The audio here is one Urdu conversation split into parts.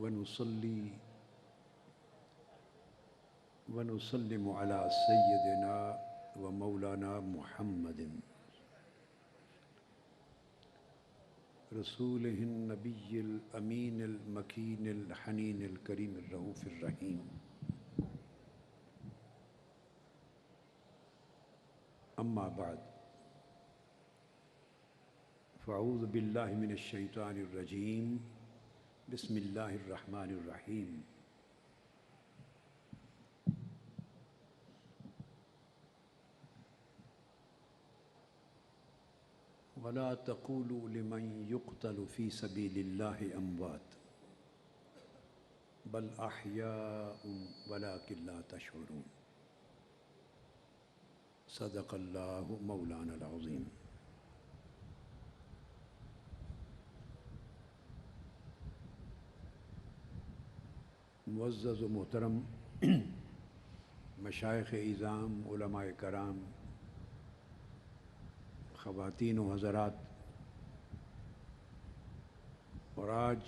ونصلي ونسلم على سيدنا ومولانا محمد رسوله النبي الأمين المكين الحنين الكريم الرؤوف الرحيم. أما بعد، فأعوذ بالله من الشيطان الرجيم. بسم الله الرحمن الرحيم. ولا تقولوا لمن يقتل في سبيل الله أموات بل أحياء ولكن لا تشعرون. صدق الله مولانا العظيم. معزز و محترم مشائخ اعظام، علماء کرام، خواتین و حضرات، اور آج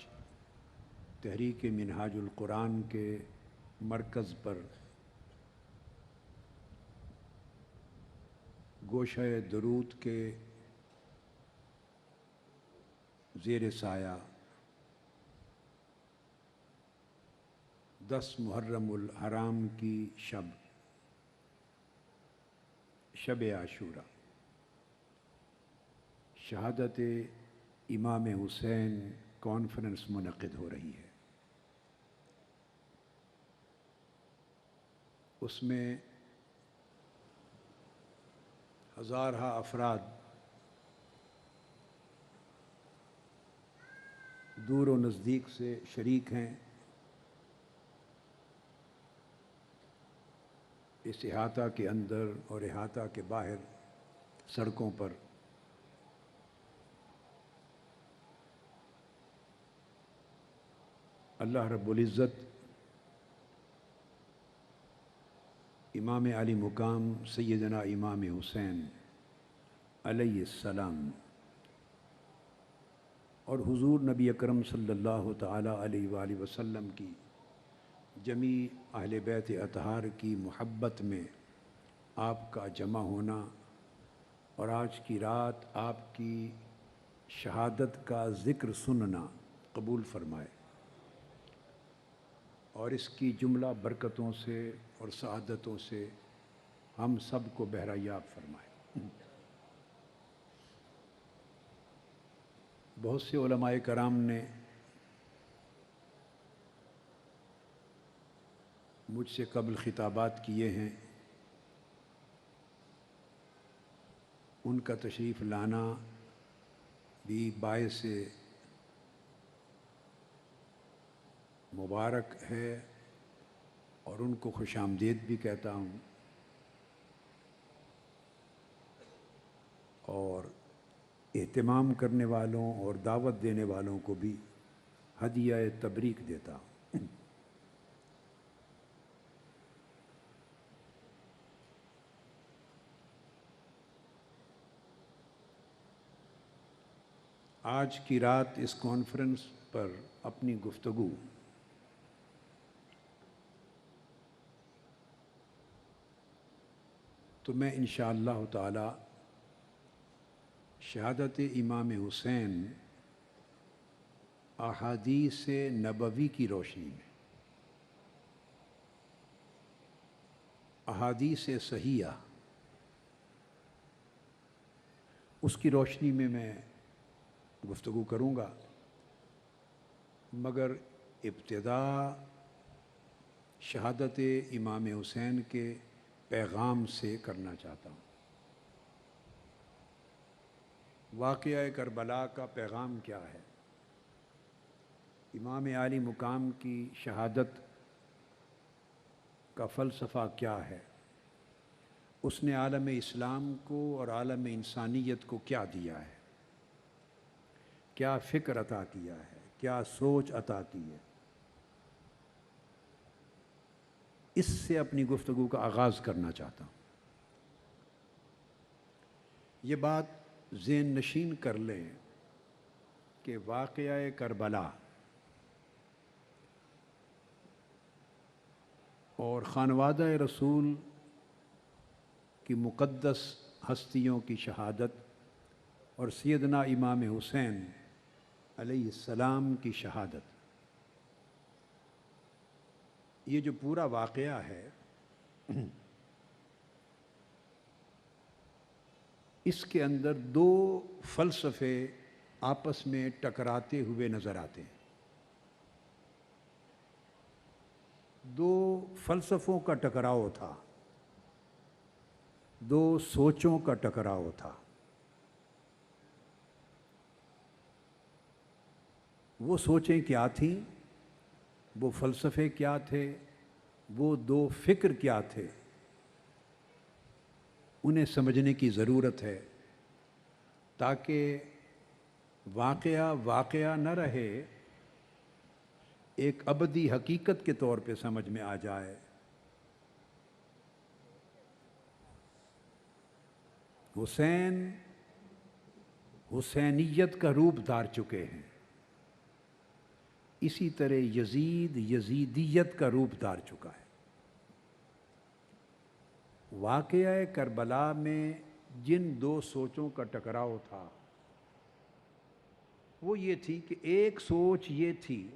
تحریک منہاج القرآن کے مرکز پر گوشہ درود کے زیر سایہ 10 محرم الحرام کی شب عاشورہ، شہادت امام حسین کانفرنس منعقد ہو رہی ہے. اس میں ہزارہ افراد دور و نزدیک سے شریک ہیں. اس احاطہ کے اندر اور احاطہ کے باہر سڑکوں پر اللہ رب العزت امام علی مقام سیدنا امام حسین علیہ السلام اور حضور نبی اکرم صلی اللہ تعالیٰ علیہ وآلہ وسلم کی جمیع اہل بیت اطہار کی محبت میں آپ کا جمع ہونا اور آج کی رات آپ کی شہادت کا ذکر سننا قبول فرمائے اور اس کی جملہ برکتوں سے اور سعادتوں سے ہم سب کو بہرایاب فرمائے. بہت سے علماء کرام نے مجھ سے قبل خطابات کیے ہیں. ان کا تشریف لانا بھی باعث مبارک ہے اور ان کو خوش آمدید بھی کہتا ہوں، اور اہتمام کرنے والوں اور دعوت دینے والوں کو بھی ہدیہ تبریک دیتا ہوں. آج کی رات اس کانفرنس پر اپنی گفتگو تو میں انشاءاللہ تعالی شہادت امام حسین احادیث نبوی کی روشنی میں، احادیث صحیحہ، اس کی روشنی میں گفتگو کروں گا، مگر ابتدا شہادت امام حسین کے پیغام سے کرنا چاہتا ہوں. واقعہ کربلا کا پیغام کیا ہے؟ امام علی مقام کی شہادت کا فلسفہ کیا ہے؟ اس نے عالم اسلام کو اور عالم انسانیت کو کیا دیا ہے؟ کیا فکر عطا کیا ہے؟ کیا سوچ عطا کی ہے؟ اس سے اپنی گفتگو کا آغاز کرنا چاہتا ہوں. یہ بات ذہن نشین کر لیں کہ واقعہ کربلا اور خانوادہ رسول کی مقدس ہستیوں کی شہادت اور سیدنا امام حسین علیہ السلام کی شہادت، یہ جو پورا واقعہ ہے اس کے اندر دو فلسفے آپس میں ٹکراتے ہوئے نظر آتے ہیں۔ دو فلسفوں کا ٹکراؤ تھا، دو سوچوں کا ٹکراؤ تھا۔ وہ سوچیں کیا تھیں، وہ فلسفے کیا تھے، وہ دو فکر کیا تھے، انہیں سمجھنے کی ضرورت ہے تاکہ واقعہ نہ رہے، ایک ابدی حقیقت کے طور پہ سمجھ میں آ جائے۔ حسین حسینیت کا روپ دھار چکے ہیں، اسی طرح یزید یزیدیت کا روپ دھار چکا ہے۔ واقعہ کربلا میں جن دو سوچوں کا ٹکراؤ تھا وہ یہ تھی کہ ایک سوچ یہ تھی،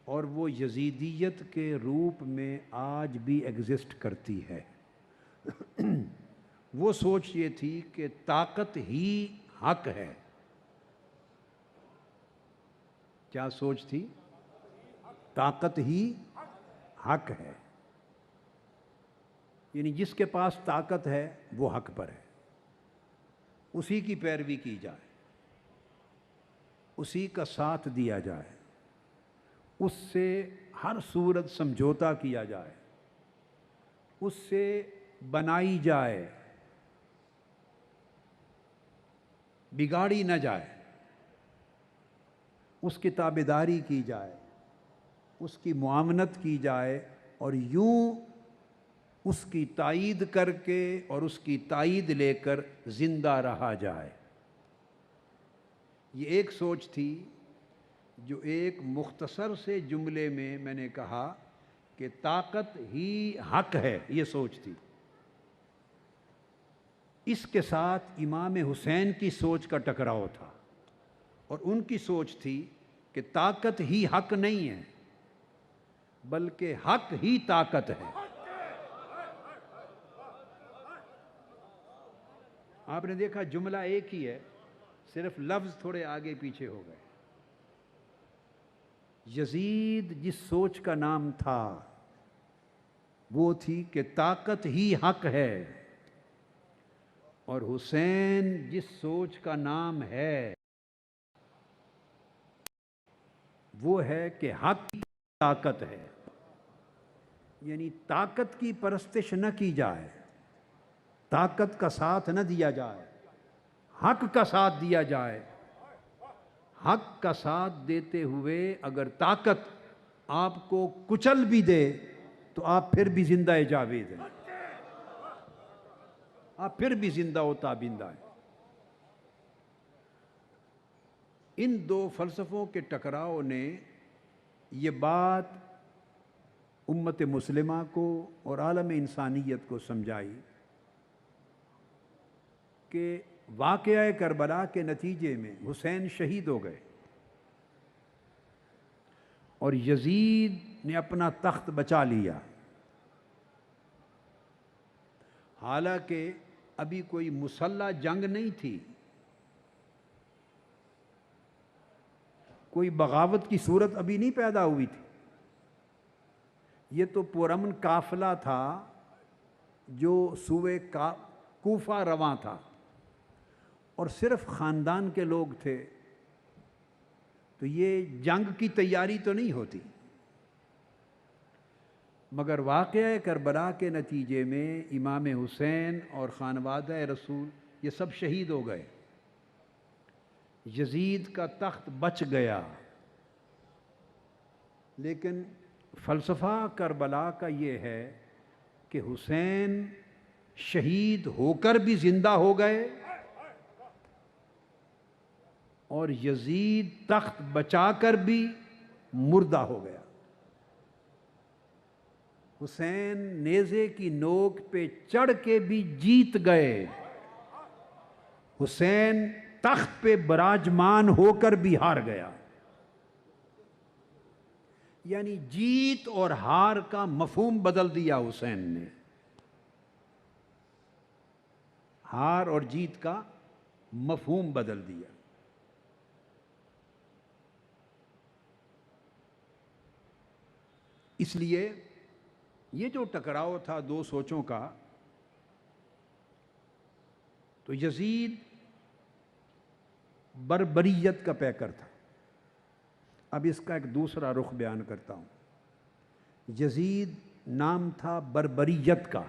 اور وہ یزیدیت کے روپ میں آج بھی ایگزسٹ کرتی ہے، وہ سوچ یہ تھی کہ طاقت ہی حق ہے۔ کیا سوچ تھی؟ طاقت ہی حق ہے، یعنی جس کے پاس طاقت ہے وہ حق پر ہے، اسی کی پیروی کی جائے، اسی کا ساتھ دیا جائے، اس سے ہر صورت سمجھوتا کیا جائے، اس سے بنائی جائے، بگاڑی نہ جائے، اس کی تابعداری کی جائے، اس کی معاونت کی جائے، اور یوں اس کی تائید کر کے اور اس کی تائید لے کر زندہ رہا جائے۔ یہ ایک سوچ تھی جو ایک مختصر سے جملے میں نے کہا کہ طاقت ہی حق ہے، یہ سوچ تھی۔ اس کے ساتھ امام حسین کی سوچ کا ٹکراؤ تھا، اور ان کی سوچ تھی کہ طاقت ہی حق نہیں ہے بلکہ حق ہی طاقت ہے۔ آپ نے دیکھا جملہ ایک ہی ہے، صرف لفظ تھوڑے آگے پیچھے ہو گئے۔ یزید جس سوچ کا نام تھا وہ تھی کہ طاقت ہی حق ہے، اور حسین جس سوچ کا نام ہے وہ ہے کہ حق کی طاقت ہے، یعنی طاقت کی پرستش نہ کی جائے، طاقت کا ساتھ نہ دیا جائے، حق کا ساتھ دیا جائے۔ حق کا ساتھ دیتے ہوئے اگر طاقت آپ کو کچل بھی دے تو آپ پھر بھی زندہ جاوید ہیں، آپ پھر بھی زندہ و تابندہ ہیں۔ ان دو فلسفوں کے ٹکراؤ نے یہ بات امت مسلمہ کو اور عالم انسانیت کو سمجھائی کہ واقعہ کربلا کے نتیجے میں حسین شہید ہو گئے اور یزید نے اپنا تخت بچا لیا، حالانکہ ابھی کوئی مسلح جنگ نہیں تھی، کوئی بغاوت کی صورت ابھی نہیں پیدا ہوئی تھی۔ یہ تو پرامن قافلہ تھا جو سوئے کوفہ رواں تھا، اور صرف خاندان کے لوگ تھے، تو یہ جنگ کی تیاری تو نہیں ہوتی۔ مگر واقعہ کربلا کے نتیجے میں امام حسین اور خانوادہ رسول یہ سب شہید ہو گئے، یزید کا تخت بچ گیا۔ لیکن فلسفہ کربلا کا یہ ہے کہ حسین شہید ہو کر بھی زندہ ہو گئے اور یزید تخت بچا کر بھی مردہ ہو گیا۔ حسین نیزے کی نوک پہ چڑھ کے بھی جیت گئے، حسین تخت پہ براجمان ہو کر بھی ہار گیا۔ یعنی جیت اور ہار کا مفہوم بدل دیا حسین نے، ہار اور جیت کا مفہوم بدل دیا۔ اس لیے یہ جو ٹکراؤ تھا دو سوچوں کا، تو یزید بربریت کا پیکر تھا۔ اب اس کا ایک دوسرا رخ بیان کرتا ہوں۔ یزید نام تھا بربریت کا،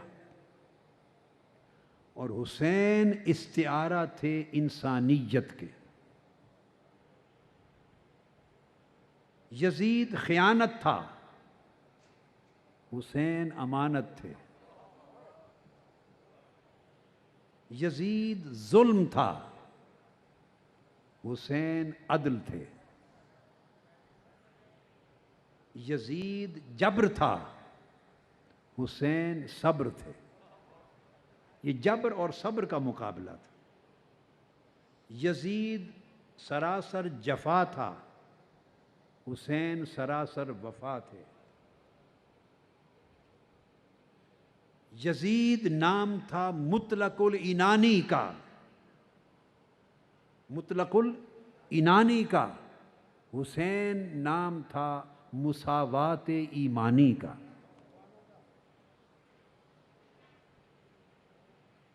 اور حسین استعارہ تھے انسانیت کے۔ یزید خیانت تھا، حسین امانت تھے۔ یزید ظلم تھا، حسین عدل تھے۔ یزید جبر تھا، حسین صبر تھے۔ یہ جبر اور صبر کا مقابلہ تھا۔ یزید سراسر جفا تھا، حسین سراسر وفا تھے۔ یزید نام تھا مطلق العنانی کا، مطلق العنانی کا، حسین نام تھا مساوات ایمانی کا۔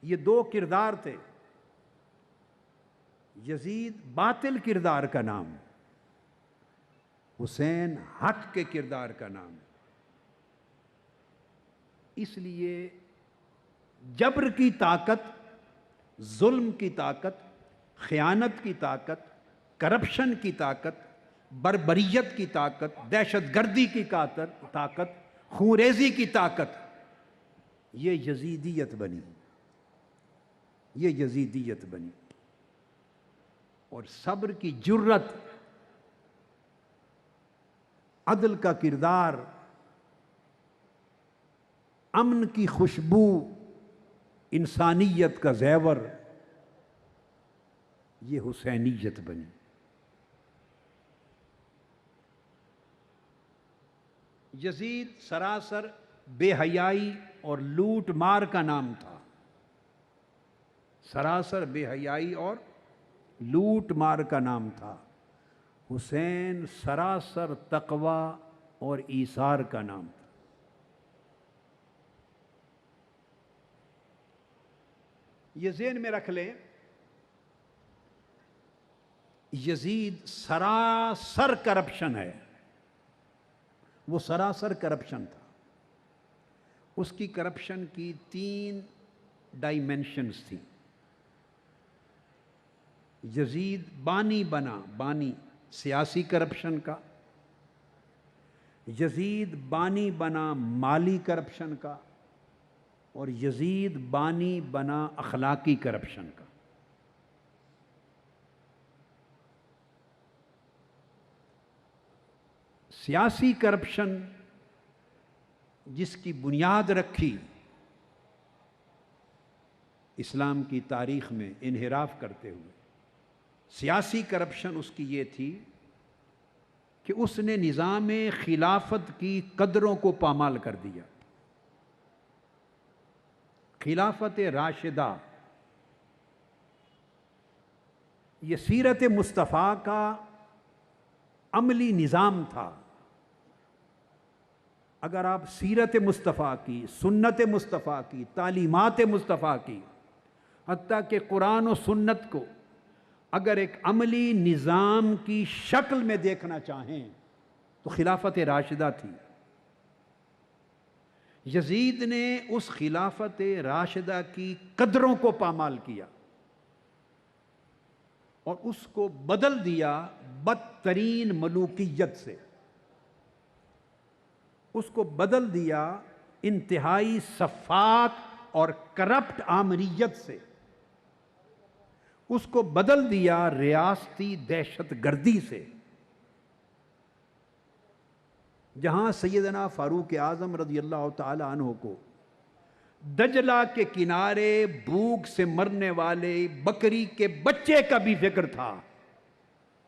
یہ دو کردار تھے۔ یزید باطل کردار کا نام، حسین حق کے کردار کا نام۔ اس لیے جبر کی طاقت، ظلم کی طاقت، خیانت کی طاقت، کرپشن کی طاقت، بربریت کی طاقت، دہشت گردی کی طاقت، خونریزی کی طاقت، یہ یزیدیت بنی، یہ یزیدیت بنی۔ اور صبر کی جرت، عدل کا کردار، امن کی خوشبو، انسانیت کا زیور، یہ حسینیت بنی۔ یزید سراسر بے حیائی اور لوٹ مار کا نام تھا، سراسر بے حیائی اور لوٹ مار کا نام تھا۔ حسین سراسر تقوی اور ایثار کا نام تھا۔ یہ ذہن میں رکھ لیں، یزید سراسر کرپشن ہے، وہ سراسر کرپشن تھا۔ اس کی کرپشن کی 3 ڈائمینشنز تھیں۔ یزید بانی بنا، بانی سیاسی کرپشن کا، یزید بانی بنا مالی کرپشن کا، اور یزید بانی بنا اخلاقی کرپشن کا۔ سیاسی کرپشن جس کی بنیاد رکھی اسلام کی تاریخ میں انحراف کرتے ہوئے، سیاسی کرپشن اس کی یہ تھی کہ اس نے نظام خلافت کی قدروں کو پامال کر دیا۔ خلافت راشدہ یہ سیرت مصطفیٰ کا عملی نظام تھا۔ اگر آپ سیرت مصطفیٰ کی، سنت مصطفیٰ کی، تعلیمات مصطفیٰ کی، حتیٰ کہ قرآن و سنت کو اگر ایک عملی نظام کی شکل میں دیکھنا چاہیں تو خلافت راشدہ تھی۔ یزید نے اس خلافت راشدہ کی قدروں کو پامال کیا اور اس کو بدل دیا بدترین ملوکیت سے، اس کو بدل دیا انتہائی سفاک اور کرپٹ آمریت سے، اس کو بدل دیا ریاستی دہشت گردی سے۔ جہاں سیدنا فاروق اعظم رضی اللہ تعالی عنہ کو دجلہ کے کنارے بھوک سے مرنے والے بکری کے بچے کا بھی فکر تھا،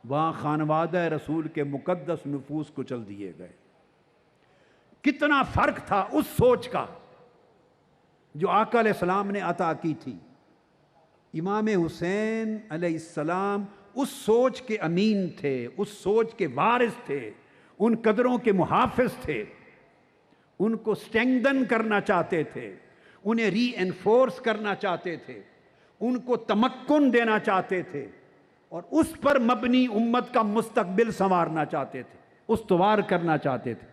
وہاں خانوادہ رسول کے مقدس نفوس کو چل دیے گئے۔ کتنا فرق تھا اس سوچ کا جو آقا علیہ السلام نے عطا کی تھی۔ امام حسین علیہ السلام اس سوچ کے امین تھے، اس سوچ کے وارث تھے، ان قدروں کے محافظ تھے، ان کو سٹرینگدن کرنا چاہتے تھے، انہیں ری انفورس کرنا چاہتے تھے، ان کو تمکن دینا چاہتے تھے، اور اس پر مبنی امت کا مستقبل سنوارنا چاہتے تھے، استوار کرنا چاہتے تھے۔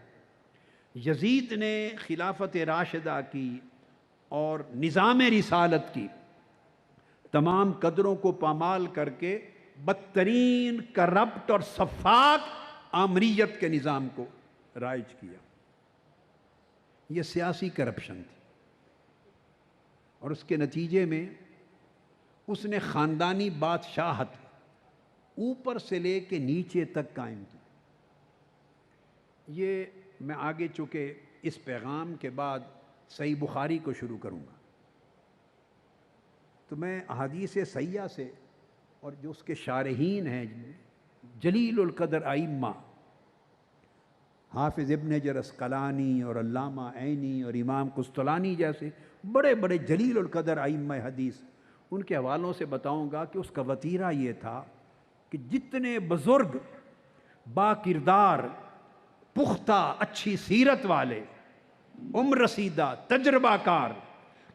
یزید نے خلافت راشدہ کی اور نظام رسالت کی تمام قدروں کو پامال کر کے بدترین کرپٹ اور سفاک آمریت کے نظام کو رائج کیا۔ یہ سیاسی کرپشن تھی، اور اس کے نتیجے میں اس نے خاندانی بادشاہت اوپر سے لے کے نیچے تک قائم کی۔ یہ میں آگے چونکہ اس پیغام کے بعد صحیح بخاری کو شروع کروں گا، تو میں احادیث صحیحہ سے اور جو اس کے شارحین ہیں جلیل القدر ائمہ حافظ ابن حجر اسقلانی اور علامہ عینی اور امام قسطلانی جیسے بڑے بڑے جلیل القدر ائمہ حدیث، ان کے حوالوں سے بتاؤں گا کہ اس کا وتیرہ یہ تھا کہ جتنے بزرگ با کردار پختہ اچھی سیرت والے عمر رسیدہ تجربہ کار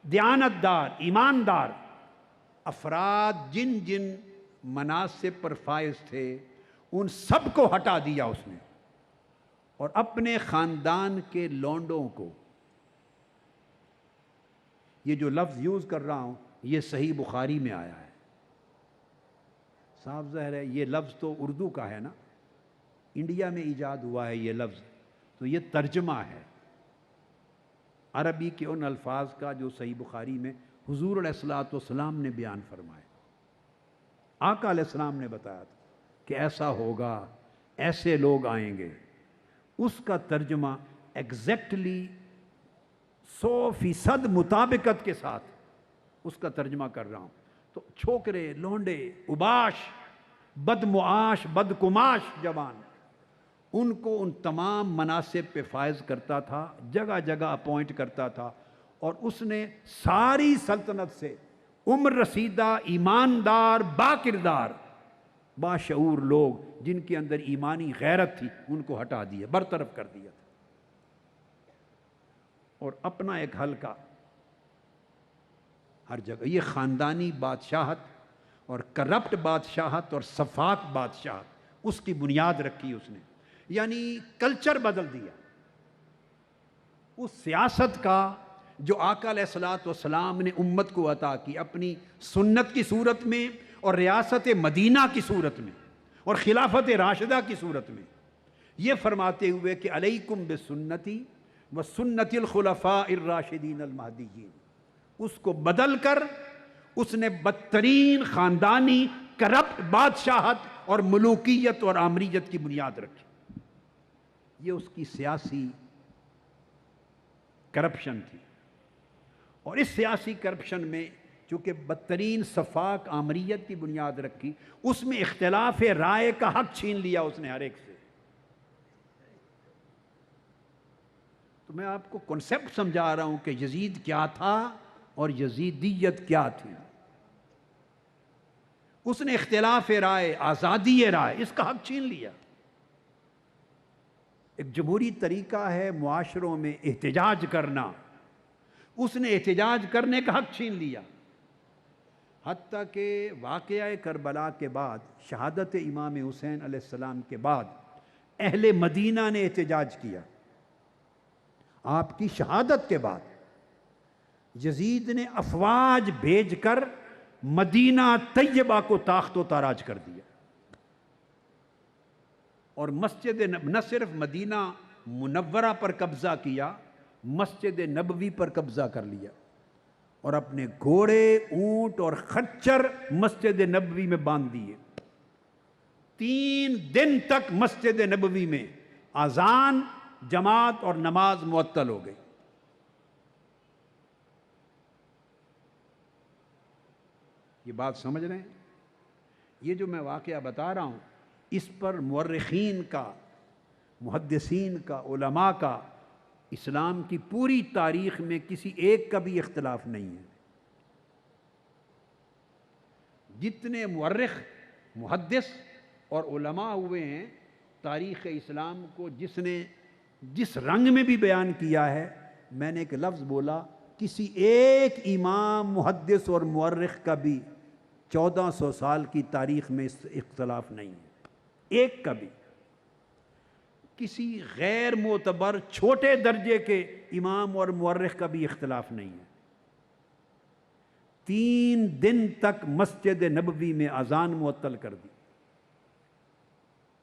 دیانتدار ایماندار افراد جن جن مناصب پر فائز تھے ان سب کو ہٹا دیا اس نے، اور اپنے خاندان کے لونڈوں کو، یہ جو لفظ یوز کر رہا ہوں یہ صحیح بخاری میں آیا ہے، صاف ظاہر ہے یہ لفظ تو اردو کا ہے نا، انڈیا میں ایجاد ہوا ہے یہ لفظ، تو یہ ترجمہ ہے عربی کے ان الفاظ کا جو صحیح بخاری میں حضور علیہ الصلوۃ والسلام نے بیان فرمائے۔ آقا علیہ السلام نے بتایا تھا کہ ایسا ہوگا، ایسے لوگ آئیں گے، اس کا ترجمہ ایگزیکٹلی 100% مطابقت کے ساتھ اس کا ترجمہ کر رہا ہوں۔ تو چھوکرے، لونڈے، اوباش، بدمعاش، بدکماش جوان، ان کو ان تمام مناصب پہ فائز کرتا تھا، جگہ جگہ اپوائنٹ کرتا تھا، اور اس نے ساری سلطنت سے عمر رسیدہ ایماندار با کردار باشعور لوگ جن کے اندر ایمانی غیرت تھی ان کو ہٹا دیا، برطرف کر دیا تھا، اور اپنا ایک حلقہ ہر جگہ، یہ خاندانی بادشاہت اور کرپٹ بادشاہت اور سفاک بادشاہت اس کی بنیاد رکھی اس نے، یعنی کلچر بدل دیا اس سیاست کا جو آقا علیہ الصلوۃ والسلام نے امت کو عطا کی، اپنی سنت کی صورت میں اور ریاست مدینہ کی صورت میں اور خلافت راشدہ کی صورت میں، یہ فرماتے ہوئے کہ علیکم بسنتی و سنت الخلفاء الراشدین المہدیین، اس کو بدل کر اس نے بدترین خاندانی کرپٹ بادشاہت اور ملوکیت اور آمریت کی بنیاد رکھی۔ یہ اس کی سیاسی کرپشن تھی، اور اس سیاسی کرپشن میں چونکہ بدترین سفاک آمریت کی بنیاد رکھی، اس میں اختلاف رائے کا حق چھین لیا اس نے ہر ایک سے۔ تو میں آپ کو کنسپٹ سمجھا رہا ہوں کہ یزید کیا تھا اور یزیدیت کیا تھی۔ اس نے اختلاف رائے، آزادی رائے، اس کا حق چھین لیا۔ ایک جمہوری طریقہ ہے معاشروں میں احتجاج کرنا، اس نے احتجاج کرنے کا حق چھین لیا، حتیٰ کہ واقعہ کربلا کے بعد، شہادت امام حسین علیہ السلام کے بعد اہل مدینہ نے احتجاج کیا۔ آپ کی شہادت کے بعد یزید نے افواج بھیج کر مدینہ طیبہ کو تاخت و تاراج کر دیا، اور مسجد نہ صرف مدینہ منورہ پر قبضہ کیا، مسجد نبوی پر قبضہ کر لیا، اور اپنے گھوڑے، اونٹ اور خچر مسجد نبوی میں باندھ دیے۔ 3 دن تک مسجد نبوی میں اذان جماعت اور نماز معطل ہو گئی۔ یہ بات سمجھ رہے ہیں؟ یہ جو میں واقعہ بتا رہا ہوں اس پر مورخین کا، محدثین کا، علماء کا، اسلام کی پوری تاریخ میں کسی ایک کا بھی اختلاف نہیں ہے۔ جتنے مورخ، محدث اور علماء ہوئے ہیں تاریخ اسلام کو، جس نے جس رنگ میں بھی بیان کیا ہے، میں نے ایک لفظ بولا، کسی ایک امام، محدث اور مورخ کا بھی 1400 سال کی تاریخ میں اختلاف نہیں ہے، ایک کا بھی۔ کسی غیر معتبر چھوٹے درجے کے امام اور مورخ کا بھی اختلاف نہیں ہے۔ 3 دن تک مسجد نبوی میں اذان معطل کر دی،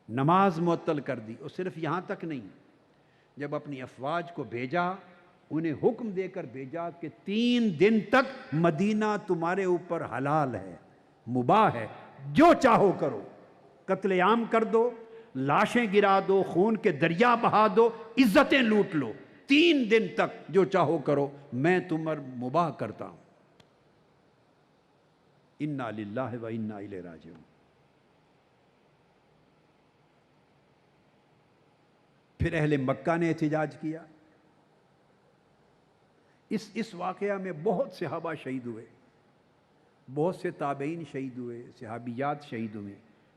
نماز معطل کر دی، اور صرف یہاں تک نہیں، جب اپنی افواج کو بھیجا انہیں حکم دے کر بھیجا کہ 3 دن تک مدینہ تمہارے اوپر حلال ہے، مباح ہے، جو چاہو کرو، قتل عام کر دو، لاشیں گرا دو، خون کے دریا بہا دو، عزتیں لوٹ لو، 3 دن تک جو چاہو کرو، میں تمہر مباح کرتا ہوں۔ انا للہ و انا الیہ راجعون۔ پھر اہل مکہ نے احتجاج کیا۔ اس واقعہ میں بہت صحابہ شہید ہوئے، بہت سے تابعین شہید ہوئے، صحابیات شہید ہوئے،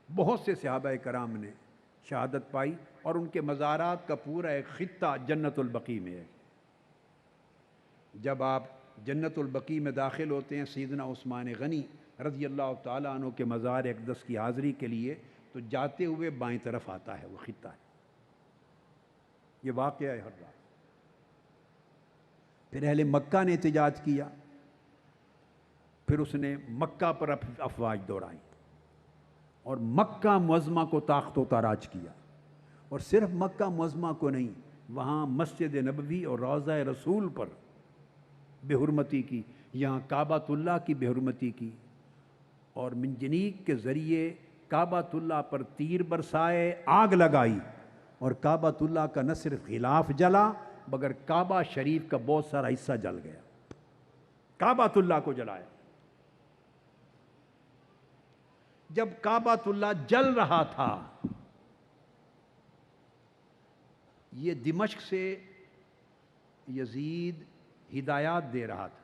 بہت سے صحابہ کرام نے شہادت پائی، اور ان کے مزارات کا پورا ایک خطہ جنت البقیع میں ہے۔ جب آپ جنت البقیع میں داخل ہوتے ہیں سیدنا عثمان غنی رضی اللہ تعالیٰ عنہ کے مزار اقدس کی حاضری کے لیے، تو جاتے ہوئے بائیں طرف آتا ہے وہ خطہ ہے۔ یہ واقعہ ہے ہر رات۔ پھر اہل مکہ نے احتجاج کیا، پھر اس نے مکہ پر افواج دوڑائی اور مکہ معظمہ کو طاقت و تاراج کیا، اور صرف مکہ معظمہ کو نہیں، وہاں مسجد نبوی اور روضہ رسول پر بے حرمتی کی، یہاں کعبۃ اللہ کی بے حرمتی کی، اور منجنیق کے ذریعے کعبۃ اللہ پر تیر برسائے، آگ لگائی، اور کعبۃ اللہ کا نہ صرف غلاف جلا مگر کعبہ شریف کا بہت سارا حصہ جل گیا، کعبۃ اللہ کو جلایا۔ جب کعبۃ اللہ جل رہا تھا، یہ دمشق سے یزید ہدایات دے رہا تھا،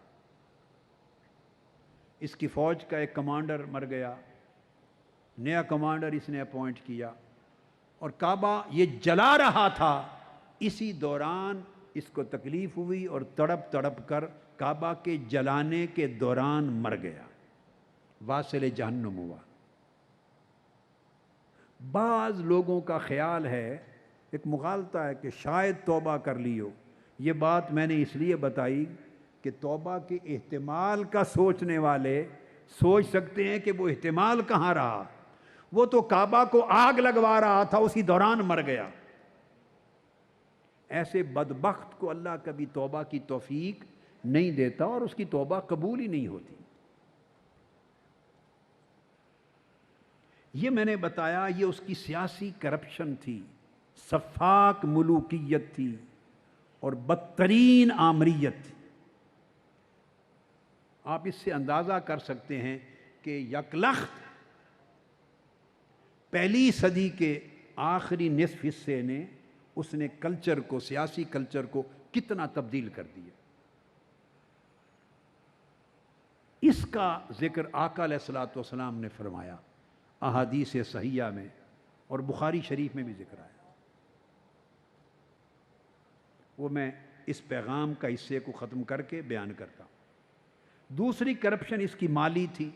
اس کی فوج کا ایک کمانڈر مر گیا، نیا کمانڈر اس نے اپوائنٹ کیا، اور کعبہ یہ جلا رہا تھا، اسی دوران اس کو تکلیف ہوئی اور تڑپ تڑپ کر کعبہ کے جلانے کے دوران مر گیا، واصل جہنم ہوا۔ بعض لوگوں کا خیال ہے، ایک مغالطہ ہے کہ شاید توبہ کر لی ہو۔ یہ بات میں نے اس لیے بتائی کہ توبہ کے احتمال کا سوچنے والے سوچ سکتے ہیں کہ وہ احتمال کہاں رہا، وہ تو کعبہ کو آگ لگوا رہا تھا، اسی دوران مر گیا۔ ایسے بدبخت کو اللہ کبھی توبہ کی توفیق نہیں دیتا، اور اس کی توبہ قبول ہی نہیں ہوتی۔ یہ میں نے بتایا، یہ اس کی سیاسی کرپشن تھی، سفاک ملوکیت تھی، اور بدترین آمریت تھی۔ آپ اس سے اندازہ کر سکتے ہیں کہ یکلخت پہلی صدی کے آخری نصف حصے نے اس نے کلچر کو، سیاسی کلچر کو کتنا تبدیل کر دیا۔ اس کا ذکر آقا علیہ الصلوۃ والسلام نے فرمایا احادیث صحیحہ میں، اور بخاری شریف میں بھی ذکر آیا۔ وہ میں اس پیغام کا حصے کو ختم کر کے بیان کرتا ہوں۔ دوسری کرپشن اس کی مالی تھی،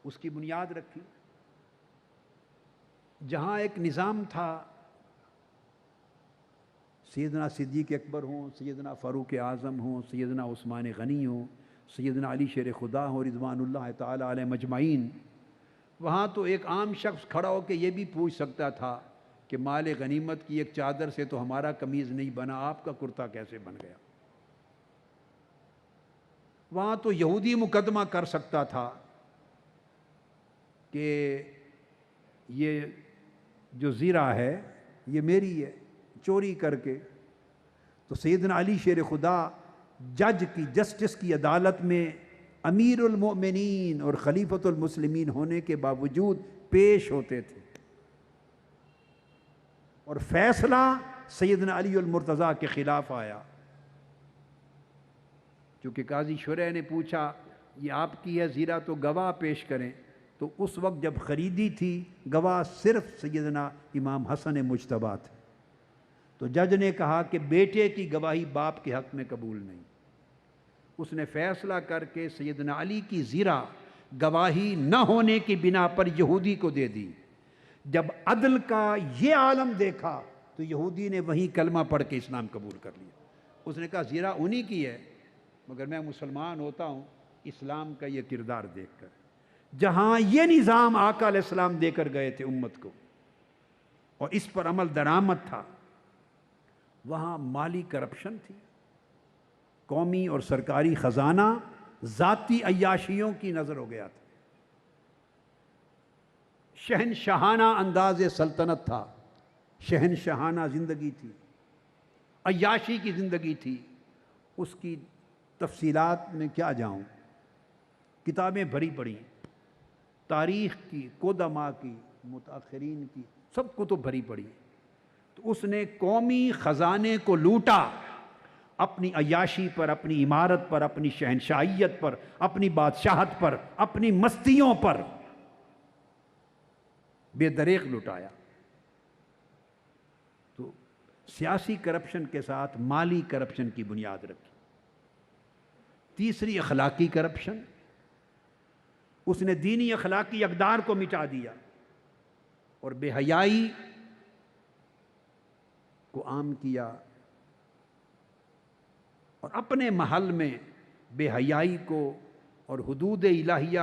اس کی بنیاد رکھی۔ جہاں ایک نظام تھا، سیدنا صدیق اکبر ہوں، سیدنا فاروق اعظم ہوں، سیدنا عثمان غنی ہوں، سیدنا علی شیر خدا ہوں رضوان اللہ تعالی علیہ مجمعین، وہاں تو ایک عام شخص کھڑا ہو کے یہ بھی پوچھ سکتا تھا کہ مال غنیمت کی ایک چادر سے تو ہمارا قمیض نہیں بنا، آپ کا کرتا کیسے بن گیا؟ وہاں تو یہودی مقدمہ کر سکتا تھا کہ یہ جو زیرہ ہے یہ میری ہے، چوری کر کے. تو سیدنا علی شیر خدا جج کی، جسٹس کی عدالت میں امیر المؤمنین اور خلیفۃ المسلمین ہونے کے باوجود پیش ہوتے تھے، اور فیصلہ سیدنا علی المرتضیٰ کے خلاف آیا. چونکہ قاضی شرح نے پوچھا یہ آپ کی ہے زیرہ تو گواہ پیش کریں، تو اس وقت جب خریدی تھی گواہ صرف سیدنا امام حسن مجتبیٰ تھے. تو جج نے کہا کہ بیٹے کی گواہی باپ کے حق میں قبول نہیں. اس نے فیصلہ کر کے سیدنا علی کی زیرہ گواہی نہ ہونے کی بنا پر یہودی کو دے دی. جب عدل کا یہ عالم دیکھا تو یہودی نے وہیں کلمہ پڑھ کے اسلام قبول کر لیا. اس نے کہا زیرہ انہی کی ہے، مگر میں مسلمان ہوتا ہوں اسلام کا یہ کردار دیکھ کر. جہاں یہ نظام آقا علیہ السلام دے کر گئے تھے امت کو اور اس پر عمل درآمد تھا، وہاں مالی کرپشن تھی، قومی اور سرکاری خزانہ ذاتی عیاشیوں کی نظر ہو گیا تھا. شہنشاہانہ انداز سلطنت تھا، شہنشاہانہ زندگی تھی، عیاشی کی زندگی تھی. اس کی تفصیلات میں کیا جاؤں، کتابیں بھری پڑی، تاریخ کی، قدماء کی، متاخرین کی، سب کتب بھری پڑی. تو اس نے قومی خزانے کو لوٹا اپنی عیاشی پر، اپنی عمارت پر، اپنی شہنشاہیت پر، اپنی بادشاہت پر، اپنی مستیوں پر بے دریغ لٹایا. تو سیاسی کرپشن کے ساتھ مالی کرپشن کی بنیاد رکھی. تیسری اخلاقی کرپشن، اس نے دینی اخلاقی اقدار کو مٹا دیا اور بے حیائی کو عام کیا، اور اپنے محل میں بے حیائی کو اور حدود الہیہ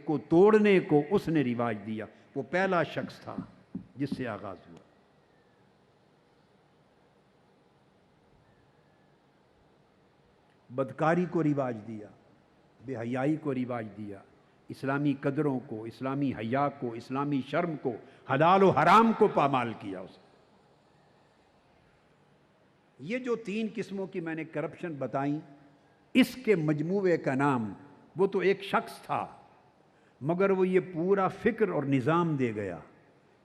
کو توڑنے کو اس نے رواج دیا. وہ پہلا شخص تھا جس سے آغاز ہوا. بدکاری کو رواج دیا، بے حیائی کو رواج دیا، اسلامی قدروں کو، اسلامی حیا کو، اسلامی شرم کو، حلال و حرام کو پامال کیا اس نے. یہ جو 3 قسموں کی میں نے کرپشن بتائیں، اس کے مجموعے کا نام، وہ تو ایک شخص تھا مگر وہ یہ پورا فکر اور نظام دے گیا.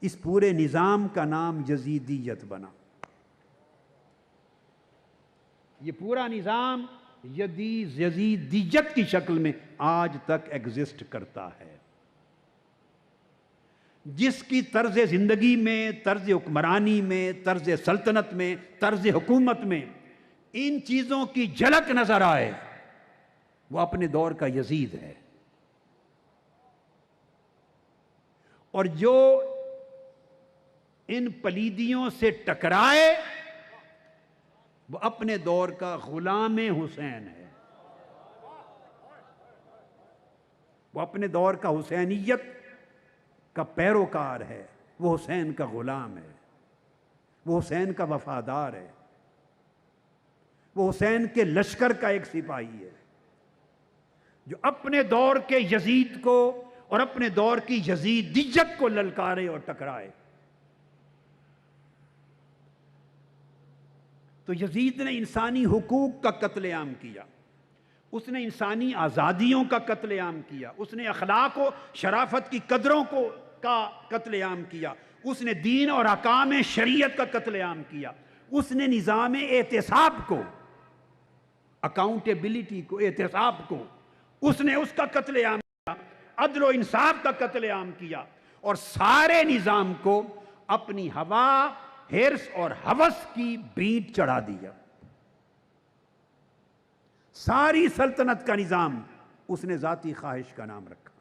اس پورے نظام کا نام یزیدیت بنا. یہ پورا نظام یزیدیت کی شکل میں آج تک ایگزسٹ کرتا ہے. جس کی طرز زندگی میں، طرز حکمرانی میں، طرز سلطنت میں، طرز حکومت میں ان چیزوں کی جھلک نظر آئے، وہ اپنے دور کا یزید ہے. اور جو ان پلیدیوں سے ٹکرائے وہ اپنے دور کا غلام حسین ہے. وہ اپنے دور کا حسینیت کا پیروکار ہے، وہ حسین کا غلام ہے، وہ حسین کا وفادار ہے، وہ حسین کے لشکر کا ایک سپاہی ہے جو اپنے دور کے یزید کو اور اپنے دور کی یزیدیت کو للکارے اور ٹکرائے. تو یزید نے انسانی حقوق کا قتل عام کیا، اس نے انسانی آزادیوں کا قتل عام کیا، اس نے اخلاق و شرافت کی قدروں کا قتل عام کیا، اس نے دین اور احکام شریعت کا قتل عام کیا، اس نے نظام احتساب کو، اکاؤنٹیبلٹی کو، احتساب کو، اس نے اس کا قتل عام کیا، عدل و انصاف کا قتل عام کیا، اور سارے نظام کو اپنی ہوا، حرص اور ہوس کی بھینٹ چڑھا دیا. ساری سلطنت کا نظام اس نے ذاتی خواہش کا نام رکھا.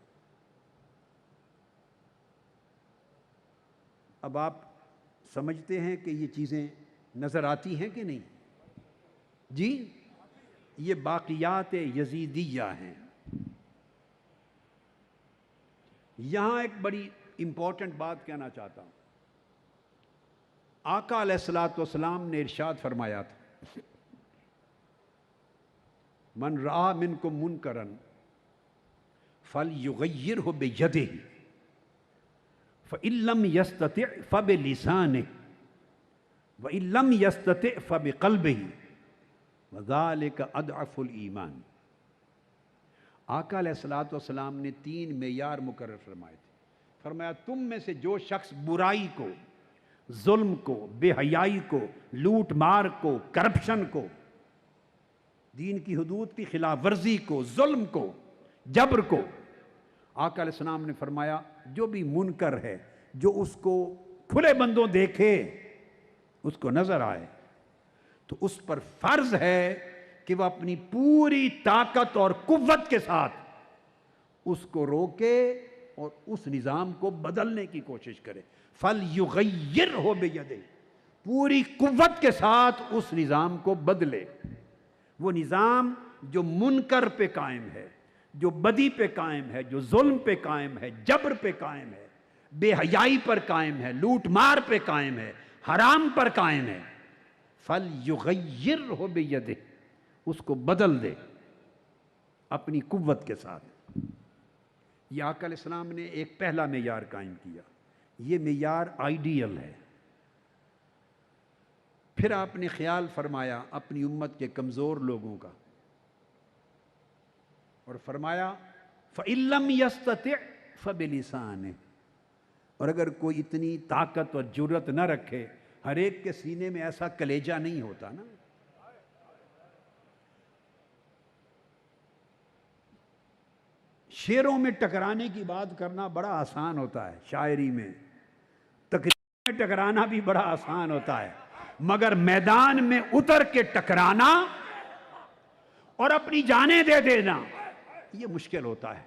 اب آپ سمجھتے ہیں کہ یہ چیزیں نظر آتی ہیں کہ نہیں؟ جی، یہ باقیات یزیدیہ ہیں. یہاں ایک بڑی امپورٹنٹ بات کہنا چاہتا ہوں. آقا علیہ الصلوۃ والسلام نے ارشاد فرمایا تھا، من رآ منکم منکرا فلیغیرہ بیدہ فإن لم یستطع فبلسانہ وَإِن لَّمْ يَسْتَطِعْ فَبِقَلْبِهِ وَذَلِكَ أَضْعَفُ الْإِيمَانِ۔ آقا علیہ الصلوۃ والسلام نے 3 معیار مقرر فرمائے تھے۔ فرمایا تم میں سے جو شخص برائی کو، ظلم کو، بے حیائی کو، لوٹ مار کو، کرپشن کو، دین کی حدود کی خلاف ورزی کو، ظلم کو، جبر کو، آقا علیہ السلام نے فرمایا جو بھی منکر ہے، جو اس کو کھلے بندوں دیکھے، اس کو نظر آئے، تو اس پر فرض ہے کہ وہ اپنی پوری طاقت اور قوت کے ساتھ اس کو روکے اور اس نظام کو بدلنے کی کوشش کرے۔ فَلْيُغَيِّرْهُ بِيَدِهِ، پوری قوت کے ساتھ اس نظام کو بدلے۔ وہ نظام جو منکر پہ قائم ہے، جو بدی پہ قائم ہے، جو ظلم پہ قائم ہے، جبر پہ قائم ہے، بے حیائی پر قائم ہے، لوٹ مار پہ قائم ہے، حرام پر قائم ہے، فَلْيُغَيِّرْهُ بِيَدِهِ، اس کو بدل دے اپنی قوت کے ساتھ۔ یہ آقا علیہ السلام نے ایک پہلا معیار قائم کیا، یہ معیار آئیڈیل ہے۔ پھر آپ نے خیال فرمایا اپنی امت کے کمزور لوگوں کا، اور فرمایا فَإِن لَّمْ يَسْتَطِعْ فَبِلِسَانِهِ، اور اگر کوئی اتنی طاقت اور جرأت نہ رکھے، ہر ایک کے سینے میں ایسا کلیجہ نہیں ہوتا نا۔ شعروں میں ٹکرانے کی بات کرنا بڑا آسان ہوتا ہے، شاعری میں، تقریر میں ٹکرانا بھی بڑا آسان ہوتا ہے، مگر میدان میں اتر کے ٹکرانا اور اپنی جانیں دے دینا یہ مشکل ہوتا ہے۔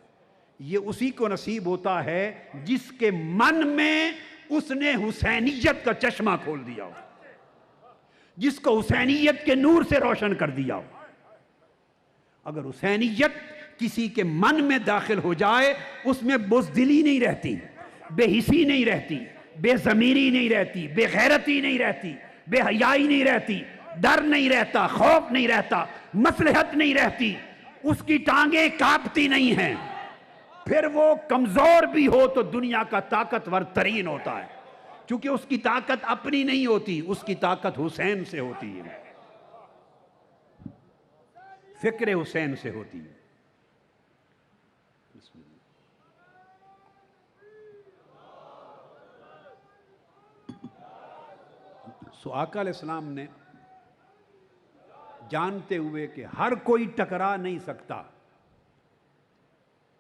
یہ اسی کو نصیب ہوتا ہے جس کے من میں اس نے حسینیت کا چشمہ کھول دیا ہو، جس کو حسینیت کے نور سے روشن کر دیا ہو۔ اگر حسینیت کسی کے من میں داخل ہو جائے، اس میں بزدلی نہیں رہتی، بے حسی نہیں رہتی، بے ضمیری نہیں رہتی، بے غیرتی نہیں رہتی، بے حیائی نہیں رہتی، ڈر نہیں رہتا، خوف نہیں رہتا، مصلحت نہیں رہتی، اس کی ٹانگیں کانپتی نہیں ہیں۔ پھر وہ کمزور بھی ہو تو دنیا کا طاقتور ترین ہوتا ہے، کیونکہ اس کی طاقت اپنی نہیں ہوتی، اس کی طاقت حسین سے ہوتی ہے، فکر حسین سے ہوتی ہے۔ سو آقا علیہ السلام نے جانتے ہوئے کہ ہر کوئی ٹکرا نہیں سکتا،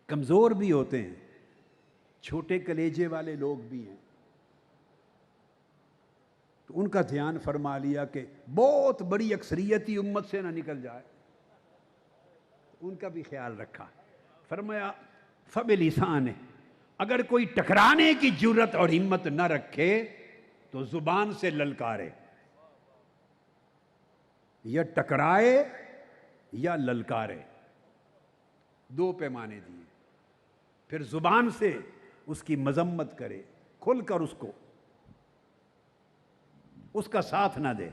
کمزور بھی ہوتے ہیں، چھوٹے کلیجے والے لوگ بھی ہیں، تو ان کا دھیان فرما لیا کہ بہت بڑی اکثریتی امت سے نہ نکل جائے، ان کا بھی خیال رکھا۔ فرمایا فَبِلِسَانِهِ، اگر کوئی ٹکرانے کی جرت اور ہمت نہ رکھے تو زبان سے للکارے، یا ٹکرائے یا للکارے، 2 پیمانے دیے۔ پھر زبان سے اس کی مذمت کرے، کھل کر اس کا ساتھ نہ دے۔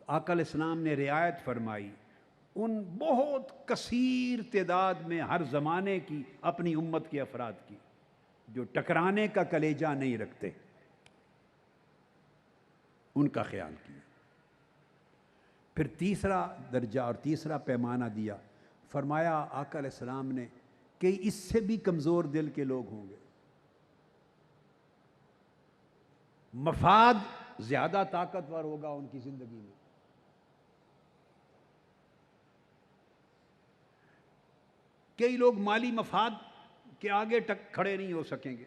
آقا علیہ السلام نے رعایت فرمائی ان بہت کثیر تعداد میں ہر زمانے کی اپنی امت کے افراد کی جو ٹکرانے کا کلیجہ نہیں رکھتے، ان کا خیال کیا۔ پھر تیسرا درجہ اور تیسرا پیمانہ دیا، فرمایا آقا علیہ السلام نے کہ اس سے بھی کمزور دل کے لوگ ہوں گے، مفاد زیادہ طاقتور ہوگا ان کی زندگی میں، کئی لوگ مالی مفاد کے آگے کھڑے نہیں ہو سکیں گے،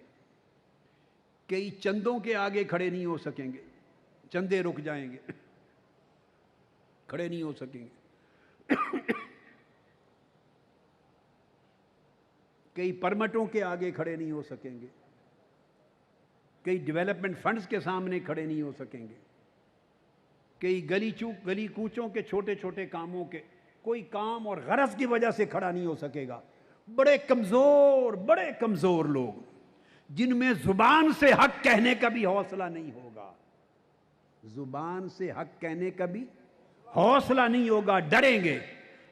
کئی چندوں کے آگے کھڑے نہیں ہو سکیں گے، چندے رک جائیں گے، کھڑے نہیں ہو سکیں گے، کئی پرمٹوں کے آگے کھڑے نہیں ہو سکیں گے، کئی ڈیولپمنٹ فنڈز کے سامنے کھڑے نہیں ہو سکیں گے، کئی گلی کوچوں کے چھوٹے چھوٹے کاموں کے کوئی کام اور غرض کی وجہ سے کھڑا نہیں ہو سکے گا۔ بڑے کمزور لوگ جن میں زبان سے حق کہنے کا بھی حوصلہ نہیں ہوگا، زبان سے حق کہنے کا بھی حوصلہ نہیں ہوگا، ڈریں گے۔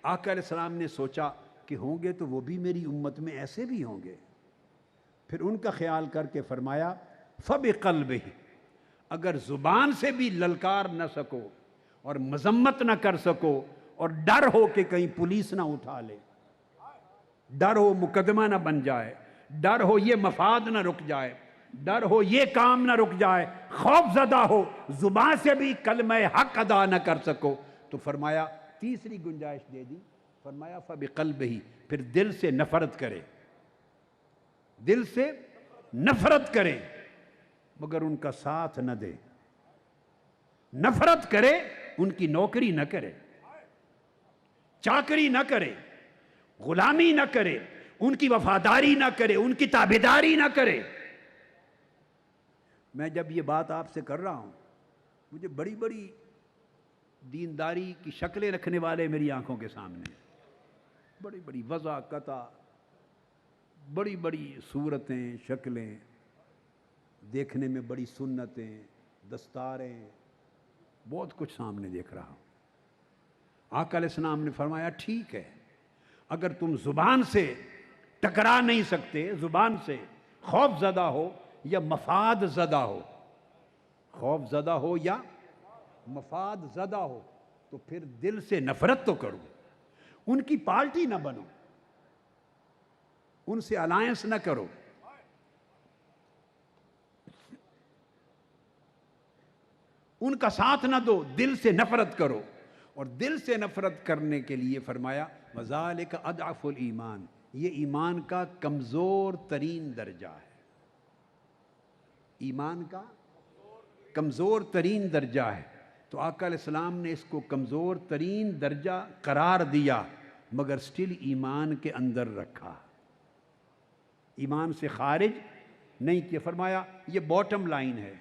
آقا علیہ السلام نے سوچا کہ ہوں گے تو وہ بھی میری امت میں ایسے بھی ہوں گے، پھر ان کا خیال کر کے فرمایا فَبِقَلْبِهِ، اگر زبان سے بھی للکار نہ سکو اور مذمت نہ کر سکو اور ڈر ہو کہ کہیں پولیس نہ اٹھا لے، ڈر ہو مقدمہ نہ بن جائے، ڈر ہو یہ مفاد نہ رک جائے، ڈر ہو یہ کام نہ رک جائے، خوف زدہ ہو، زبان سے بھی کلمہ حق ادا نہ کر سکو، تو فرمایا تیسری گنجائش دے دی، فرمایا فَبِقَلْبِهِ، پھر دل سے نفرت کرے، دل سے نفرت کرے مگر ان کا ساتھ نہ دے، نفرت کرے ان کی نوکری نہ کرے، چاکری نہ کرے، غلامی نہ کرے، ان کی وفاداری نہ کرے، ان کی تابعداری نہ کرے۔ میں جب یہ بات آپ سے کر رہا ہوں، مجھے بڑی بڑی دینداری کی شکلیں رکھنے والے میری آنکھوں کے سامنے، بڑی بڑی وضع قطع، بڑی بڑی صورتیں، شکلیں، دیکھنے میں بڑی سنتیں، دستاریں، بہت کچھ سامنے دیکھ رہا ہوں۔ آقا علیہ السلام نے فرمایا ٹھیک ہے، اگر تم زبان سے ٹکرا نہیں سکتے، زبان سے خوف زدہ ہو یا مفاد زدہ ہو، خوف زدہ ہو یا مفاد زدہ ہو، تو پھر دل سے نفرت تو کرو، ان کی پارٹی نہ بنو، ان سے الائنس نہ کرو، ان کا ساتھ نہ دو، دل سے نفرت کرو۔ اور دل سے نفرت کرنے کے لیے فرمایا وَذَلِكَ أَضْعَفُ الْإِيمَانِ، یہ ایمان کا کمزور ترین درجہ ہے، ایمان کا کمزور ترین درجہ ہے۔ تو آقا علیہ السلام نے اس کو کمزور ترین درجہ قرار دیا مگر سٹل ایمان کے اندر رکھا، ایمان سے خارج نہیں کیا، فرمایا یہ باٹم لائن ہے،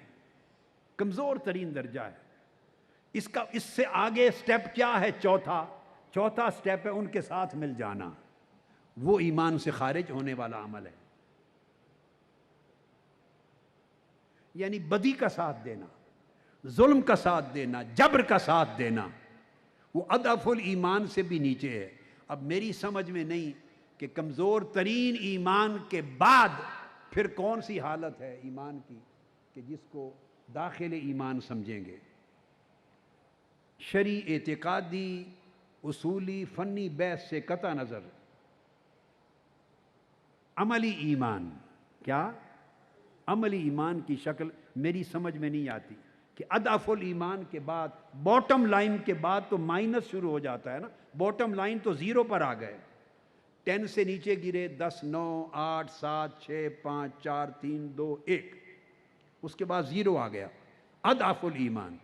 کمزور ترین درجہ ہے۔ اس سے آگے سٹیپ کیا ہے؟ چوتھا سٹیپ ہے ان کے ساتھ مل جانا، وہ ایمان سے خارج ہونے والا عمل ہے، یعنی بدی کا ساتھ دینا، ظلم کا ساتھ دینا، جبر کا ساتھ دینا، وہ اضعف الایمان سے بھی نیچے ہے۔ اب میری سمجھ میں نہیں کہ کمزور ترین ایمان کے بعد پھر کون سی حالت ہے ایمان کی کہ جس کو داخل ایمان سمجھیں گے۔ شرعی، اعتقادی، اصولی، فنی بحث سے قطع نظر عملی ایمان، کیا عملی ایمان کی شکل میری سمجھ میں نہیں آتی کہ اضعف الایمان کے بعد، باٹم لائن کے بعد تو مائنس شروع ہو جاتا ہے نا، باٹم لائن تو زیرو پر آ گئے، 10 سے نیچے گرے، 10، 9، 8، 7، 6، 5، 4، 3، 2، 1، اس کے بعد زیرو آ گیا، اضعف الایمان،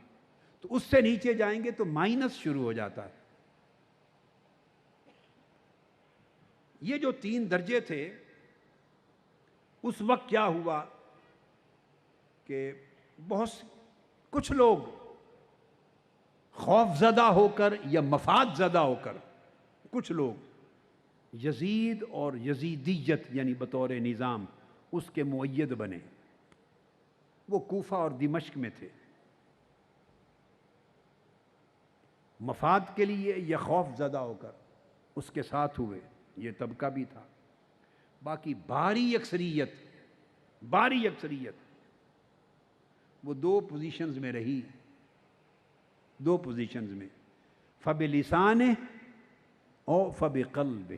تو اس سے نیچے جائیں گے تو مائنس شروع ہو جاتا ہے۔ یہ جو 3 درجے تھے، اس وقت کیا ہوا کہ کچھ لوگ خوف زدہ ہو کر یا مفاد زدہ ہو کر، کچھ لوگ یزید اور یزیدیت یعنی بطور نظام اس کے مؤید بنے، وہ کوفہ اور دمشق میں تھے، مفاد کے لیے یا خوف زدہ ہو کر اس کے ساتھ ہوئے، یہ طبقہ بھی تھا۔ باقی بھاری اکثریت وہ 2 پوزیشنز میں رہی، 2 پوزیشنز میں، فَبِلِسَانِهِ اور فَبِقَلْبِهِ۔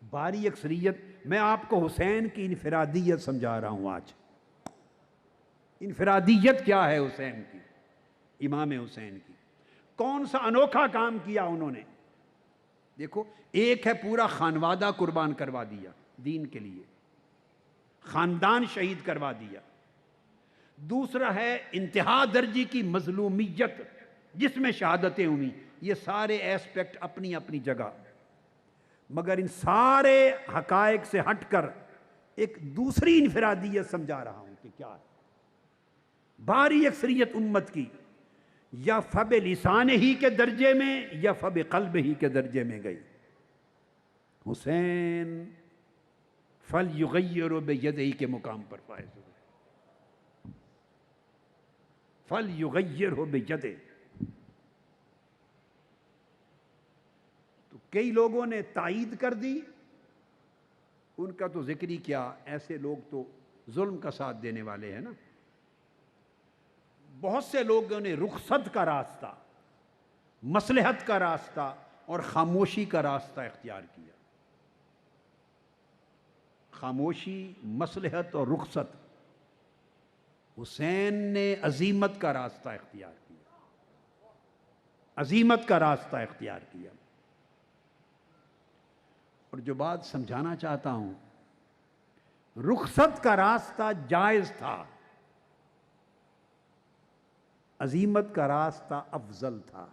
بھاری اکثریت، میں آپ کو حسین کی انفرادیت سمجھا رہا ہوں آج۔ انفرادیت کیا ہے حسین کی، امام حسین کی؟ کون سا انوکھا کام کیا انہوں نے؟ دیکھو، ایک ہے پورا خانوادہ قربان کروا دیا دین کے لیے، خاندان شہید کروا دیا، دوسرا ہے انتہا درجے کی مظلومیت جس میں شہادتیں ہوئیں، یہ سارے ایسپیکٹ اپنی اپنی جگہ، مگر ان سارے حقائق سے ہٹ کر ایک دوسری انفرادیت سمجھا رہا ہوں کہ کیا ہے۔ بھاری اکثریت امت کی یا فب لسان ہی کے درجے میں یا فب قلب ہی کے درجے میں گئی۔ حسین فَلْيُغَيِّرُ بِيَدِهِ کے مقام پر فائز ہوئے، فَلْيُغَيِّرْهُ بِيَدِهِ۔ تو کئی لوگوں نے تائید کر دی، ان کا تو ذکر ہی کیا، ایسے لوگ تو ظلم کا ساتھ دینے والے ہیں نا۔ بہت سے لوگوں نے رخصت کا راستہ، مصلحت کا راستہ اور خاموشی کا راستہ اختیار کیا۔ خاموشی، مصلحت اور رخصت۔ حسین نے عزیمت کا راستہ اختیار کیا، عزیمت کا راستہ اختیار کیا۔ اور جو بات سمجھانا چاہتا ہوں، رخصت کا راستہ جائز تھا، عزیمت کا راستہ افضل تھا۔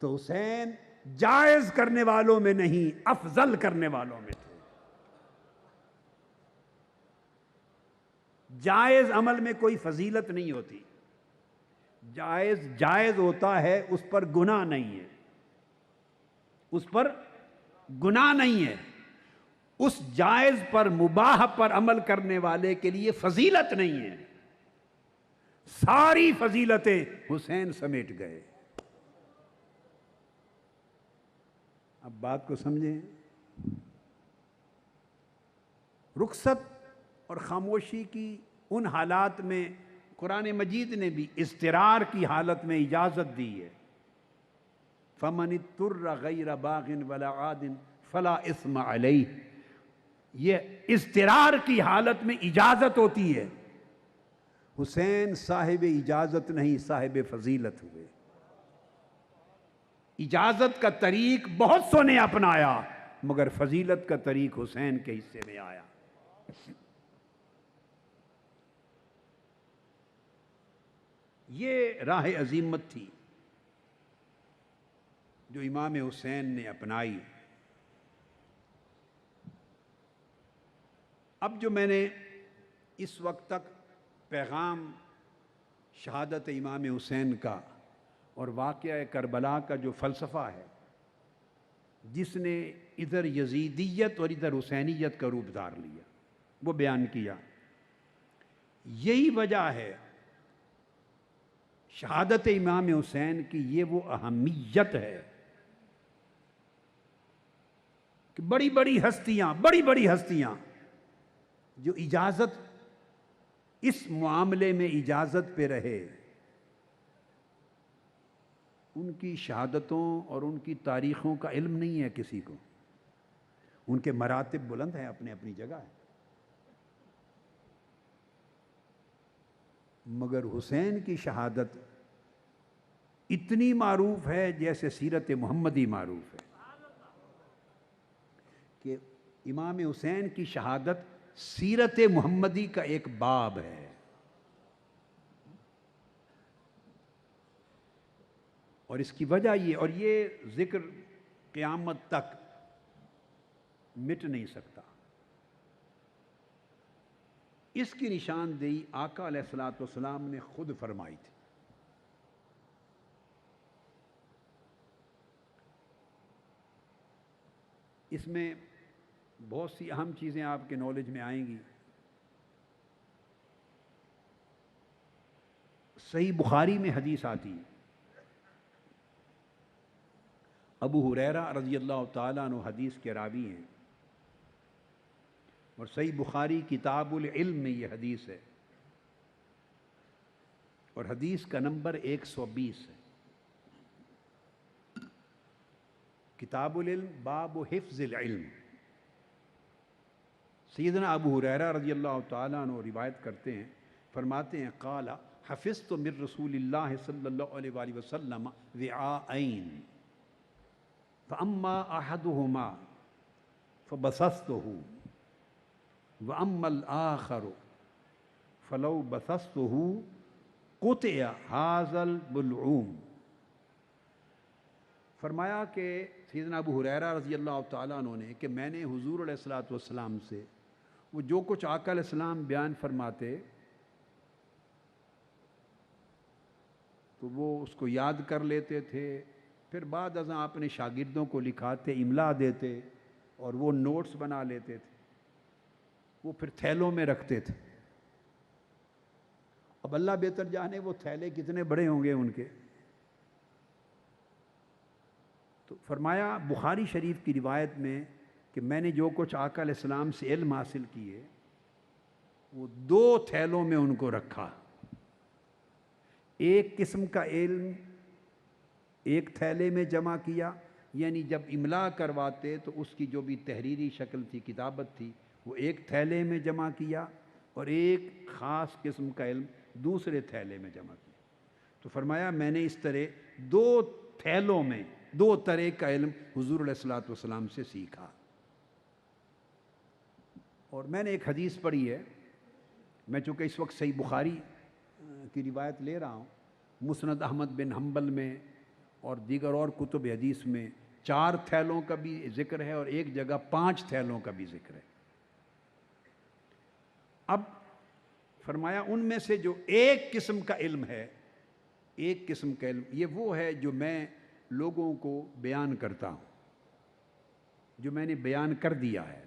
تو حسین جائز کرنے والوں میں نہیں، افضل کرنے والوں میں تھے۔ جائز عمل میں کوئی فضیلت نہیں ہوتی، جائز جائز ہوتا ہے، اس پر گناہ نہیں ہے، اس پر گناہ نہیں ہے۔ اس جائز پر، مباح پر عمل کرنے والے کے لیے فضیلت نہیں ہے۔ ساری فضیلتیں حسین سمیٹ گئے۔ اب بات کو سمجھیں۔ رخصت اور خاموشی کی ان حالات میں قرآن مجید نے بھی اضطرار کی حالت میں اجازت دی ہے۔ فَمَنِ اضْطُرَّ غَيْرَ بَاغٍ وَلَا عَادٍ فَلَا إِثْمَ عَلَيْهِ، یہ اضطرار کی حالت میں اجازت ہوتی ہے۔ حسین صاحب اجازت نہیں، صاحب فضیلت ہوئے۔ اجازت کا طریق بہت سو نے اپنایا، مگر فضیلت کا طریق حسین کے حصے میں آیا۔ یہ راہ عزیمت تھی جو امام حسین نے اپنائی۔ اب جو میں نے اس وقت تک پیغام شہادت امام حسین کا اور واقعہ کربلا کا جو فلسفہ ہے، جس نے ادھر یزیدیت اور ادھر حسینیت کا روپ دھار لیا، وہ بیان کیا۔ یہی وجہ ہے شہادت امام حسین کی، یہ وہ اہمیت ہے کہ بڑی بڑی ہستیاں جو اجازت، اس معاملے میں اجازت پہ رہے، ان کی شہادتوں اور ان کی تاریخوں کا علم نہیں ہے کسی کو۔ ان کے مراتب بلند ہیں، اپنے اپنی جگہ ہے، مگر حسین کی شہادت اتنی معروف ہے جیسے سیرت محمدی معروف ہے، کہ امام حسین کی شہادت سیرت محمدی کا ایک باب ہے۔ اور اس کی وجہ یہ، اور یہ ذکر قیامت تک مٹ نہیں سکتا، اس کی نشاندہی آقا علیہ الصلوۃ والسلام نے خود فرمائی تھی۔ اس میں بہت سی اہم چیزیں آپ کے نالج میں آئیں گی۔ صحیح بخاری میں حدیث آتی ہے، ابو ہریرہ رضی اللہ تعالیٰ عنہ حدیث کے راوی ہیں، اور صحیح بخاری کتاب العلم میں یہ حدیث ہے، اور حدیث کا نمبر 120 ہے۔ کتاب العلم باب حفظ العلم۔ سیدنا ابو ہریرہ رضی اللہ تعالیٰ عنہ روایت کرتے ہیں، فرماتے ہیں قال حفظت من رسول اللہ صلی اللہ علیہ وآلہ وسلم وعاءین فاما احدہما فبسطته واما الاخر فلو بسطته قطع هذا البلعوم۔ فرمایا کہ سیدنا ابو ہریرہ رضی اللہ تعالیٰ عنہ نے کہ میں نے حضور علیہ الصلوۃ والسلام سے وہ جو کچھ آقا علیہ السلام بیان فرماتے تو وہ اس کو یاد کر لیتے تھے، پھر بعد ازاں اپنے شاگردوں کو لکھاتے، املا دیتے، اور وہ نوٹس بنا لیتے تھے، وہ پھر تھیلوں میں رکھتے تھے۔ اب اللہ بہتر جانے وہ تھیلے کتنے بڑے ہوں گے ان کے۔ تو فرمایا بخاری شریف کی روایت میں کہ میں نے جو کچھ آقا علیہ السلام سے علم حاصل کیے وہ 2 تھیلوں میں ان کو رکھا، ایک قسم کا علم ایک تھیلے میں جمع کیا، یعنی جب املا کرواتے تو اس کی جو بھی تحریری شکل تھی، کتابت تھی، وہ ایک تھیلے میں جمع کیا، اور ایک خاص قسم کا علم دوسرے تھیلے میں جمع کیا۔ تو فرمایا میں نے اس طرح 2 تھیلوں میں 2 طرح کا علم حضور علیہ الصلوۃ والسلام سے سیکھا۔ اور میں نے ایک حدیث پڑھی ہے، میں چونکہ اس وقت صحیح بخاری کی روایت لے رہا ہوں، مسند احمد بن حنبل میں اور دیگر اور کتب حدیث میں 4 تھیلوں کا بھی ذکر ہے، اور ایک جگہ 5 تھیلوں کا بھی ذکر ہے۔ اب فرمایا ان میں سے جو ایک قسم کا علم ہے، ایک قسم کا علم، یہ وہ ہے جو میں لوگوں کو بیان کرتا ہوں، جو میں نے بیان کر دیا ہے،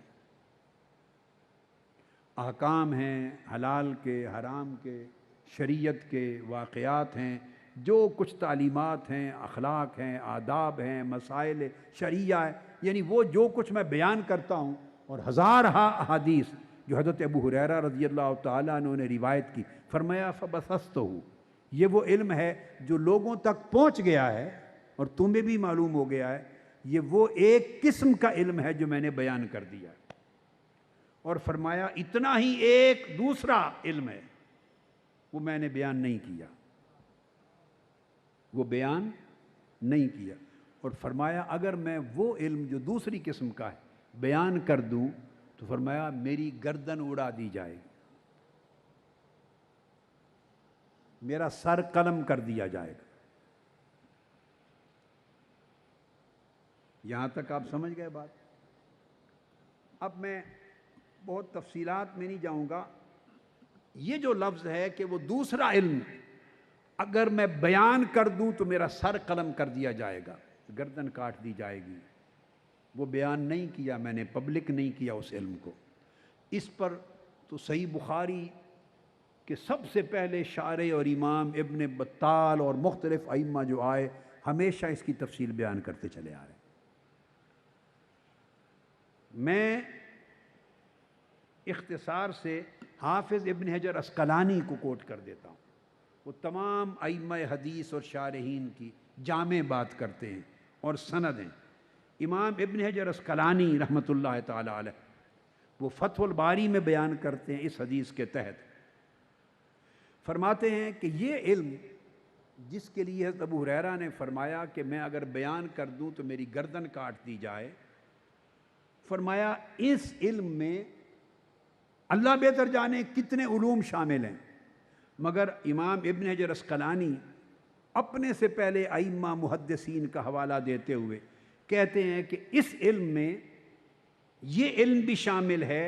احکام ہیں حلال کے، حرام کے، شریعت کے واقعات ہیں، جو کچھ تعلیمات ہیں، اخلاق ہیں، آداب ہیں، مسائل شرعیہ ہے، یعنی وہ جو کچھ میں بیان کرتا ہوں، اور ہزارہا احادیث جو حضرت ابو ہریرہ رضی اللہ تعالیٰ عنہ نے روایت کی، فرمایا فبثثتہ، یہ وہ علم ہے جو لوگوں تک پہنچ گیا ہے اور تمہیں بھی معلوم ہو گیا ہے، یہ وہ ایک قسم کا علم ہے جو میں نے بیان کر دیا ہے۔ اور فرمایا اتنا ہی ایک دوسرا علم ہے، وہ میں نے بیان نہیں کیا، وہ بیان نہیں کیا۔ اور فرمایا اگر میں وہ علم جو دوسری قسم کا ہے بیان کر دوں تو فرمایا میری گردن اڑا دی جائے گی، میرا سر قلم کر دیا جائے گا۔ یہاں تک آپ سمجھ گئے بات؟ اب میں بہت تفصیلات میں نہیں جاؤں گا۔ یہ جو لفظ ہے کہ وہ دوسرا علم اگر میں بیان کر دوں تو میرا سر قلم کر دیا جائے گا، گردن کاٹ دی جائے گی، وہ بیان نہیں کیا میں نے، پبلک نہیں کیا اس علم کو۔ اس پر تو صحیح بخاری کہ سب سے پہلے شارح اور امام ابن بطال اور مختلف ائمہ جو آئے ہمیشہ اس کی تفصیل بیان کرتے چلے آ رہے ہیں۔ میں اختصار سے حافظ ابن حجر عسقلانی کو کوٹ کر دیتا ہوں، وہ تمام ائمہ حدیث اور شارحین کی جامع بات کرتے ہیں اور سند ہیں۔ امام ابن حجر عسقلانی رحمۃ اللہ تعالی علیہ وہ فتح الباری میں بیان کرتے ہیں اس حدیث کے تحت، فرماتے ہیں کہ یہ علم جس کے لیے حضرت ابو ہریرہ نے فرمایا کہ میں اگر بیان کر دوں تو میری گردن کاٹ دی جائے، فرمایا اس علم میں اللہ بہتر جانے کتنے علوم شامل ہیں، مگر امام ابن حجر عسقلانی اپنے سے پہلے ائمہ محدثین کا حوالہ دیتے ہوئے کہتے ہیں کہ اس علم میں یہ علم بھی شامل ہے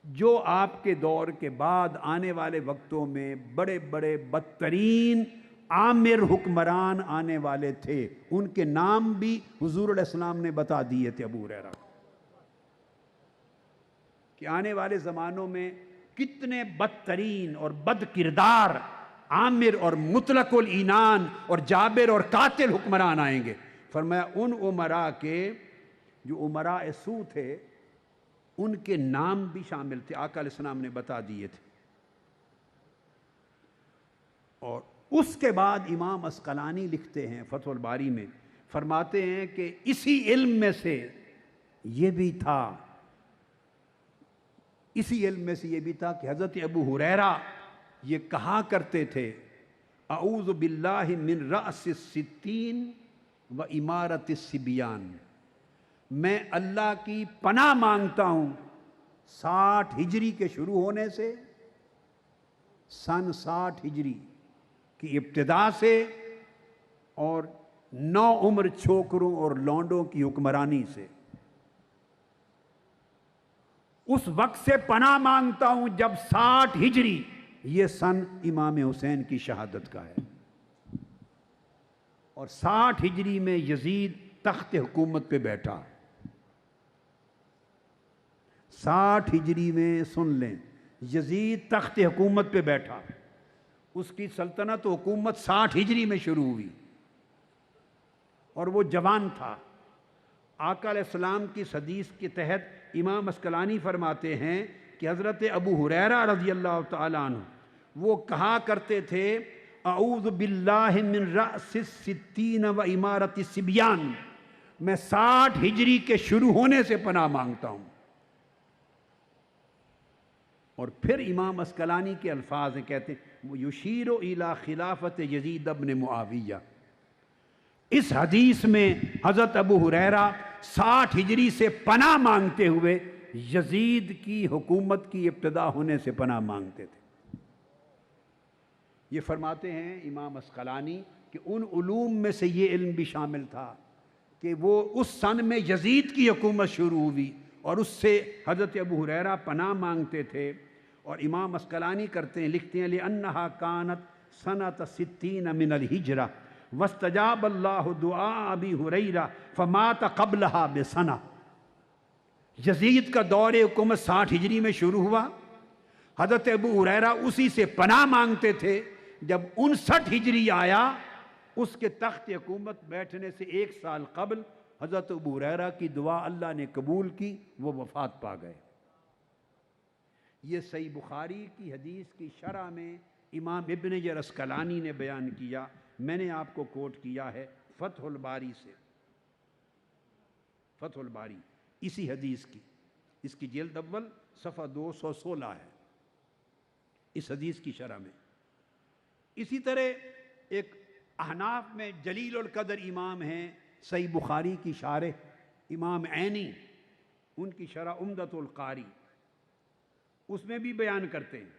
جو آپ کے دور کے بعد آنے والے وقتوں میں بڑے بڑے بدترین آمر حکمران آنے والے تھے، ان کے نام بھی حضور علیہ السلام نے بتا دیے تھے ابو ہریرہ کہ آنے والے زمانوں میں کتنے بدترین اور بد کردار عامر اور مطلق العنان اور جابر اور قاتل حکمران آئیں گے۔ فرمایا ان امراء کے جو امراء سو تھے ان کے نام بھی شامل تھے، آقا علیہ السلام نے بتا دیے تھے۔ اور اس کے بعد امام عسقلانی لکھتے ہیں فتح الباری میں، فرماتے ہیں کہ اسی علم میں سے یہ بھی تھا، اسی علم میں سے یہ بھی تھا کہ حضرت ابو ہریرہ یہ کہا کرتے تھے اعوذ باللہ من رأس الستین و امارت الصبیان، میں اللہ کی پناہ مانگتا ہوں 60 ہجری کے شروع ہونے سے، سن 60 ہجری کی ابتدا سے، اور 9 عمر چھوکروں اور لونڈوں کی حکمرانی سے، اس وقت سے پناہ مانگتا ہوں جب 60 ہجری، یہ سن امام حسین کی شہادت کا ہے، اور 60 ہجری میں یزید تخت حکومت پہ بیٹھا، 60 ہجری میں سن لیں یزید تخت حکومت پہ بیٹھا، اس کی سلطنت و حکومت 60 ہجری میں شروع ہوئی، اور وہ جوان تھا۔ آقا علیہ السلام کی حدیث کے تحت امام عسقلانی فرماتے ہیں کہ حضرت ابو ہریرہ رضی اللہ تعالیٰ عنہ وہ کہا کرتے تھے اعوذ باللہ من رأس الستین و امارت الصبیان، میں 60 ہجری کے شروع ہونے سے پناہ مانگتا ہوں۔ اور پھر امام اسقلانی کے الفاظ ہیں، کہتے ہیں یشیر الی خلافت یزید ابن معاویہ۔ اس حدیث میں حضرت ابو ہریرہ 60 ہجری سے پناہ مانگتے ہوئے یزید کی حکومت کی ابتدا ہونے سے پناہ مانگتے تھے۔ یہ فرماتے ہیں امام اسقلانی کہ ان علوم میں سے یہ علم بھی شامل تھا کہ وہ اس سن میں یزید کی حکومت شروع ہوئی اور اس سے حضرت ابو ہریرہ پناہ مانگتے تھے۔ اور امام اسقلانی کرتے ہیں، لکھتے ہیں لِأَنَّهَا كَانَتْ سَنَةَ 60 من الہجرہ وَاسْتَجَابَ اللَّهُ دُعَاءَ أَبِي هُرَيْرَةَ فَمَاتَ قَبْلَهَا بِسَنَةٍ۔ یزید کا دور حکومت 60 ہجری میں شروع ہوا، حضرت ابو ہریرہ اسی سے پناہ مانگتے تھے۔ جب 59 ہجری آیا، اس کے تخت حکومت بیٹھنے سے 1 سال قبل حضرت ابو ہریرہ کی دعا اللہ نے قبول کی، وہ وفات پا گئے۔ یہ صحیح بخاری کی حدیث کی شرح میں امام ابن حجر اسقلانی نے بیان کیا، میں نے آپ کو کوٹ کیا ہے فتح الباری سے، فتح الباری اسی حدیث کی، اس کی جلد اول صفحہ 216 ہے اس حدیث کی شرح میں۔ اسی طرح ایک احناف میں جلیل القدر امام ہیں، صحیح بخاری کی شارح امام عینی، ان کی شرح عمدۃ القاری، اس میں بھی بیان کرتے ہیں،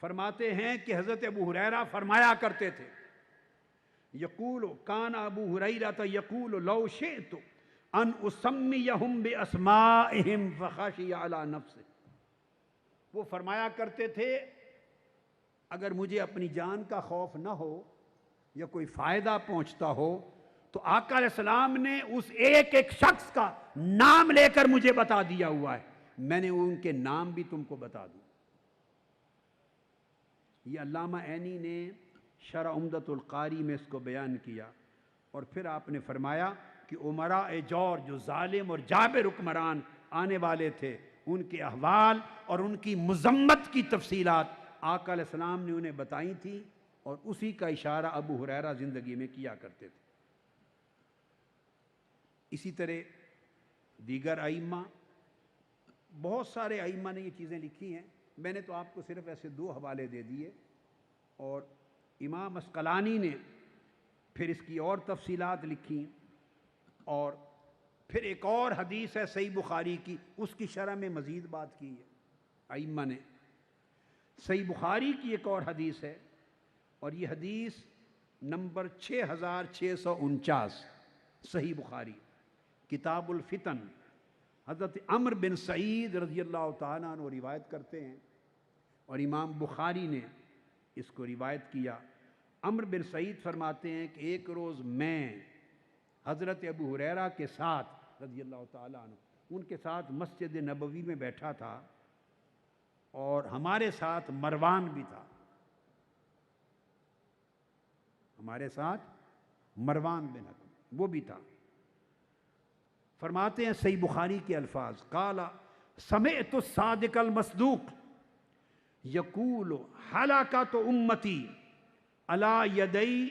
فرماتے ہیں کہ حضرت ابو ہریرہ فرمایا کرتے تھے، یقول کان ابو ہریرہ یقول لو شئت ان اسمیہم باسمائہم فخشی علی نفسہ۔ وہ فرمایا کرتے تھے اگر مجھے اپنی جان کا خوف نہ ہو یا کوئی فائدہ پہنچتا ہو تو آقا علیہ السلام نے اس ایک ایک شخص کا نام لے کر مجھے بتا دیا ہوا ہے، میں نے ان کے نام بھی تم کو بتا دوں۔ یہ علامہ عینی نے شرح عمدۃ القاری میں اس کو بیان کیا۔ اور پھر آپ نے فرمایا کہ امراء جور، جو ظالم اور جابر حکمران آنے والے تھے، ان کے احوال اور ان کی مذمت کی تفصیلات آقا علیہ السلام نے انہیں بتائی تھی، اور اسی کا اشارہ ابو ہریرہ زندگی میں کیا کرتے تھے۔ اسی طرح دیگر ائمہ، بہت سارے ائمہ نے یہ چیزیں لکھی ہیں، میں نے تو آپ کو صرف ایسے 2 حوالے دے دیے، اور امام اسقلانی نے پھر اس کی اور تفصیلات لکھی، اور پھر ایک اور حدیث ہے صحیح بخاری کی، اس کی شرح میں مزید بات کی ہے ائمہ نے۔ صحیح بخاری کی ایک اور حدیث ہے، اور یہ حدیث نمبر 6649 صحیح بخاری کتاب الفتن، حضرت عمرو بن سعید رضی اللہ تعالیٰ عنہ روایت کرتے ہیں، اور امام بخاری نے اس کو روایت کیا۔ عمرو بن سعید فرماتے ہیں کہ ایک روز میں حضرت ابو ہریرہ کے ساتھ رضی اللہ تعالیٰ عنہ، ان کے ساتھ مسجد نبوی میں بیٹھا تھا، اور ہمارے ساتھ مروان بھی تھا، ہمارے ساتھ مروان بن حکم وہ بھی تھا۔ فرماتے ہیں صحیح بخاری کے الفاظ، قال سمعت الصادق المصدوق یقول ہلاکت امتی علی یدی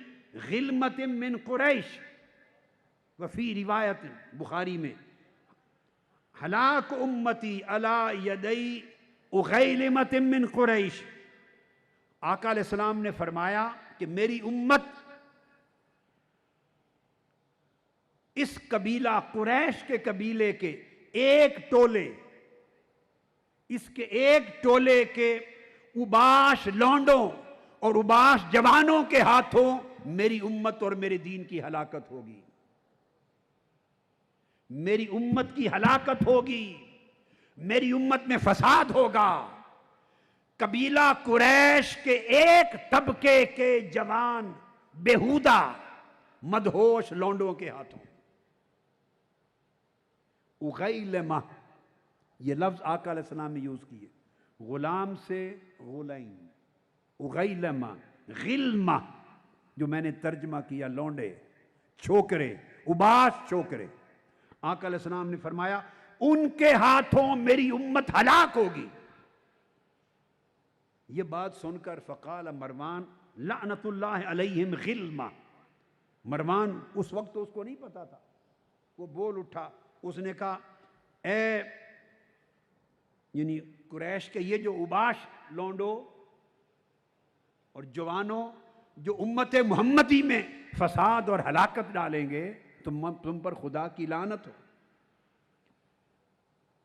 غلمت من قریش، وفی روایت بخاری میں ہلاک امتی علی یدی اغیلمت من قریش۔ آقا علیہ السلام نے فرمایا کہ میری امت اس قبیلہ قریش کے قبیلے کے ایک ٹولے، اس کے ایک ٹولے کے اوباش لونڈوں اور اوباش جوانوں کے ہاتھوں میری امت اور میرے دین کی ہلاکت ہوگی، میری امت کی ہلاکت ہوگی، میری امت میں فساد ہوگا۔ قبیلہ قریش کے ایک طبقے کے جوان بیہودہ مدہوش لونڈوں کے ہاتھوں۔ اغیلمہ، یہ لفظ آقا علیہ السلام نے یوز کیے، غلام سے غلیم، اغیلمہ، غلمہ جو میں نے ترجمہ کیا لونڈے، چھوکرے، اوباش چھوکرے۔ آقا علیہ السلام نے فرمایا ان کے ہاتھوں میری امت ہلاک ہوگی۔ یہ بات سن کر فقال مروان لعنت اللہ علیہم غلما. مروان اس وقت تو اس کو نہیں پتا تھا، وہ بول اٹھا، اس نے کہا اے یعنی قریش کے یہ جو اوباش لونڈو اور جوانوں جو امت محمدی میں فساد اور ہلاکت ڈالیں گے تم پر خدا کی لعنت ہو.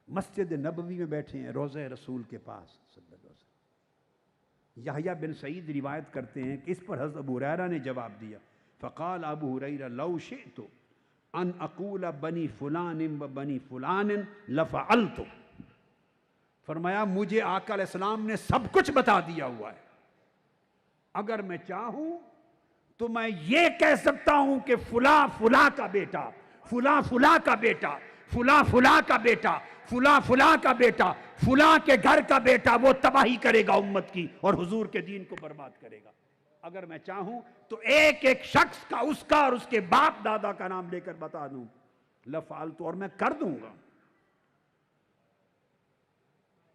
مسجد نبوی میں بیٹھے ہیں روضہ رسول کے پاس صلی اللہ علیہ وسلم. یحییٰ بن سعید روایت کرتے ہیں کہ اس پر حضرت ابو ہریرہ نے جواب دیا، فقال ابو ہریرہ لو شئت ان اقول بنی فلان و بنی فلان لفعلت. فرمایا مجھے آقا علیہ السلام نے سب کچھ بتا دیا ہوا ہے، اگر میں چاہوں تو میں یہ کہہ سکتا ہوں کہ فلاں فلاں کا بیٹا، فلاں فلاں کا بیٹا، فلاں فلاں کا بیٹا، فلاں فلاں کا بیٹا، فلاں کے گھر کا بیٹا وہ تباہی کرے گا امت کی اور حضور کے دین کو برباد کرے گا. اگر میں چاہوں تو ایک ایک شخص کا، اس کا اور اس کے باپ دادا کا نام لے کر بتا دوں، لفعلت، اور میں کر دوں گا.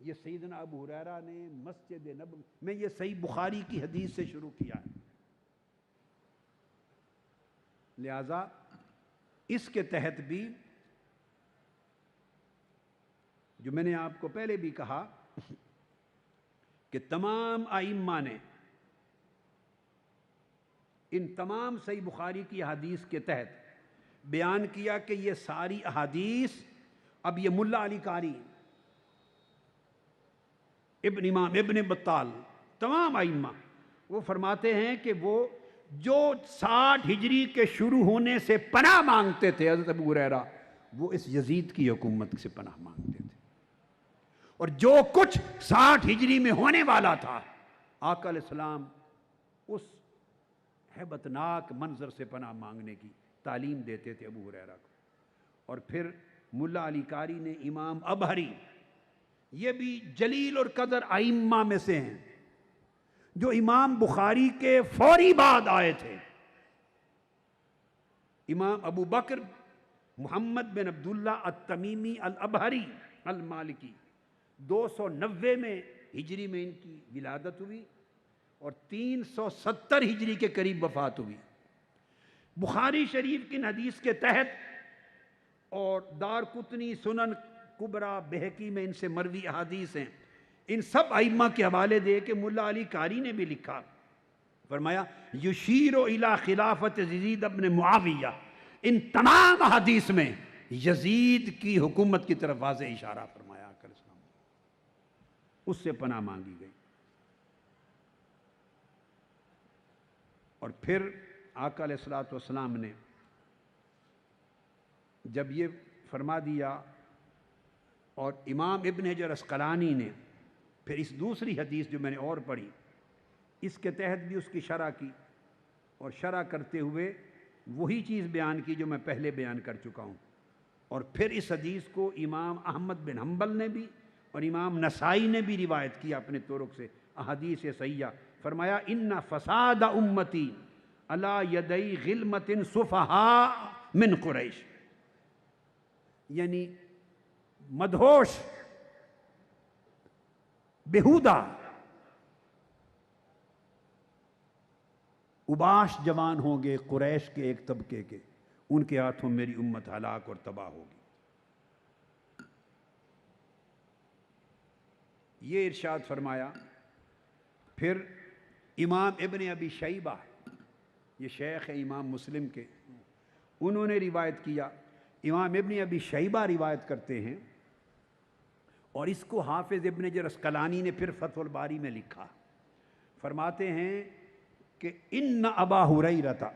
یہ سیدنا ابو ہریرہ نے مسجد نبوی میں یہ صحیح بخاری کی حدیث سے شروع کیا ہے. لہذا اس کے تحت بھی جو میں نے آپ کو پہلے بھی کہا کہ تمام ائمہ نے ان تمام صحیح بخاری کی احادیث کے تحت بیان کیا کہ یہ ساری احادیث، اب یہ ملا علی قاری، امام ابن بطال، تمام ائمہ وہ فرماتے ہیں کہ وہ جو 60 ہجری کے شروع ہونے سے پناہ مانگتے تھے حضرت ابو ہریرہ، وہ اس یزید کی حکومت سے پناہ مانگتے تھے، اور جو کچھ 60 ہجری میں ہونے والا تھا آقا علیہ السلام اس ہیبتناک منظر سے پناہ مانگنے کی تعلیم دیتے تھے ابو ہریرہ کو. اور پھر ملا علی قاری نے امام ابہری، یہ بھی جلیل اور قدر ائمہ میں سے ہیں جو امام بخاری کے فوری بعد آئے تھے. امام ابو بکر محمد بن عبداللہ التمیمی الابہری المالکی 290 میں ہجری میں ان کی ولادت ہوئی اور 370 ہجری کے قریب وفات ہوئی. بخاری شریف کی حدیث کے تحت اور دارقطنی، سنن کبریٰ، بہقی میں ان سے مروی احادیث ہیں. ان سب ائمہ کے حوالے دے کہ ملا علی قاری نے بھی لکھا، فرمایا یشیر الی خلافت یزید ابن معاویہ. ان تمام احادیث میں یزید کی حکومت کی طرف واضح اشارہ فرمایا آقا علیہ السلام، اس سے پناہ مانگی گئی. اور پھر آقا علیہ السلام نے جب یہ فرما دیا، اور امام ابن حجر عسقلانی نے پھر اس دوسری حدیث جو میں نے اور پڑھی اس کے تحت بھی اس کی شرح کی، اور شرح کرتے ہوئے وہی چیز بیان کی جو میں پہلے بیان کر چکا ہوں. اور پھر اس حدیث کو امام احمد بن حنبل نے بھی اور امام نسائی نے بھی روایت کیا اپنے طرق سے احادیث صحیحہ. فرمایا ان فساد امتی علی یدی غلمت سفہاء من قریش، یعنی مدہوش، بیہودہ، اوباش جوان ہوں گے قریش کے ایک طبقے کے، ان کے ہاتھوں میری امت ہلاک اور تباہ ہوگی. یہ ارشاد فرمایا. پھر امام ابن ابی شیبہ، یہ شیخ ہے امام مسلم کے، انہوں نے روایت کیا. امام ابن ابی شیبہ روایت کرتے ہیں، اور اس کو حافظ ابن حجر عسقلانی نے پھر فتح الباری میں لکھا. فرماتے ہیں کہ ان ابا ہریرہ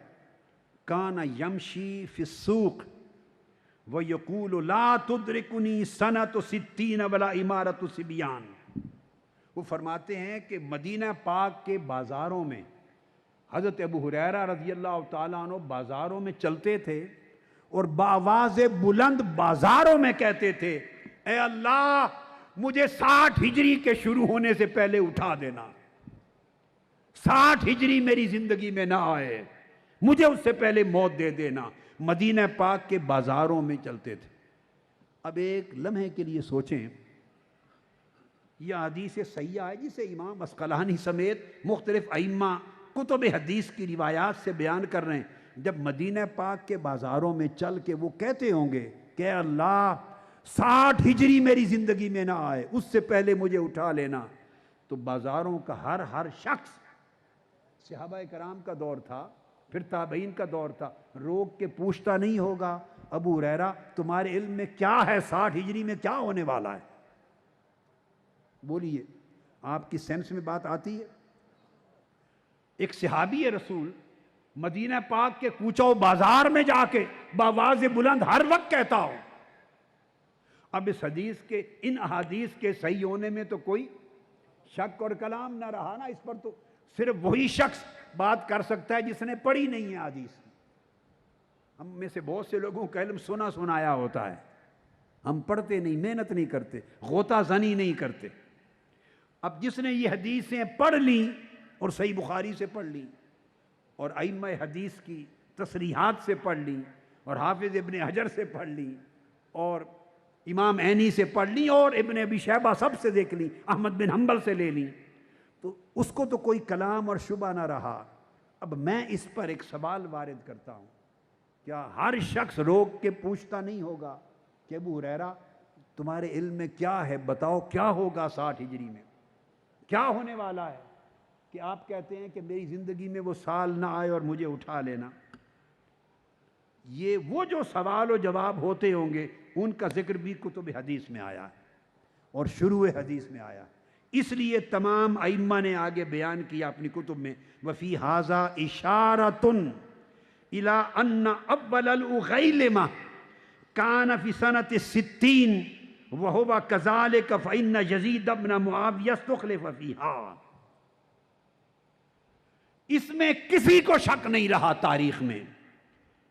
کان یمشی فی السوق ویقول لا تدرکنی سنۃ 60 ولا امارۃ صبیان. وہ فرماتے ہیں کہ مدینہ پاک کے بازاروں میں حضرت ابو ہریرہ رضی اللہ تعالیٰ عنہ بازاروں میں چلتے تھے اور بآواز بلند بازاروں میں کہتے تھے اے اللہ مجھے 60 ہجری کے شروع ہونے سے پہلے اٹھا دینا، 60 ہجری میری زندگی میں نہ آئے، مجھے اس سے پہلے موت دے دینا. مدینہ پاک کے بازاروں میں چلتے تھے. اب ایک لمحے کے لیے سوچیں، یہ حدیث صحیحہ ہے جسے امام عسقلانی سمیت مختلف ائمہ کتب حدیث کی روایات سے بیان کر رہے ہیں، جب مدینہ پاک کے بازاروں میں چل کے وہ کہتے ہوں گے کہ اللہ 60 ہجری میری زندگی میں نہ آئے، اس سے پہلے مجھے اٹھا لینا، تو بازاروں کا ہر شخص، صحابہ کرام کا دور تھا، پھر تابعین کا دور تھا، روک کے پوچھتا نہیں ہوگا ابو ہریرہ تمہارے علم میں کیا ہے، 60 ہجری میں کیا ہونے والا ہے؟ بولیے، آپ کی سینس میں بات آتی ہے؟ ایک صحابی رسول مدینہ پاک کے کوچہ و بازار میں جا کے بآواز بلند ہر وقت کہتا ہو، اب اس حدیث کے، ان احادیث کے صحیح ہونے میں تو کوئی شک اور کلام نہ رہا نا، اس پر تو صرف وہی شخص بات کر سکتا ہے جس نے پڑھی نہیں ہے حدیث۔ ہم میں سے بہت سے لوگوں کا علم سنا سنایا ہوتا ہے، ہم پڑھتے نہیں، محنت نہیں کرتے، غوطہ زنی نہیں کرتے۔ اب جس نے یہ حدیثیں پڑھ لیں اور صحیح بخاری سے پڑھ لیں اور ائمہ حدیث کی تصریحات سے پڑھ لیں اور حافظ ابن حجر سے پڑھ لیں اور امام عینی سے پڑھ لیں اور ابن ابی شیبہ سب سے دیکھ لیں، احمد بن حنبل سے لے لیں، تو اس کو تو کوئی کلام اور شبہ نہ رہا۔ اب میں اس پر ایک سوال وارد کرتا ہوں، کیا ہر شخص روک کے پوچھتا نہیں ہوگا کہ ابو ہریرہ تمہارے علم میں کیا ہے، بتاؤ کیا ہوگا 60 ہجری میں، کیا ہونے والا ہے کہ آپ کہتے ہیں کہ میری زندگی میں وہ سال نہ آئے اور مجھے اٹھا لینا؟ یہ وہ جو سوال و جواب ہوتے ہوں گے ان کا ذکر بھی کتب حدیث میں آیا ہے اور شروع حدیث میں آیا ہے۔ اس لیے تمام ائمہ نے آگے بیان کیا اپنی کتب میں، وفی ھذا اشارۃ الی ان اول الاغیلمہ کان فی سنۃ 60 وہو کذالک فإن یزید بن معاویہ استخلف فیہا۔ اس میں کسی کو شک نہیں رہا تاریخ میں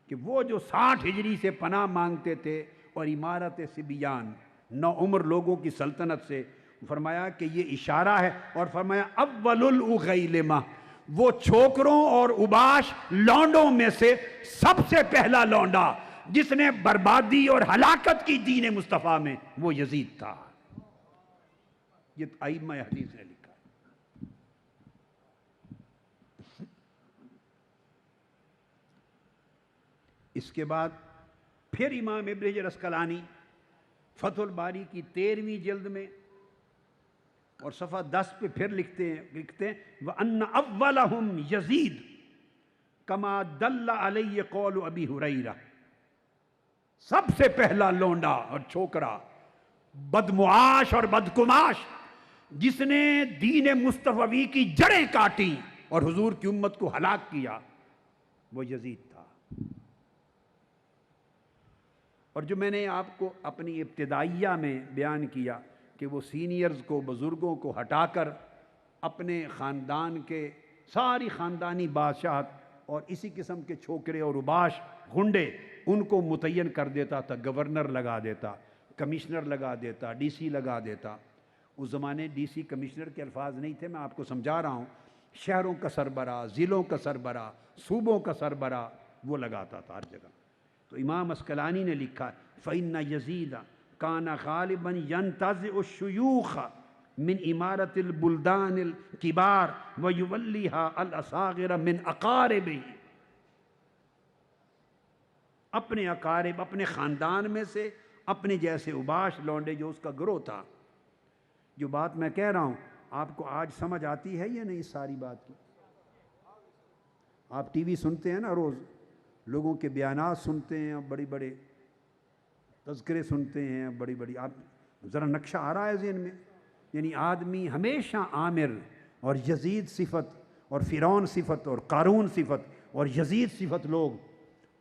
کہ وہ جو 60 ہجری سے پناہ مانگتے تھے اور امارت صبیان، نوعمر لوگوں کی سلطنت سے، فرمایا کہ یہ اشارہ ہے، اور فرمایا اول الاغیلمہ، وہ چھوکروں اور اوباش لونڈوں میں سے سب سے پہلا لونڈا جس نے بربادی اور ہلاکت کی دین مصطفیٰ میں، وہ یزید تھا۔ یہ ائمہ حدیث نے لکھا ہے۔ اس کے بعد پھر امام ابن حجر عسقلانی فتح الباری کی 13ویں جلد میں اور صفحہ 10 پہ پھر لکھتے ہیں وَأَنَّ أَوَّلَهُمْ يَزِيدُ كَمَا دَلَّ عَلَيْهِ قَوْلُ أَبِي هُرَيْرَةَ، سب سے پہلا لونڈا اور چھوکرا، بدمعاش اور بدکماش، جس نے دین مصطفی کی جڑیں کاٹی اور حضور کی امت کو ہلاک کیا، وہ یزید تھا۔ اور جو میں نے آپ کو اپنی ابتدائیہ میں بیان کیا کہ وہ سینئرز کو، بزرگوں کو ہٹا کر اپنے خاندان کے ساری خاندانی بادشاہت اور اسی قسم کے چھوکرے اور اوباش غنڈے ان کو متعین کر دیتا تھا، گورنر لگا دیتا، کمشنر لگا دیتا، ڈی سی لگا دیتا۔ اس زمانے ڈی سی کمشنر کے الفاظ نہیں تھے، میں آپ کو سمجھا رہا ہوں، شہروں کا سربراہ، ضلعوں کا سربراہ، صوبوں کا سربراہ وہ لگاتا تھا ہر جگہ۔ تو امام عسقلانی نے لکھا فَإِنَّ يَزِيدَ كَانَ غَالِبًا يَنْتَزِعُ الشُّيُوخَ مِنْ إِمَارَةِ الْبُلْدَانِ الْكِبَارِ وَيُوَلِّهَا الْأَصَاغِرَ مِنْ أَقَارِبِهِ، اپنے اقارب، اپنے خاندان میں سے اپنے جیسے اوباش لونڈے جو اس کا گروہ تھا۔ جو بات میں کہہ رہا ہوں آپ کو آج سمجھ آتی ہے یا نہیں اس ساری بات کی؟ آپ ٹی وی سنتے ہیں نا روز، لوگوں کے بیانات سنتے ہیں، بڑی بڑے تذکرے سنتے ہیں، بڑی بڑی، آپ ذرا نقشہ آ رہا ہے ذہن میں؟ یعنی آدمی ہمیشہ عامر اور یزید صفت اور فرعون صفت اور قارون صفت اور یزید صفت لوگ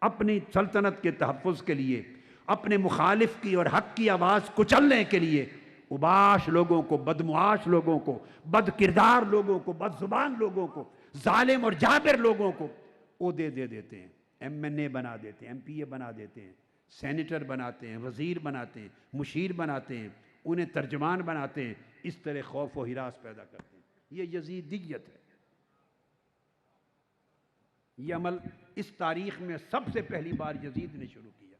اپنی سلطنت کے تحفظ کے لیے، اپنے مخالف کی اور حق کی آواز کچلنے کے لیے اوباش لوگوں کو، بدمعاش لوگوں کو، بد کردار لوگوں کو، بد زبان لوگوں کو، ظالم اور جابر لوگوں کو عہدے دے دیتے ہیں، ایم این اے بنا دیتے ہیں، ایم پی اے بنا دیتے ہیں، سینیٹر بناتے ہیں، وزیر بناتے ہیں، مشیر بناتے ہیں، انہیں ترجمان بناتے ہیں، اس طرح خوف و ہراس پیدا کرتے ہیں۔ یہ یزیدیت ہے۔ یہ عمل اس تاریخ میں سب سے پہلی بار یزید نے شروع کیا۔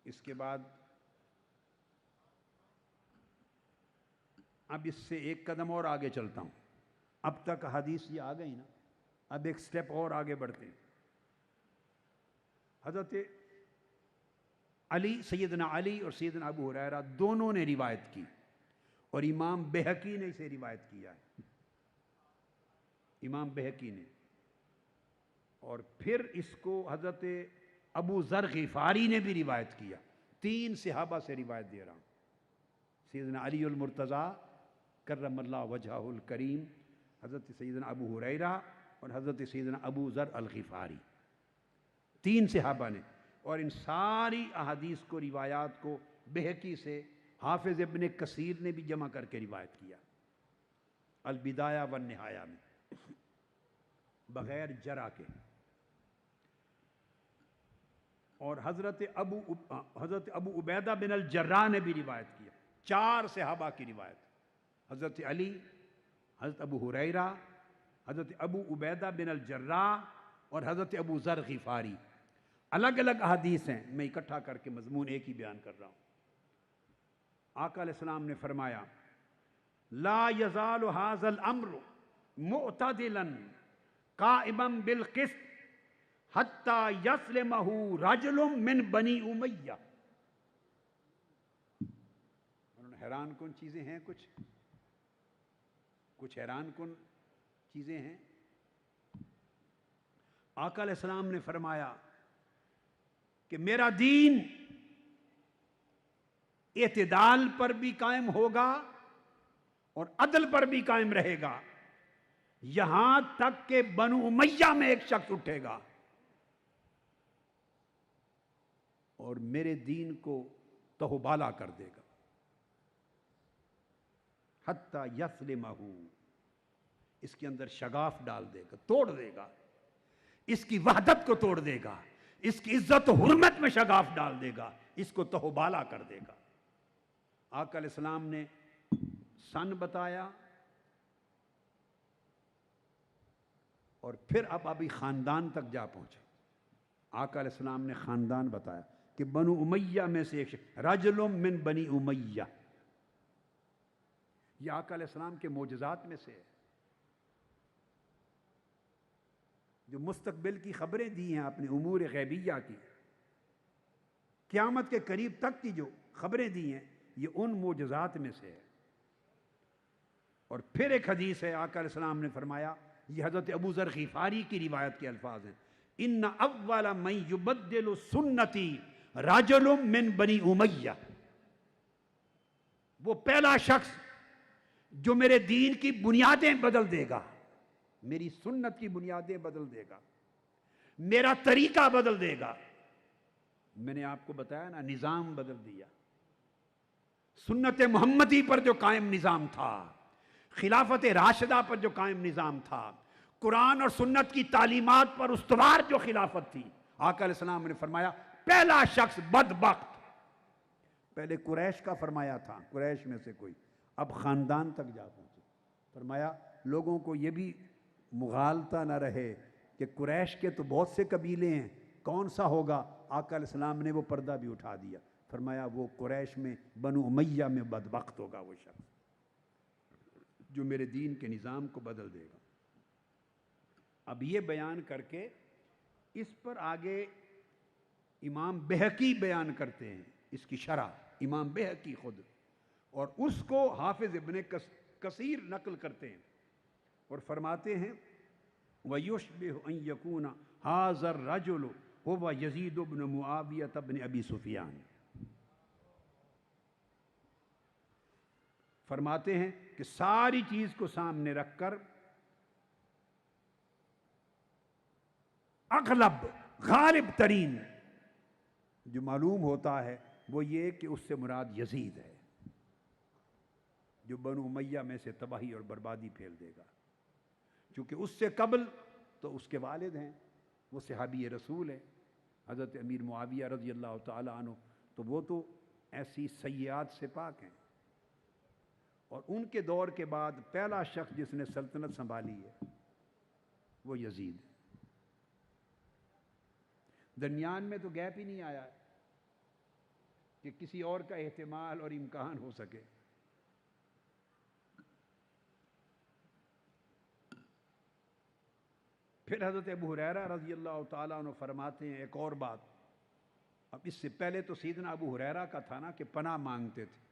اس کے بعد اب اس سے ایک قدم اور آگے چلتا ہوں. اب تک حدیث یہ آ گئی نا, اب ایک سٹیپ اور آگے بڑھتے ہیں. حضرت علی, سیدنا علی اور سیدنا ابو ہریرہ دونوں نے روایت کی, اور امام بہقی نے اسے روایت کیا ہے, امام بہقی نے. اور پھر اس کو حضرت ابو ذر غفاری نے بھی روایت کیا. 3 صحابہ سے روایت دے رہا ہوں, سیدنا علی المرتضیٰ کرم اللہ وجہہ الکریم, حضرت سیدنا ابو ہریرہ اور حضرت سیدنا ابو ذر الغفاری, 3 صحابہ نے. اور ان ساری احادیث کو, روایات کو بہقی سے حافظ ابن کثیر نے بھی جمع کر کے روایت کیا البدایہ والنہایہ میں, بغیر جرح کے. اور حضرت ابو عبیدہ بن الجراح نے بھی روایت کیا. 4 صحابہ کی روایت, حضرت علی, حضرت ابو ہریرہ, حضرت ابو عبیدہ بن الجراح اور حضرت ابو ذر غفاری. الگ الگ احادیث ہیں, میں اکٹھا کر کے مضمون ایک ہی بیان کر رہا ہوں. آقا علیہ السلام نے فرمایا لا یزال ھذا الامر معتدلا قائما بالقسط حتی یسلمہ رجل من بنی امیہ. انہوں نے حیران کن چیزیں ہیں, کچھ حیران کن چیزیں ہیں. آقا علیہ السلام نے فرمایا کہ میرا دین اعتدال پر بھی قائم ہوگا اور عدل پر بھی قائم رہے گا, یہاں تک کہ بنو امیہ میں ایک شخص اٹھے گا اور میرے دین کو تہوبالا کر دے گا. حتی یسلمہ, اس کے اندر شگاف ڈال دے گا, توڑ دے گا, اس کی وحدت کو توڑ دے گا, اس کی عزت و حرمت میں شگاف ڈال دے گا, اس کو تہوبالا کر دے گا. آقا علیہ السلام نے سن بتایا, اور پھر اب ابھی خاندان تک جا پہنچے. آقا علیہ السلام نے خاندان بتایا کہ بنو امیہ میں سے ایک شخص, رجل من بنی امیہ. یہ آقا علیہ السلام کے معجزات میں سے ہے, جو مستقبل کی خبریں دی ہیں اپنی امور غیبیہ کی, قیامت کے قریب تک کی جو خبریں دی ہیں, یہ ان معجزات میں سے ہے. اور پھر ایک حدیث ہے, آقا علیہ السلام نے فرمایا, یہ حضرت ابو ذر غفاری کی روایت کے الفاظ ہیں, ان اول من یبدل سنتی رجل من بنی امیہ. وہ پہلا شخص جو میرے دین کی بنیادیں بدل دے گا, میری سنت کی بنیادیں بدل دے گا, میرا طریقہ بدل دے گا. میں نے آپ کو بتایا نا, نظام بدل دیا. سنت محمدی پر جو قائم نظام تھا, خلافت راشدہ پر جو قائم نظام تھا, قرآن اور سنت کی تعلیمات پر استوار جو خلافت تھی, آقا علیہ السلام نے فرمایا پہلا شخص بدبخت. پہلے قریش کا فرمایا تھا, قریش میں سے کوئی, اب خاندان تک جا پہنچے. فرمایا لوگوں کو یہ بھی مغالطہ نہ رہے کہ قریش کے تو بہت سے قبیلے ہیں, کون سا ہوگا. آقا علیہ السلام نے وہ پردہ بھی اٹھا دیا. فرمایا وہ قریش میں بنو امیہ میں بدبخت ہوگا وہ شخص جو میرے دین کے نظام کو بدل دے گا. اب یہ بیان کر کے اس پر آگے امام بہقی بیان کرتے ہیں, اس کی شرح امام بہقی خود, اور اس کو حافظ ابن کثیر نقل کرتے ہیں اور فرماتے ہیں وَيُشْبِهُ أَن يَكُونَ هَذَا الرَّجُلُ هُوَ يَزِيدُ بْنُ مُعَاوِيَةَ بْنِ أَبِي سُفْيَانَ. فرماتے ہیں کہ ساری چیز کو سامنے رکھ کر اغلب غالب ترین جو معلوم ہوتا ہے وہ یہ کہ اس سے مراد یزید ہے, جو بنو امیہ میں سے تباہی اور بربادی پھیل دے گا. چونکہ اس سے قبل تو اس کے والد ہیں, وہ صحابی رسول ہے حضرت امیر معاویہ رضی اللہ تعالی عنہ, تو وہ تو ایسی سیئات سے پاک ہیں. اور ان کے دور کے بعد پہلا شخص جس نے سلطنت سنبھالی ہے وہ یزید. درمیان میں تو گیپ ہی نہیں آیا کہ کسی اور کا احتمال اور امکان ہو سکے. پھر حضرت ابو ہریرہ رضی اللہ تعالیٰ عنہ فرماتے ہیں ایک اور بات. اب اس سے پہلے تو سیدنا ابو ہریرہ کا تھا نا کہ پناہ مانگتے تھے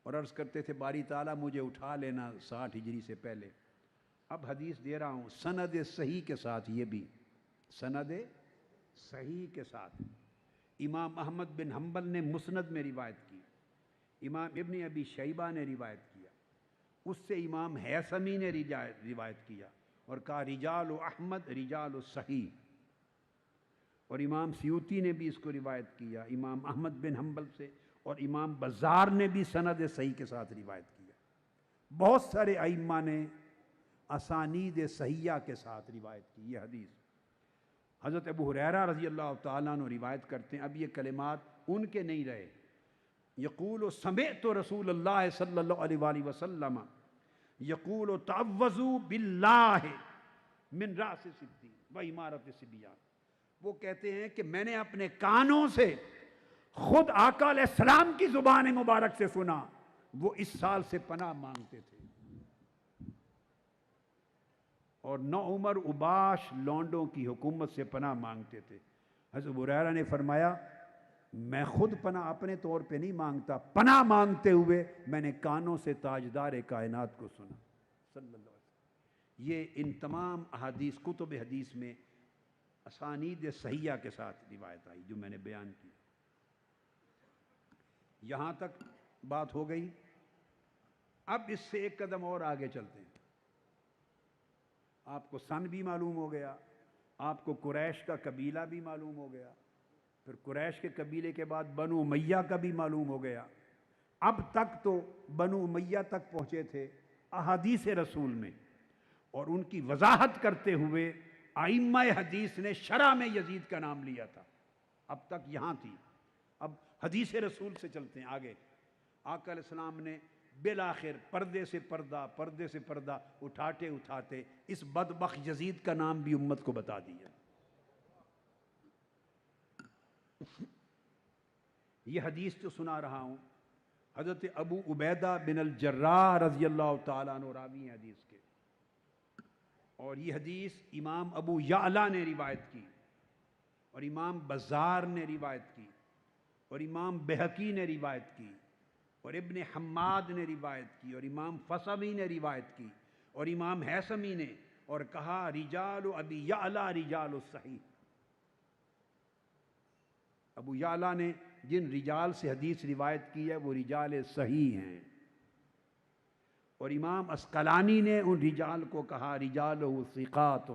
اور عرض کرتے تھے باری تعالیٰ مجھے اٹھا لینا 60 ہجری سے پہلے. اب حدیث دے رہا ہوں سند صحیح کے ساتھ، یہ بھی سند صحیح کے ساتھ. امام احمد بن حنبل نے مسند میں روایت کی، امام ابن ابی شیبہ نے روایت کیا، اس سے امام حیثمی نے روایت کیا اور کہا رجال احمد رجال صحیح. اور امام سیوطی نے بھی اس کو روایت کیا امام احمد بن حنبل سے، اور امام بزار نے بھی سند صحیح کے ساتھ روایت کیا. بہت سارے ائمہ نے اسانید صحیحہ کے ساتھ روایت کی یہ حدیث. حضرت ابو ہریرہ رضی اللہ تعالیٰ عنہ روایت کرتے ہیں، اب یہ کلمات ان کے نہیں رہے. یقول سمعت رسول اللہ صلی اللہ علیہ وآلہ وسلم یقول تعوذوا باللہ من رأس الدین و امارت الصبیان. وہ کہتے ہیں کہ میں نے اپنے کانوں سے خود آقا علیہ السلام کی زبان مبارک سے سنا، وہ اس سال سے پناہ مانگتے تھے اور نو عمر اباش لونڈوں کی حکومت سے پناہ مانگتے تھے. حضرت ابو ہریرہ نے فرمایا میں خود پناہ اپنے طور پہ نہیں مانگتا، پناہ مانگتے ہوئے میں نے کانوں سے تاجدار کائنات کو سنا صلی اللہ علیہ وسلم. یہ ان تمام احادیث کتب حدیث میں اسانید صحیحہ کے ساتھ روایت آئی جو میں نے بیان کی. یہاں تک بات ہو گئی. اب اس سے ایک قدم اور آگے چلتے ہیں. آپ کو سن بھی معلوم ہو گیا، آپ کو قریش کا قبیلہ بھی معلوم ہو گیا، پھر قریش کے قبیلے کے بعد بنو امیہ کا بھی معلوم ہو گیا. اب تک تو بنو امیہ تک پہنچے تھے احادیث رسول میں، اور ان کی وضاحت کرتے ہوئے ائمہ حدیث نے شرح میں یزید کا نام لیا تھا. اب تک یہاں تھی. اب حدیث رسول سے چلتے ہیں آگے. آقا علیہ السلام نے بالآخر پردے سے پردہ اٹھاتے اٹھاتے اس بدبخت یزید کا نام بھی امت کو بتا دیا. یہ حدیث جو سنا رہا ہوں حضرت ابو عبیدہ بن الجراح رضی اللہ تعالیٰ عنہ راوی ہیں حدیث کے، اور یہ حدیث امام ابو یعلا نے روایت کی اور امام بزار نے روایت کی اور امام بہقی نے روایت کی اور ابن حماد نے روایت کی اور امام فصوی نے روایت کی اور امام حیثمی نے، اور کہا رجال ابی یعلا رجال الصحیح. ابو یعلا نے جن رجال سے حدیث روایت کی ہے وہ رجال صحیح ہیں، اور امام اسقلانی نے ان رجال کو کہا رجالہ ثقات.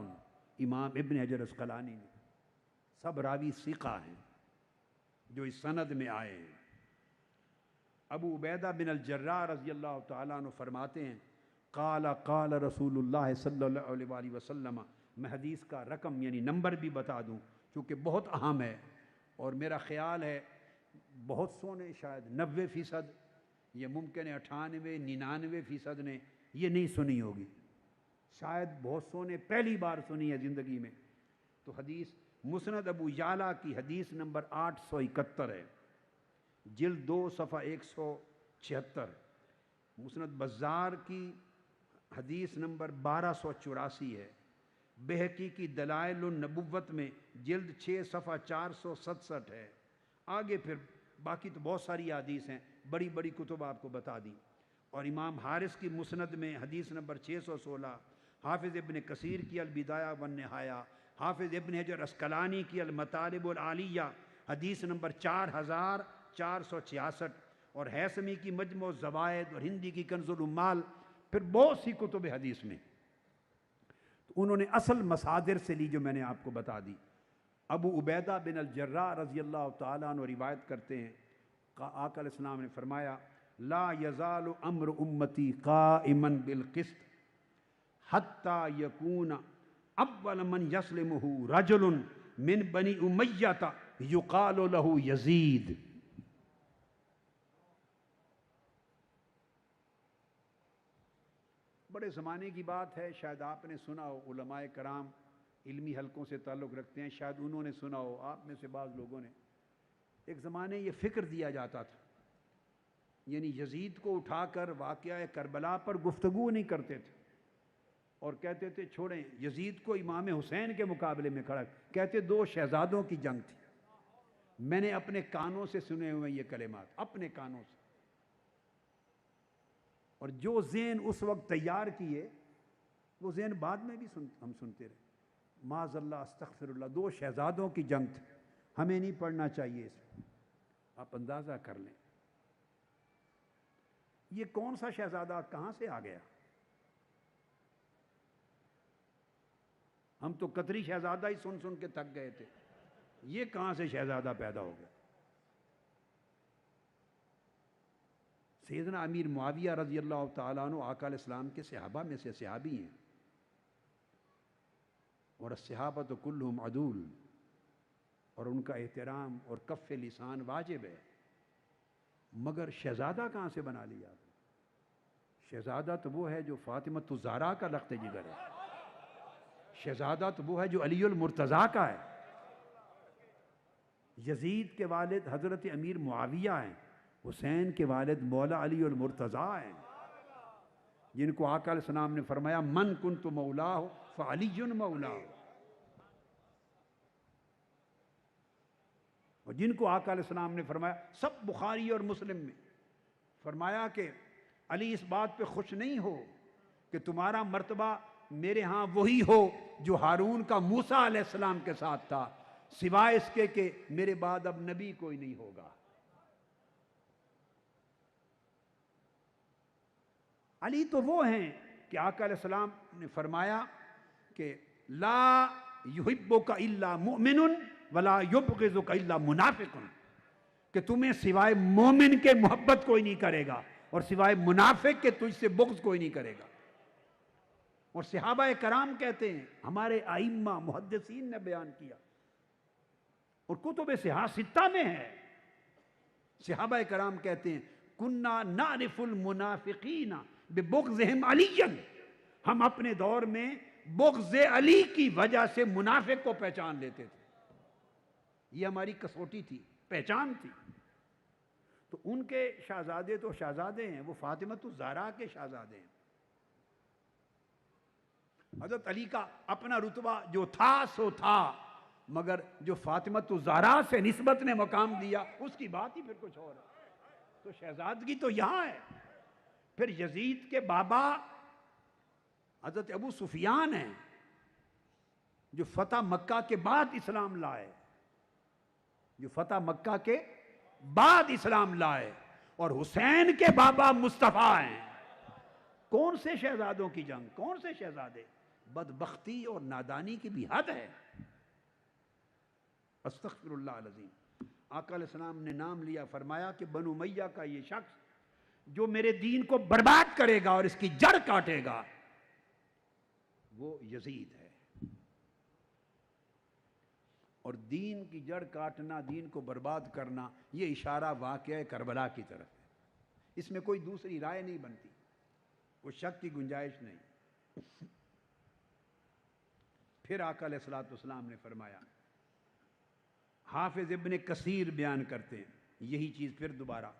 امام ابن حجر اسقلانی نے، سب راوی ثقہ ہیں جو اس سند میں آئے ہیں. ابو عبیدہ بن الجراح رضی اللہ تعالیٰ عنہ فرماتے ہیں قال قال رسول اللہ صلی اللہ علیہ وآلہ وسلم. میں حدیث کا رقم یعنی نمبر بھی بتا دوں چونکہ بہت اہم ہے، اور میرا خیال ہے بہت سو نے شاید 90%، یہ ممکن ہے 98 99% نے یہ نہیں سنی ہوگی، شاید بہت سو نے پہلی بار سنی ہے زندگی میں. تو حدیث مسند ابو یعلا کی حدیث نمبر 871 ہے، جلد 2 صفحہ 176. مسند بزار کی حدیث نمبر 1284 ہے. بہقی کی دلائل النبوت میں جلد 6 صفحہ 467 ہے. آگے پھر باقی تو بہت ساری حدیث ہیں، بڑی بڑی کتب آپ کو بتا دی. اور امام حارث کی مسند میں حدیث نمبر 616، حافظ ابن کثیر کی البدایہ والنہایہ، حافظ ابن حجر اسقلانی کی المطالب العالیہ حدیث نمبر 4466، اور حیثمی کی مجموع الزوائد اور ہندی کی کنز العمال، پھر بہت سی کتب حدیث میں. تو انہوں نے اصل مصادر سے لی جو میں نے آپ کو بتا دی. ابو عبیدہ بن الجراح رضی اللہ تعالیٰ عنہ روایت کرتے ہیں آقا علیہ السلام نے فرمایا لا یزال امر امتی قائما بالقسط حتی یکون اول من یسلمہ رجل من بنی امیہ یقال له یزید. بڑے زمانے کی بات ہے، شاید آپ نے سنا ہو، علماء کرام علمی حلقوں سے تعلق رکھتے ہیں، شاید انہوں نے سنا ہو، آپ میں سے بعض لوگوں نے. ایک زمانے یہ فکر دیا جاتا تھا، یعنی یزید کو اٹھا کر واقعہ کربلا پر گفتگو نہیں کرتے تھے اور کہتے تھے چھوڑیں، یزید کو امام حسین کے مقابلے میں کھڑا، کہتے 2 شہزادوں کی جنگ تھی۔ میں نے اپنے کانوں سے سنے ہوئے یہ کلمات، اپنے کانوں سے، اور جو ذہن اس وقت تیار کیے وہ ذہن بعد میں بھی ہم سنتے رہے۔ معاذ اللہ، استغفر اللہ، 2 شہزادوں کی جنگ تھی، ہمیں نہیں پڑھنا چاہیے اس میں۔ آپ اندازہ کر لیں یہ کون سا شہزادہ کہاں سے آ گیا؟ ہم تو قطری شہزادہ ہی سن سن کے تھک گئے تھے، یہ کہاں سے شہزادہ پیدا ہو گیا؟ سیدنا امیر معاویہ رضی اللہ تعالیٰ عنہ آقا علیہ السلام کے صحابہ میں سے صحابی ہیں، اور الصحابۃ کلہم عدول، اور ان کا احترام اور کف لسان واجب ہے، مگر شہزادہ کہاں سے بنا لیا؟ شہزادہ تو وہ ہے جو فاطمۃ الزہرا کا لخت جگر ہے، شہزادہ تو وہ ہے جو علی المرتضیٰ کا ہے۔ یزید کے والد حضرت امیر معاویہ ہیں، حسین کے والد مولا علی المرتضیٰ ہیں، جن کو آقا علیہ السلام نے فرمایا من کنت مولاہ فعلی مولاہ، اور جن کو آقا علیہ السلام نے فرمایا، سب بخاری اور مسلم میں فرمایا کہ علی اس بات پہ خوش نہیں ہو کہ تمہارا مرتبہ میرے ہاں وہی ہو جو ہارون کا موسیٰ علیہ السلام کے ساتھ تھا، سوائے اس کے کہ میرے بعد اب نبی کوئی نہیں ہوگا۔ علی تو وہ ہیں کہ آقا علیہ السلام نے فرمایا کہ لا یحبک الا مؤمن ولا یبغضک الا منافق، کہ تمہیں سوائے مومن کے محبت کوئی نہیں کرے گا اور سوائے منافق کے تجھ سے بغض کوئی نہیں کرے گا۔ اور صحابہ کرام کہتے ہیں، ہمارے ائمہ محدثین نے بیان کیا اور کتب صحاح ستہ میں ہے، صحابہ کرام کہتے ہیں کننا نعرف المنافقین ببغضہم علی، ہم اپنے دور میں بغض علی کی وجہ سے منافق کو پہچان لیتے تھے، یہ ہماری کسوٹی تھی، پہچان تھی۔ تو ان کے شہزادے تو شہزادے ہیں، وہ فاطمۃ الزہرا کے شہزادے ہیں۔ حضرت علی کا اپنا رتبہ جو تھا سو تھا، مگر جو فاطمۃ الزہرا سے نسبت نے مقام دیا اس کی بات ہی پھر کچھ اور ہے۔ تو شہزادگی تو یہاں ہے۔ پھر یزید کے بابا حضرت ابو سفیان ہیں جو فتح مکہ کے بعد اسلام لائے، جو فتح مکہ کے بعد اسلام لائے، اور حسین کے بابا مصطفیٰ ہیں۔ کون سے شہزادوں کی جنگ، کون سے شہزادے؟ بدبختی اور نادانی کی بھی حد ہے۔ استغفر اللہ العظیم۔ آقا علیہ السلام نے نام لیا، فرمایا کہ بنو امیہ کا یہ شخص جو میرے دین کو برباد کرے گا اور اس کی جڑ کاٹے گا وہ یزید ہے۔ اور دین کی جڑ کاٹنا، دین کو برباد کرنا، یہ اشارہ واقعہ کربلا کی طرف ہے، اس میں کوئی دوسری رائے نہیں بنتی، کوئی شک کی گنجائش نہیں۔ پھر آقا علیہ السلام نے فرمایا، حافظ ابن کثیر بیان کرتے ہیں یہی چیز، پھر دوبارہ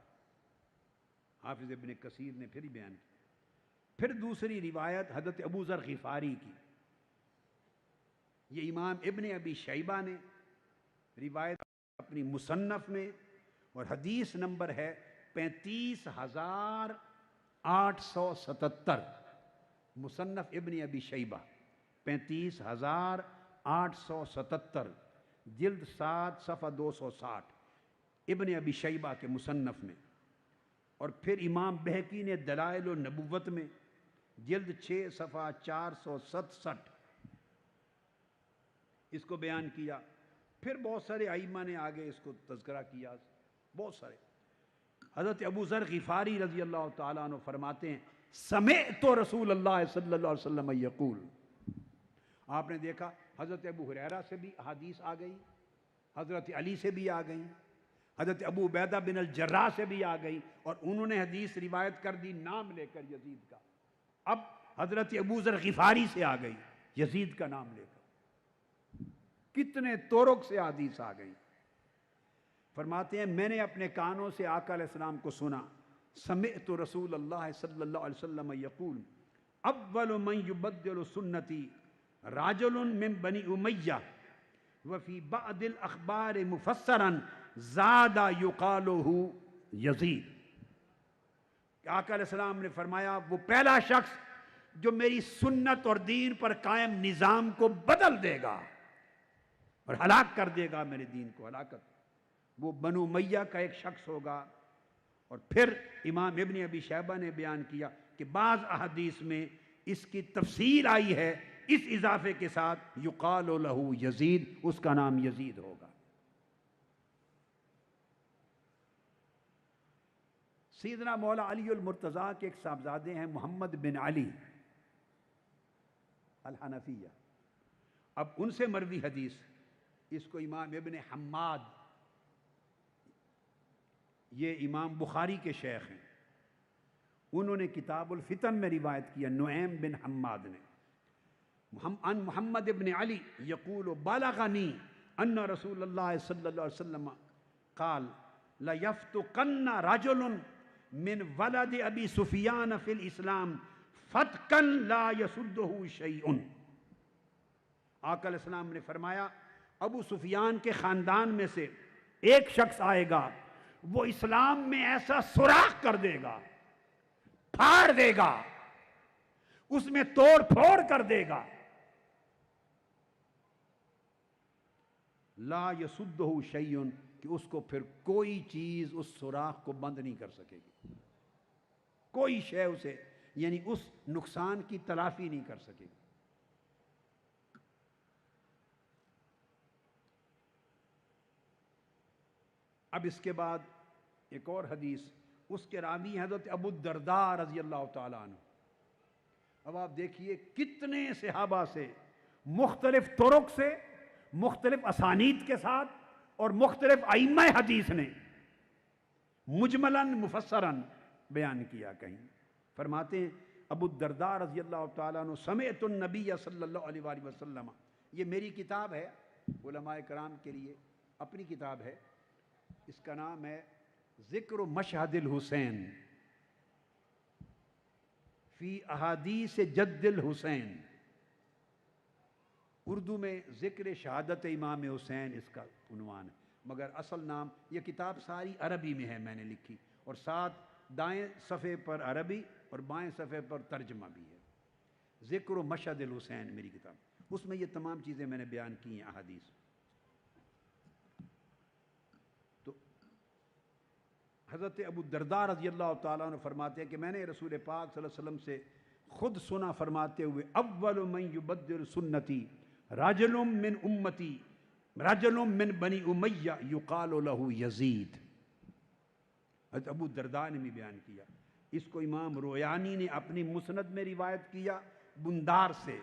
حافظ ابن کثیر نے پھر ہی بیان کی۔ پھر دوسری روایت حضرت ابو ذر غفاری کی، یہ امام ابن ابی شیبہ نے روایت اپنی مصنف میں، اور حدیث نمبر ہے 35,877، مصنف ابن ابی شیبہ 35,877، جلد 7 صفحہ 260 ابن ابی شیبہ کے مصنف میں۔ اور پھر امام بہقی نے دلائل النبوت میں جلد 6 صفحہ 467 اس کو بیان کیا۔ پھر بہت سارے ائمہ نے آگے اس کو تذکرہ کیا، بہت سارے۔ حضرت ابو ذر غفاری رضی اللہ تعالیٰ عنہ فرماتے ہیں سمعت رسول اللہ صلی اللہ علیہ وسلم یقول، آپ نے دیکھا حضرت ابو ہریرہ سے بھی احادیث آ گئی، حضرت علی سے بھی آ گئی، حضرت ابو عبیدہ بن الجراح سے بھی آ گئی، اور انہوں نے حدیث روایت کر دی نام لے کر یزید کا۔ اب حضرت ابو ذر غفاری سے آ گئی یزید کا نام لے کر، کتنے طرق سے حدیث آ گئی۔ فرماتے ہیں میں نے اپنے کانوں سے آقا علیہ السلام کو سنا، سمعت رسول اللہ صلی اللہ علیہ وسلم یقول اول من یبدل سنتی راجل من بنی امیہ وفی بعض الاخبار مفسرا زاد یقالہ یزید. کہ آقا علیہ السلام نے فرمایا وہ پہلا شخص جو میری سنت اور دین پر قائم نظام کو بدل دے گا اور ہلاک کر دے گا میرے دین کو ہلاکت، وہ بنو امیہ کا ایک شخص ہوگا. اور پھر امام ابن ابی شیبہ نے بیان کیا کہ بعض احادیث میں اس کی تفصیل آئی ہے اس اضافے کے ساتھ یقال لہ یزید، اس کا نام یزید ہوگا. سیدنا مولا علی المرتضیٰ کے ایک صاحبزادے ہیں محمد بن علی الحنفیہ. اب ان سے مروی حدیث، اس کو امام ابن حماد، یہ امام بخاری کے شیخ ہیں، انہوں نے کتاب الفتن میں روایت کیا. نعیم بن حماد نے ان محمد ابن علی یقول بلغنی ان رسول اللہ صلی اللہ علیہ وسلم قال لیفتقن رجل من ولد ابی سفیان فی الاسلام فتقا لا یسدہ شیء. آقا علیہ السلام نے فرمایا ابو سفیان کے خاندان میں سے ایک شخص آئے گا، وہ اسلام میں ایسا سوراخ کر دے گا، پھاڑ دے گا، اس میں توڑ پھوڑ کر دے گا، لا یسدہ شیء، کہ اس کو پھر کوئی چیز اس سوراخ کو بند نہیں کر سکے گی، کوئی شے اسے یعنی اس نقصان کی تلافی نہیں کر سکے گی. اب اس کے بعد ایک اور حدیث، اس کے راوی حضرت ابو الدرداء رضی اللہ تعالیٰ عنہ. اب آپ دیکھیے کتنے صحابہ سے مختلف طرق سے، مختلف اسانید کے ساتھ اور مختلف ائمہ حدیث نے مجملاً مفسراً بیان کیا. کہیں فرماتے ہیں ابو الدرداء رضی اللہ تعالیٰ عنہ سمعت النبی صلی اللہ علیہ وآلہ وسلم، یہ میری کتاب ہے، علماء کرام کے لیے اپنی کتاب ہے، اس کا نام ہے ذکر مشہد الحسین فی احادیث جد الحسین. اردو میں ذکر شہادت امام حسین اس کا عنوان ہے، مگر اصل نام، یہ کتاب ساری عربی میں ہے، میں نے لکھی، اور ساتھ دائیں صفحے پر عربی اور بائیں صفحے پر ترجمہ بھی ہے. ذکر مشہد الحسین میری کتاب، اس میں یہ تمام چیزیں میں نے بیان کی ہیں احادیث. تو حضرت ابو الدرداء رضی اللہ تعالیٰ عنہ فرماتے ہیں کہ میں نے رسول پاک صلی اللہ علیہ وسلم سے خود سنا فرماتے ہوئے اول من یبدل سنتی رجل من امتی رجل من بنی امیہ یقال لہ یزید. حضرت ابو الدرداء نے بھی بیان کیا. اس کو امام رویانی نے اپنی مسند میں روایت کیا بندار سے،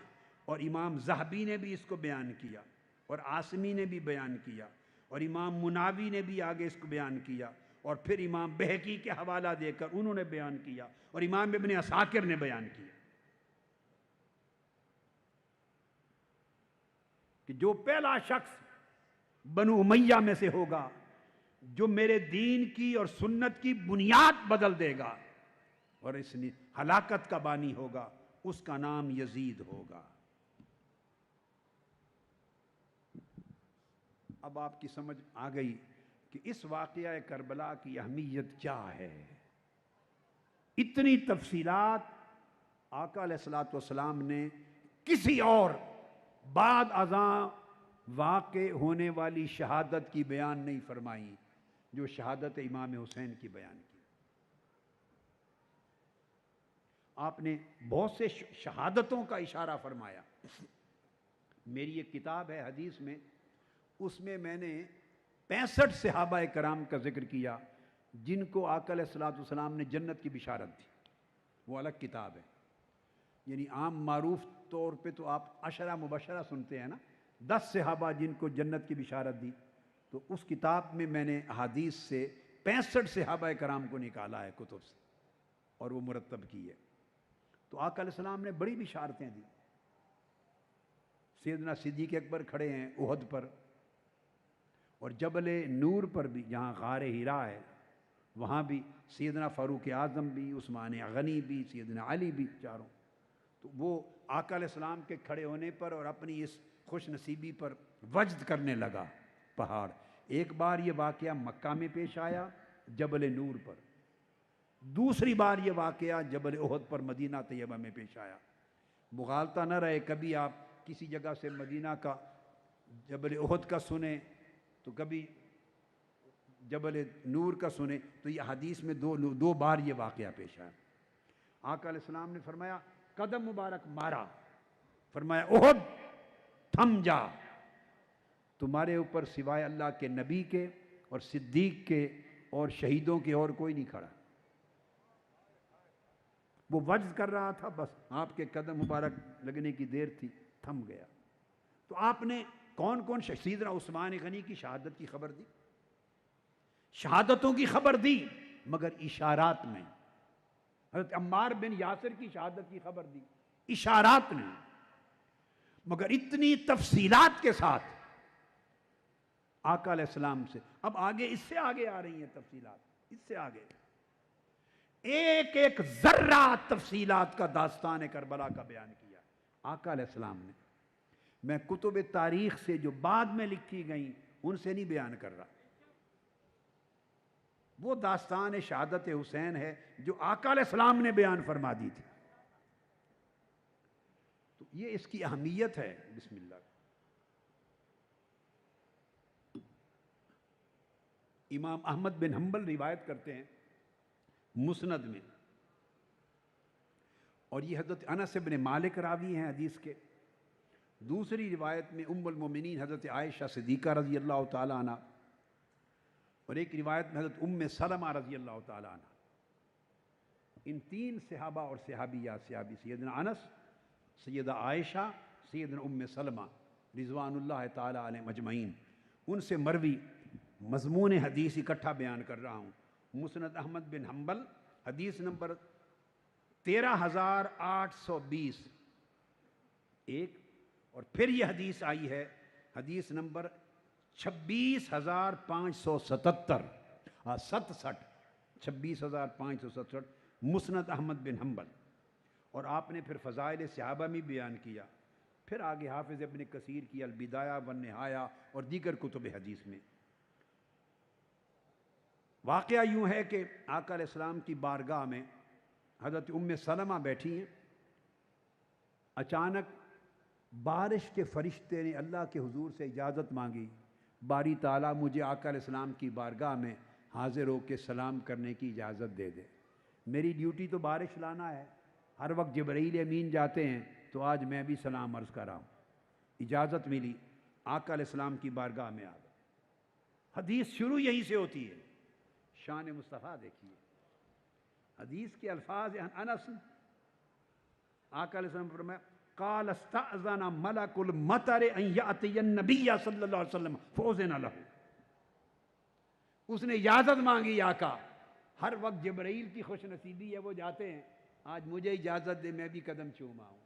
اور امام ذہبی نے بھی اس کو بیان کیا، اور عاصمی نے بھی بیان کیا، اور امام مناوی نے بھی آگے اس کو بیان کیا، اور پھر امام بہقی کے حوالہ دے کر انہوں نے بیان کیا، اور امام ابن عساکر نے بیان کیا کہ جو پہلا شخص بنو امیہ میں سے ہوگا جو میرے دین کی اور سنت کی بنیاد بدل دے گا اور اس ہلاکت کا بانی ہوگا، اس کا نام یزید ہوگا. اب آپ کی سمجھ آ گئی کہ اس واقعہ کربلا کی اہمیت کیا ہے. اتنی تفصیلات آقا علیہ الصلوۃ والسلام نے کسی اور بعد ازاں واقع ہونے والی شہادت کی بیان نہیں فرمائی جو شہادت امام حسین کی بیان کی. آپ نے بہت سے شہادتوں کا اشارہ فرمایا. میری ایک کتاب ہے حدیث میں، اس میں میں نے 65 صحابہ کرام کا ذکر کیا جن کو آقا علیہ الصلوۃ والسلام نے جنت کی بشارت دی. وہ الگ کتاب ہے. یعنی عام معروف طور پہ تو آپ عشرہ مبشرہ سنتے ہیں نا، 10 صحابہ جن کو جنت کی بشارت دی، تو اس کتاب میں نے احادیث سے 65 صحابہ کرام کو نکالا ہے کتب سے اور وہ مرتب کی ہے. تو آقا علیہ السلام نے بڑی بشارتیں دی. سیدنا صدیق اکبر کھڑے ہیں احد پر، اور جبل نور پر بھی جہاں غار حرا ہے وہاں بھی سیدنا فاروق اعظم بھی، عثمان غنی بھی، سیدنا علی بھی، چاروں. تو وہ آقا علیہ السلام کے کھڑے ہونے پر اور اپنی اس خوش نصیبی پر وجد کرنے لگا پہاڑ۔ ایک بار یہ واقعہ مکہ میں پیش آیا جبل نور پر، دوسری بار یہ واقعہ جبل احد پر مدینہ طیبہ میں پیش آیا۔ مغالطہ نہ رہے، کبھی آپ کسی جگہ سے مدینہ کا جبل احد کا سنیں تو کبھی جبل نور کا سنیں، تو یہ حدیث میں دو بار یہ واقعہ پیش آیا۔ آقا علیہ السلام نے فرمایا قدم مبارک مارا، فرمایا احد تھم جا، تمہارے اوپر سوائے اللہ کے نبی کے اور صدیق کے اور شہیدوں کے اور کوئی نہیں کھڑا۔ وہ وجد کر رہا تھا، بس آپ کے قدم مبارک لگنے کی دیر تھی، تھم گیا۔ تو آپ نے کون کون سیدنا عثمان غنی کی شہادت کی خبر دی، شہادتوں کی خبر دی، مگر اشارات میں۔ حضرت عمار بن یاسر کی شہادت کی خبر دی اشارات میں، مگر اتنی تفصیلات کے ساتھ آقا علیہ السلام سے۔ اب آگے اس سے آگے آ رہی ہیں تفصیلات، اس سے آگے ایک ایک ذرہ تفصیلات کا داستان کربلا کا بیان کیا آقا علیہ السلام نے۔ میں کتب تاریخ سے جو بعد میں لکھی گئیں ان سے نہیں بیان کر رہا، وہ داستان شہادت حسین ہے جو آقا علیہ السلام نے بیان فرما دی تھی۔ تو یہ اس کی اہمیت ہے۔ بسم اللہ۔ امام احمد بن حنبل روایت کرتے ہیں مسند میں، اور یہ حضرت انس بن مالک راوی ہیں حدیث کے۔ دوسری روایت میں ام المومنین حضرت عائشہ صدیقہ رضی اللہ تعالیٰ عنہ، اور ایک روایت میں حضرت ام سلمہ رضی اللہ تعالیٰ عنہ۔ ان تین صحابہ اور صحابیات، صحابی سیدنا انس، سیدہ عائشہ، سیدنا ام سلمہ رضوان اللہ تعالیٰ علیہم اجمعین، ان سے مروی مضمون حدیث اکٹھا بیان کر رہا ہوں۔ مسند احمد بن حنبل حدیث نمبر 13,820 ایک، اور پھر یہ حدیث آئی ہے حدیث نمبر 26,577 26,567 مسند احمد بن حنبل۔ اور آپ نے پھر فضائل صحابہ میں بیان کیا، پھر آگے حافظ ابن کثیر کی البدایہ والنہایہ اور دیگر کتب حدیث میں۔ واقعہ یوں ہے کہ آقا علیہ السلام کی بارگاہ میں حضرت ام سلمہ بیٹھی ہیں، اچانک بارش کے فرشتے نے اللہ کے حضور سے اجازت مانگی، باری تعالیٰ مجھے آقا علیہ السلام کی بارگاہ میں حاضر ہو کے سلام کرنے کی اجازت دے دے۔ میری ڈیوٹی تو بارش لانا ہے، ہر وقت جبرائیل امین جاتے ہیں، تو آج میں بھی سلام عرض کر رہا ہوں۔ اجازت ملی، آقا علیہ السلام کی بارگاہ میں آ گئے۔ حدیث شروع یہیں سے ہوتی ہے۔ شان مصطفیٰ دیکھیے، حدیث کے الفاظ انس، آقا علیہ السلام فرمایا قال استأذن ملک المطر ان یأتی النبی صلی اللہ علیہ وسلم فأذن لہ۔ اس نے اجازت مانگی آقا، ہر وقت جبرائیل کی خوش نصیبی ہے وہ جاتے ہیں، آج مجھے اجازت دے میں بھی قدم چوما ہوں۔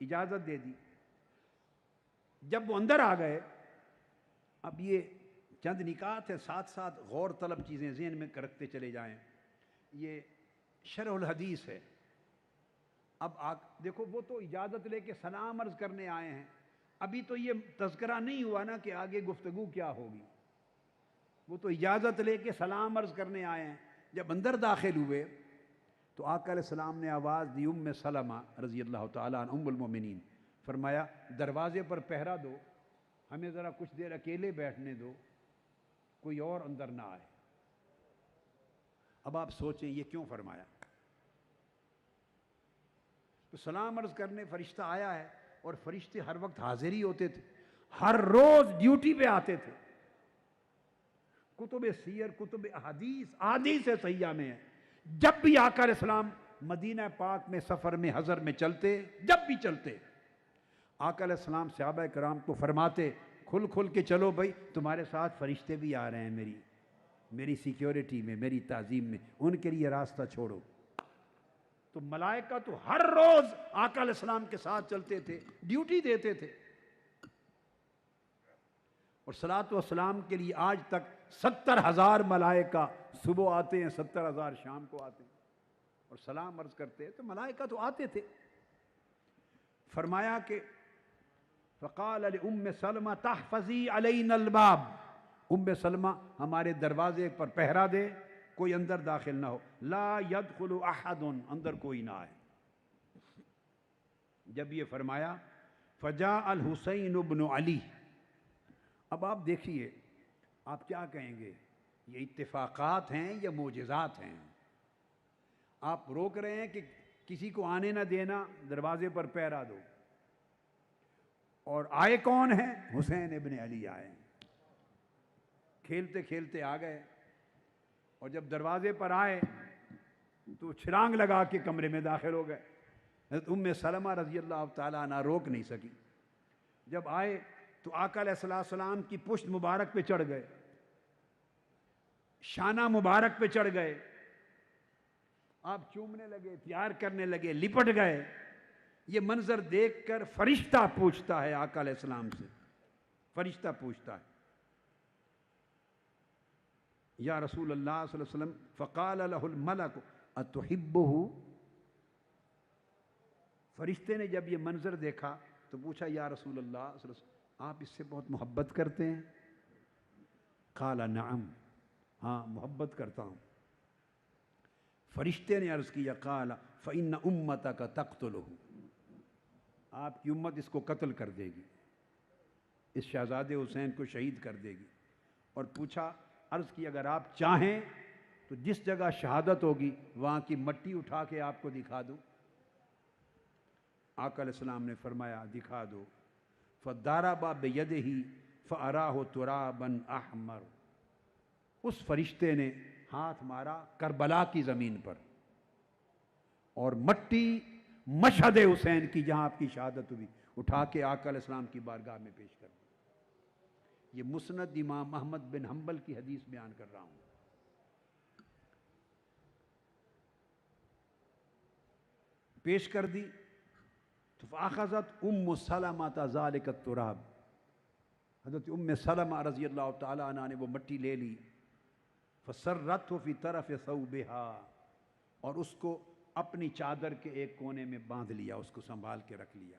اجازت دے دی۔ جب وہ اندر آ گئے، اب یہ چند نکات ہے، ساتھ ساتھ غور طلب چیزیں ذہن میں رکھتے چلے جائیں۔ یہ شرح الحدیث ہے۔ اب دیکھو، وہ تو اجازت لے کے سلام عرض کرنے آئے ہیں، ابھی تو یہ تذکرہ نہیں ہوا نا کہ آگے گفتگو کیا ہوگی۔ وہ تو اجازت لے کے سلام عرض کرنے آئے ہیں۔ جب اندر داخل ہوئے تو آقا علیہ السلام نے آواز دی ام سلمہ رضی اللہ تعالیٰ عنہ ام المومنین، فرمایا دروازے پر پہرا دو، ہمیں ذرا کچھ دیر اکیلے بیٹھنے دو، کوئی اور اندر نہ آئے۔ اب آپ سوچیں یہ کیوں فرمایا؟ تو سلام عرض کرنے فرشتہ آیا ہے، اور فرشتے ہر وقت حاضر ہی ہوتے تھے، ہر روز ڈیوٹی پہ آتے تھے۔ کتب سیر، کتب احادیث صحیحہ میں ہے، جب بھی آقا علیہ السلام مدینہ پاک میں سفر میں حضر میں چلتے، جب بھی چلتے، آقا علیہ السلام صحابہ کرام کو فرماتے کھل کھل کے چلو بھائی، تمہارے ساتھ فرشتے بھی آ رہے ہیں، میری سیکیورٹی میں، میری تعظیم میں، ان کے لیے راستہ چھوڑو۔ تو ملائکہ تو ہر روز آقا علیہ السلام کے ساتھ چلتے تھے، ڈیوٹی دیتے تھے۔ اور صلاۃ و سلام کے لیے آج تک 70,000 ملائکہ صبح آتے ہیں، 70,000 شام کو آتے ہیں اور سلام عرض کرتے ہیں۔ تو ملائکہ تو آتے تھے، فرمایا کہ فقال لأم سلمہ تحفظی علینا الباب، ام سلمہ ہمارے دروازے پر پہرا دے، کوئی اندر داخل نہ ہو، لا يدخل احد، اندر کوئی نہ آئے۔ جب یہ فرمایا فجاء الحسین بن علی، اب آپ دیکھیے آپ کیا کہیں گے، یہ اتفاقات ہیں یا معجزات ہیں؟ آپ روک رہے ہیں کہ کسی کو آنے نہ دینا، دروازے پر پہرا دو، اور آئے کون ہیں؟ حسین ابن علی آئے، کھیلتے کھیلتے آ گئے، اور جب دروازے پر آئے تو چھلانگ لگا کے کمرے میں داخل ہو گئے۔ حضرت ام سلمہ رضی اللہ تعالیٰ عنہ روک نہیں سکی، جب آئے تو آقا علیہ السلام کی پشت مبارک پہ چڑھ گئے، شانہ مبارک پہ چڑھ گئے، آپ چومنے لگے، پیار کرنے لگے، لپٹ گئے۔ یہ منظر دیکھ کر فرشتہ پوچھتا ہے آقا علیہ السلام سے، فرشتہ پوچھتا ہے یا رسول اللہ صلی اللہ علیہ وسلم، فقال له الملک اتحبہ، فرشتے نے جب یہ منظر دیکھا تو پوچھا یا رسول اللہ صلی اللہ علیہ وسلم، آپ اس سے بہت محبت کرتے ہیں؟ قال نعم، ہاں محبت کرتا ہوں۔ فرشتے نے عرض کیا قال فإن أمتك تقتله، آپ کی امت اس کو قتل کر دے گی، اس شہزادے حسین کو شہید کر دے گی۔ اور پوچھا، عرض کی اگر آپ چاہیں تو جس جگہ شہادت ہوگی وہاں کی مٹی اٹھا کے آپ کو دکھا دوں؟ آقا علیہ السلام نے فرمایا دکھا دو۔ فضرب بیدہ فأراہ ترابا احمر، اس فرشتے نے ہاتھ مارا کربلا کی زمین پر، اور مٹی مشہد حسین کی جہاں آپ کی شہادت ہوئی اٹھا کے آقا علیہ السلام کی بارگاہ میں پیش کر دی۔ یہ مسند امام احمد بن حنبل کی حدیث بیان کر رہا ہوں۔ پیش کر دی تو فاخذت ام سلمہ ذالک التراب، حضرت ام سلمہ رضی اللہ تعالی عنہ نے وہ مٹی لے لی، فسرته فی طرف ثوبها، اور اس کو اپنی چادر کے ایک کونے میں باندھ لیا، اس کو سنبھال کے رکھ لیا۔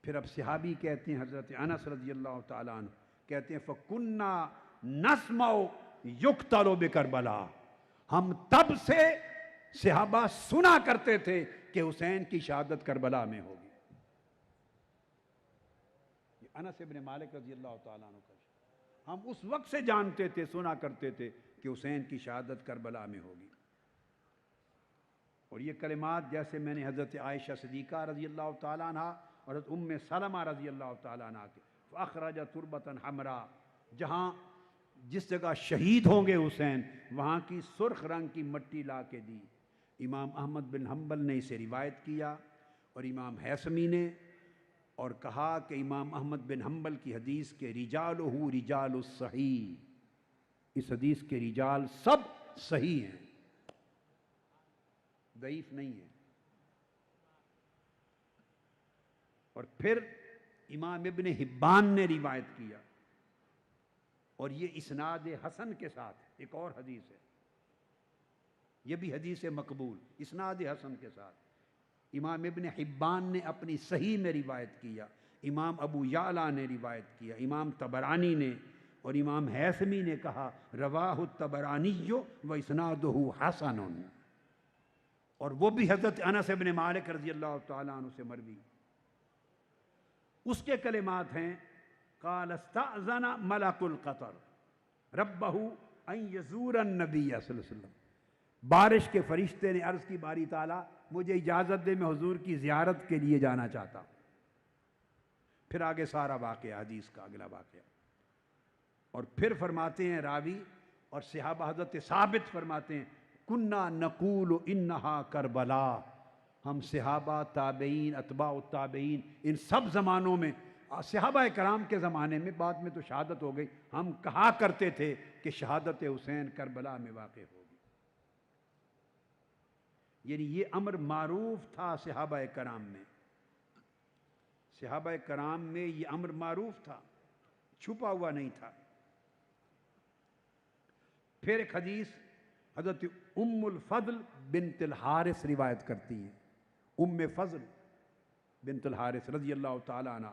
پھر اب صحابی کہتے ہیں، حضرت انس رضی اللہ تعالیٰ عنہ کہتے ہیں فَكُنَّا نَسْمَعُ يُقْتَلُ بِكَرْبَلَا، ہم تب سے صحابہ سنا کرتے تھے کہ حسین کی شہادت کربلا میں ہوگی۔ یہ انس ابن مالک رضی اللہ تعالیٰ عنہ کا، ہم اس وقت سے جانتے تھے، سنا کرتے تھے کہ حسین کی شہادت کربلا میں ہوگی۔ اور یہ کلمات جیسے میں نے حضرت عائشہ صدیقہ رضی اللہ تعالیٰ عنہ اور حضرت ام سلمہ رضی اللہ تعالیٰ عنہ کے فَأَخْرَجَ تُرْبَةً حَمْرَا، جہاں جس جگہ شہید ہوں گے حسین وہاں کی سرخ رنگ کی مٹی لا کے دی۔ امام احمد بن حنبل نے اسے روایت کیا اور امام حیثمی نے، اور کہا کہ امام احمد بن حنبل کی حدیث کے رجالہ رجال الصحیح، اس حدیث کے رجال سب صحیح ہیں، ضعیف نہیں ہے۔ اور پھر امام ابن حبان نے روایت کیا، اور یہ اسناد حسن کے ساتھ ایک اور حدیث ہے، یہ بھی حدیث مقبول اسناد حسن کے ساتھ امام ابن حبان نے اپنی صحیح میں روایت کیا، امام ابو یعلا نے روایت کیا، امام طبرانی نے، اور امام حیثمی نے کہا رواہ الطبرانی و اسنادہ حسن، اور وہ بھی حضرت انس ابن مالک رضی اللہ تعالیٰ عنہ سے مروی۔ اس کے کلمات ہیں قال استأذن ملک القطر ربہ ان یزور النبی صلی اللہ علیہ وسلم، بارش کے فرشتے نے عرض کی باری تعالیٰ مجھے اجازت دے، میں حضور کی زیارت کے لیے جانا چاہتا ہوں۔ پھر آگے سارا واقعہ، حدیث کا اگلا واقعہ، اور پھر فرماتے ہیں راوی اور صحابہ، حضرت ثابت فرماتے ہیں کننا نقول انہا کربلا، ہم صحابہ، تابعین، اتباع التابعین، ان سب زمانوں میں، صحابہ کرام کے زمانے میں، بعد میں تو شہادت ہو گئی، ہم کہا کرتے تھے کہ شہادت حسین کربلا میں واقع ہوگی۔ یعنی یہ امر معروف تھا صحابہ کرام میں، صحابہ کرام میں یہ امر معروف تھا، چھپا ہوا نہیں تھا۔ پھر ایک حدیث حضرت ام الفضل بنت الحارث روایت کرتی ہیں، ام فضل بنت الحارث رضی اللہ تعالیٰ عنہ.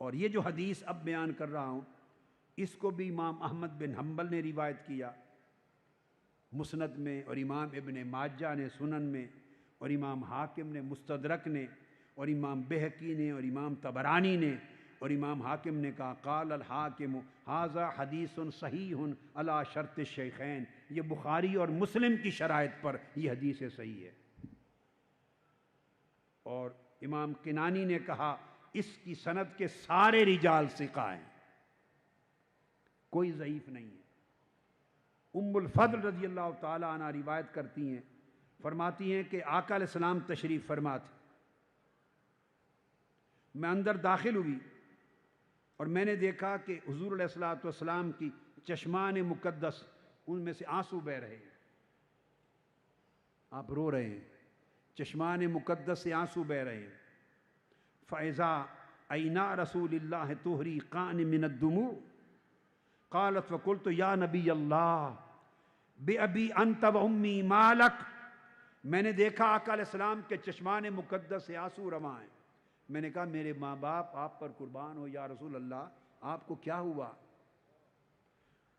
اور یہ جو حدیث اب بیان کر رہا ہوں اس کو بھی امام احمد بن حنبل نے روایت کیا مسند میں، اور امام ابن ماجہ نے سنن میں، اور امام حاکم نے مستدرک نے، اور امام بہقی نے، اور امام طبرانی نے، اور امام حاکم نے کہا قال الحاکم ھذا حدیث صحیح علی شرط الشیخین، یہ بخاری اور مسلم کی شرائط پر یہ حدیث صحیح ہے. اور امام کنانی نے کہا اس کی سند کے سارے رجال ثقہ ہیں، کوئی ضعیف نہیں ہے. ام الفضل رضی اللہ تعالی عنہ روایت کرتی ہیں، فرماتی ہیں کہ آقا علیہ السلام تشریف فرما تھے. میں اندر داخل ہوئی اور میں نے دیکھا کہ حضور علیہ الصلوۃ والسلام کی چشمان مقدس ان میں سے آنسو بہہ رہے ہیں. آپ رو رہے ہیں، چشمان مقدس سے آنسو بہہ رہے ہیں. فَإِذَا عَيْنَا رَسُولِ اللَّهِ تُحْرِقَانِ مِنَ الدُّمُوعِ قالت فقلت یا نبی اللہ بِأَبِي أَنْتَ وَأُمِّي مَا لَكَ. میں نے دیکھا آقا علیہ السلام کے چشمان مقدس سے آنسو رواں ہیں. میں نے کہا میرے ماں باپ آپ پر قربان ہو یا رسول اللہ، آپ کو کیا ہوا؟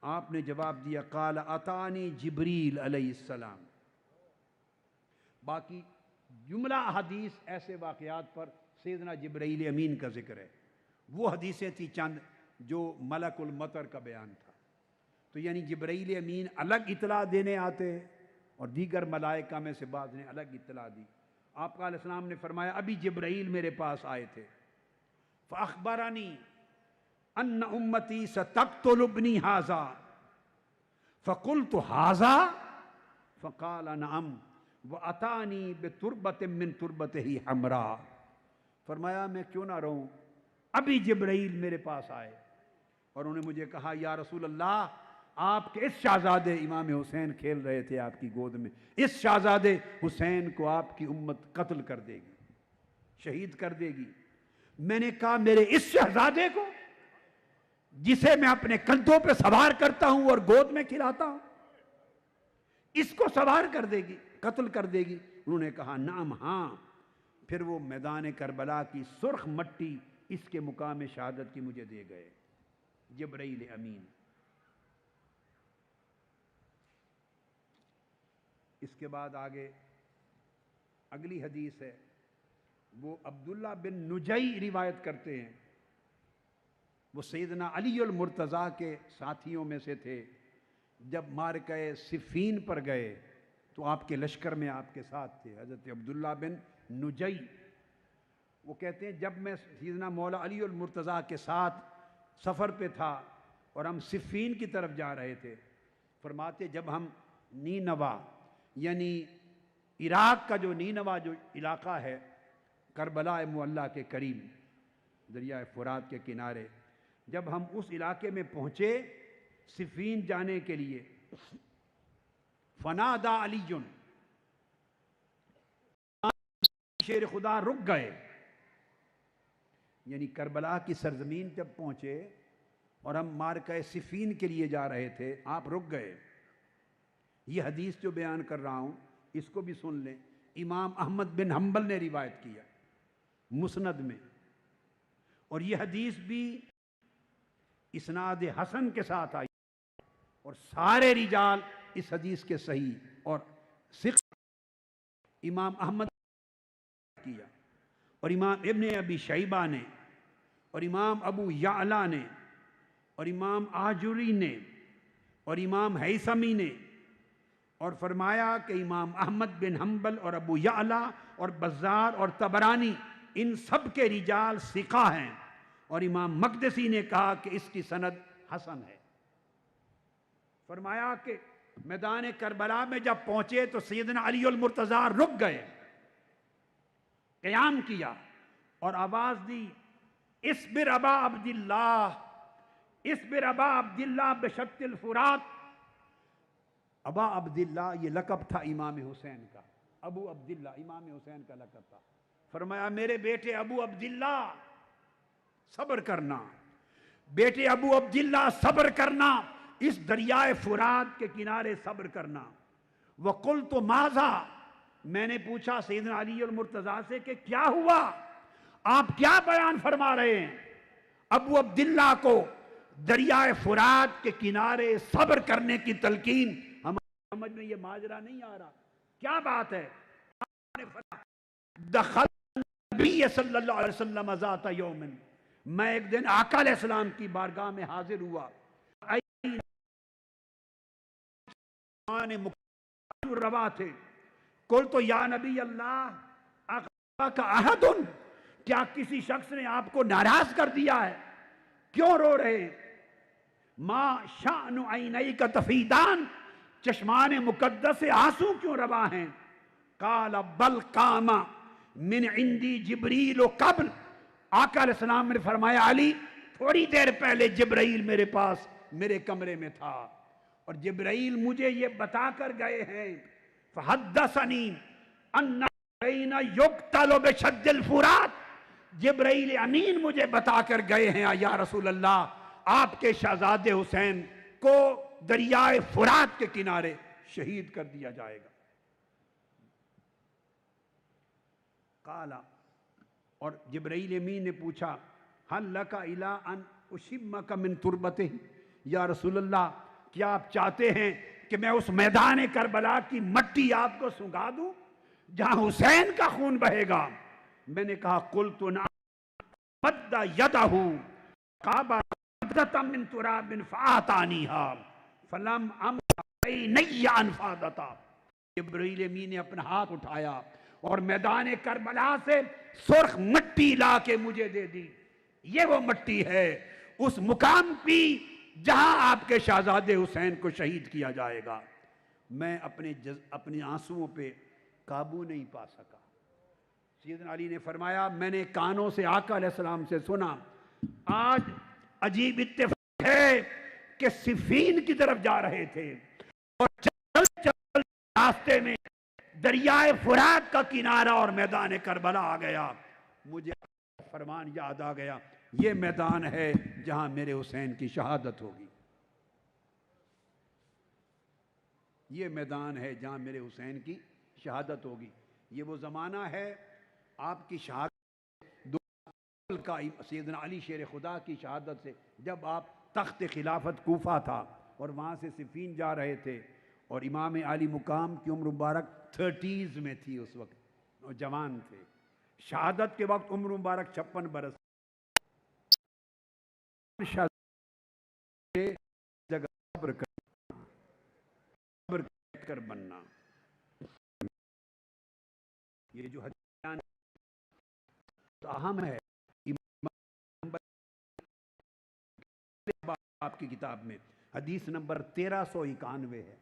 آپ نے جواب دیا قال اتانی جبریل علیہ السلام. باقی جملہ حدیث ایسے واقعات پر سیدنا جبرائیل امین کا ذکر ہے. وہ حدیثیں تھی چند جو ملک المطر کا بیان تھا. تو یعنی جبرائیل امین الگ اطلاع دینے آتے ہیں اور دیگر ملائکہ میں سے بعض نے الگ اطلاع دی. آپ علیہ السلام نے فرمایا ابھی جبرائیل میرے پاس آئے تھے. فاخبرنی ان امتی ستقتل ابنی ھذا فقلت ھذا فقال نعم واتانی بتربۃ من تربتہ حمراء. فرمایا میں کیوں نہ رہوں، ابھی جبرائیل میرے پاس آئے اور انہوں نے مجھے کہا یا رسول اللہ آپ کے اس شہزادے امام حسین کھیل رہے تھے آپ کی گود میں، اس شہزادے حسین کو آپ کی امت قتل کر دے گی، شہید کر دے گی. میں نے کہا میرے اس شہزادے کو جسے میں اپنے کندھوں پہ سوار کرتا ہوں اور گود میں کھلاتا ہوں، اس کو سوار کر دے گی، قتل کر دے گی؟ انہوں نے کہا نعم ہاں. پھر وہ میدان کربلا کی سرخ مٹی اس کے مقام شہادت کی مجھے دے گئے جبرائیل امین. اس کے بعد آگے اگلی حدیث ہے، وہ عبداللہ بن نجی روایت کرتے ہیں. وہ سیدنا علی المرتضیٰ کے ساتھیوں میں سے تھے. جب معرکہ صفین پر گئے تو آپ کے لشکر میں آپ کے ساتھ تھے حضرت عبداللہ بن نجی. وہ کہتے ہیں جب میں سیدنا مولا علی المرتضیٰ کے ساتھ سفر پہ تھا اور ہم صفین کی طرف جا رہے تھے، فرماتے جب ہم نینوا یعنی عراق کا جو نینوا جو علاقہ ہے کربلا معلیٰ کے قریب دریائے فرات کے کنارے، جب ہم اس علاقے میں پہنچے صفین جانے کے لیے، فنادا علی شیر خدا رک گئے. یعنی کربلا کی سرزمین جب پہنچے اور ہم معرکہ صفین کے لیے جا رہے تھے، آپ رک گئے. یہ حدیث جو بیان کر رہا ہوں اس کو بھی سن لیں. امام احمد بن حنبل نے روایت کیا مسند میں، اور یہ حدیث بھی اسناد حسن کے ساتھ آئی اور سارے رجال اس حدیث کے صحیح اور ثقہ. امام احمد کیا اور امام ابن ابی شیبہ نے اور امام ابو یعلا نے اور امام آجری نے اور امام ہیثمی نے، اور فرمایا کہ امام احمد بن حنبل اور ابو یعلا اور بزار اور طبرانی ان سب کے رجال ثقہ ہیں. اور امام مقدسی نے کہا کہ اس کی سند حسن ہے. فرمایا کہ میدان کربلا میں جب پہنچے تو سیدنا علی المرتضیٰ رک گئے، قیام کیا اور آواز دی اصبر ابا عبداللہ، اصبر ابا عبداللہ بشط الفرات. ابا عبداللہ یہ لقب تھا امام حسین کا، ابو عبداللہ امام حسین کا لقب تھا. فرمایا میرے بیٹے ابو عبداللہ صبر کرنا، بیٹے ابو عبداللہ صبر کرنا، اس دریائے فرات کے کنارے صبر کرنا. وقلت ماذا، میں نے پوچھا سیدنا علی المرتضیٰ سے کہ کیا ہوا؟ آپ کیا بیان فرما رہے ہیں؟ ابو عبداللہ کو دریائے فرات کے کنارے صبر کرنے کی تلقین ہماری سمجھ میں یہ ماجرا نہیں آ رہا. کیا بات ہے؟ دخل نبی صلی اللہ علیہ وسلم ذات یوم، میں ایک دن آقا علیہ السلام کی بارگاہ میں حاضر ہوا. روا تھے. قل تو یا نبی اللہ آقا کا عہد، کیا کسی شخص نے آپ کو ناراض کر دیا ہے؟ کیوں رو رہے ہیں؟ ما شأن عینیک تفیدان، چشمان مقدس سے آنسو کیوں روا ہیں؟ قال بل قام من عندی جبریل و قبل، آقا علیہ السلام نے فرمایا علی تھوڑی دیر پہلے جبرائیل میرے پاس میرے کمرے میں تھا اور جبرائیل مجھے یہ بتا کر گئے ہیں فحدثنی ان بین یقتل بشد الفرات، جبرائیل امین مجھے بتا کر گئے ہیں یا رسول اللہ آپ کے شہزادے حسین کو دریائے فرات کے کنارے شہید کر دیا جائے گا. قالا، اور جبرائیل امین نے پوچھا حل لک الی ان اشمک من تربتہ، یا رسول اللہ کیا آپ چاہتے ہیں کہ میں اس میدان کربلا کی مٹی آپ کو سنگا دوں جہاں حسین کا خون بہے گا؟ میں نے کہا قلت نعم، مد یدہ قابا من تراب فآتانیہا فلم امنی انفادتا. جبرائیل امین نے اپنا ہاتھ اٹھایا اور میدان کربلا سے سرخ مٹی لا کے مجھے دے دی. یہ وہ مٹی ہے اس مقام پہ جہاں آپ کے شہزادے حسین کو شہید کیا جائے گا. میں اپنے آنسوؤں پہ قابو نہیں پا سکا. سیدنا علی نے فرمایا میں نے کانوں سے آقا علیہ السلام سے سنا. آج عجیب اتفاق ہے کہ صفین کی طرف جا رہے تھے اور چل چل راستے میں دریائے فرات کا کنارہ اور میدان کربلا آ گیا. مجھے فرمان یاد آ گیا، یہ میدان ہے جہاں میرے حسین کی شہادت ہوگی. یہ میدان ہے جہاں میرے حسین کی شہادت ہوگی. یہ وہ زمانہ ہے آپ کی شہادت کا، سیدنا علی شیر خدا کی شہادت سے، جب آپ تخت خلافت کوفہ تھا اور وہاں سے صفین جا رہے تھے اور امام علی مقام کی عمر مبارک 30s میں تھی، اس وقت نوجوان تھے. شہادت کے وقت عمر مبارک 56 برس. جگہ صبر کر بننا، یہ جو حدیث اہم ہے. آپ کی کتاب میں حدیث نمبر 1391 ہے.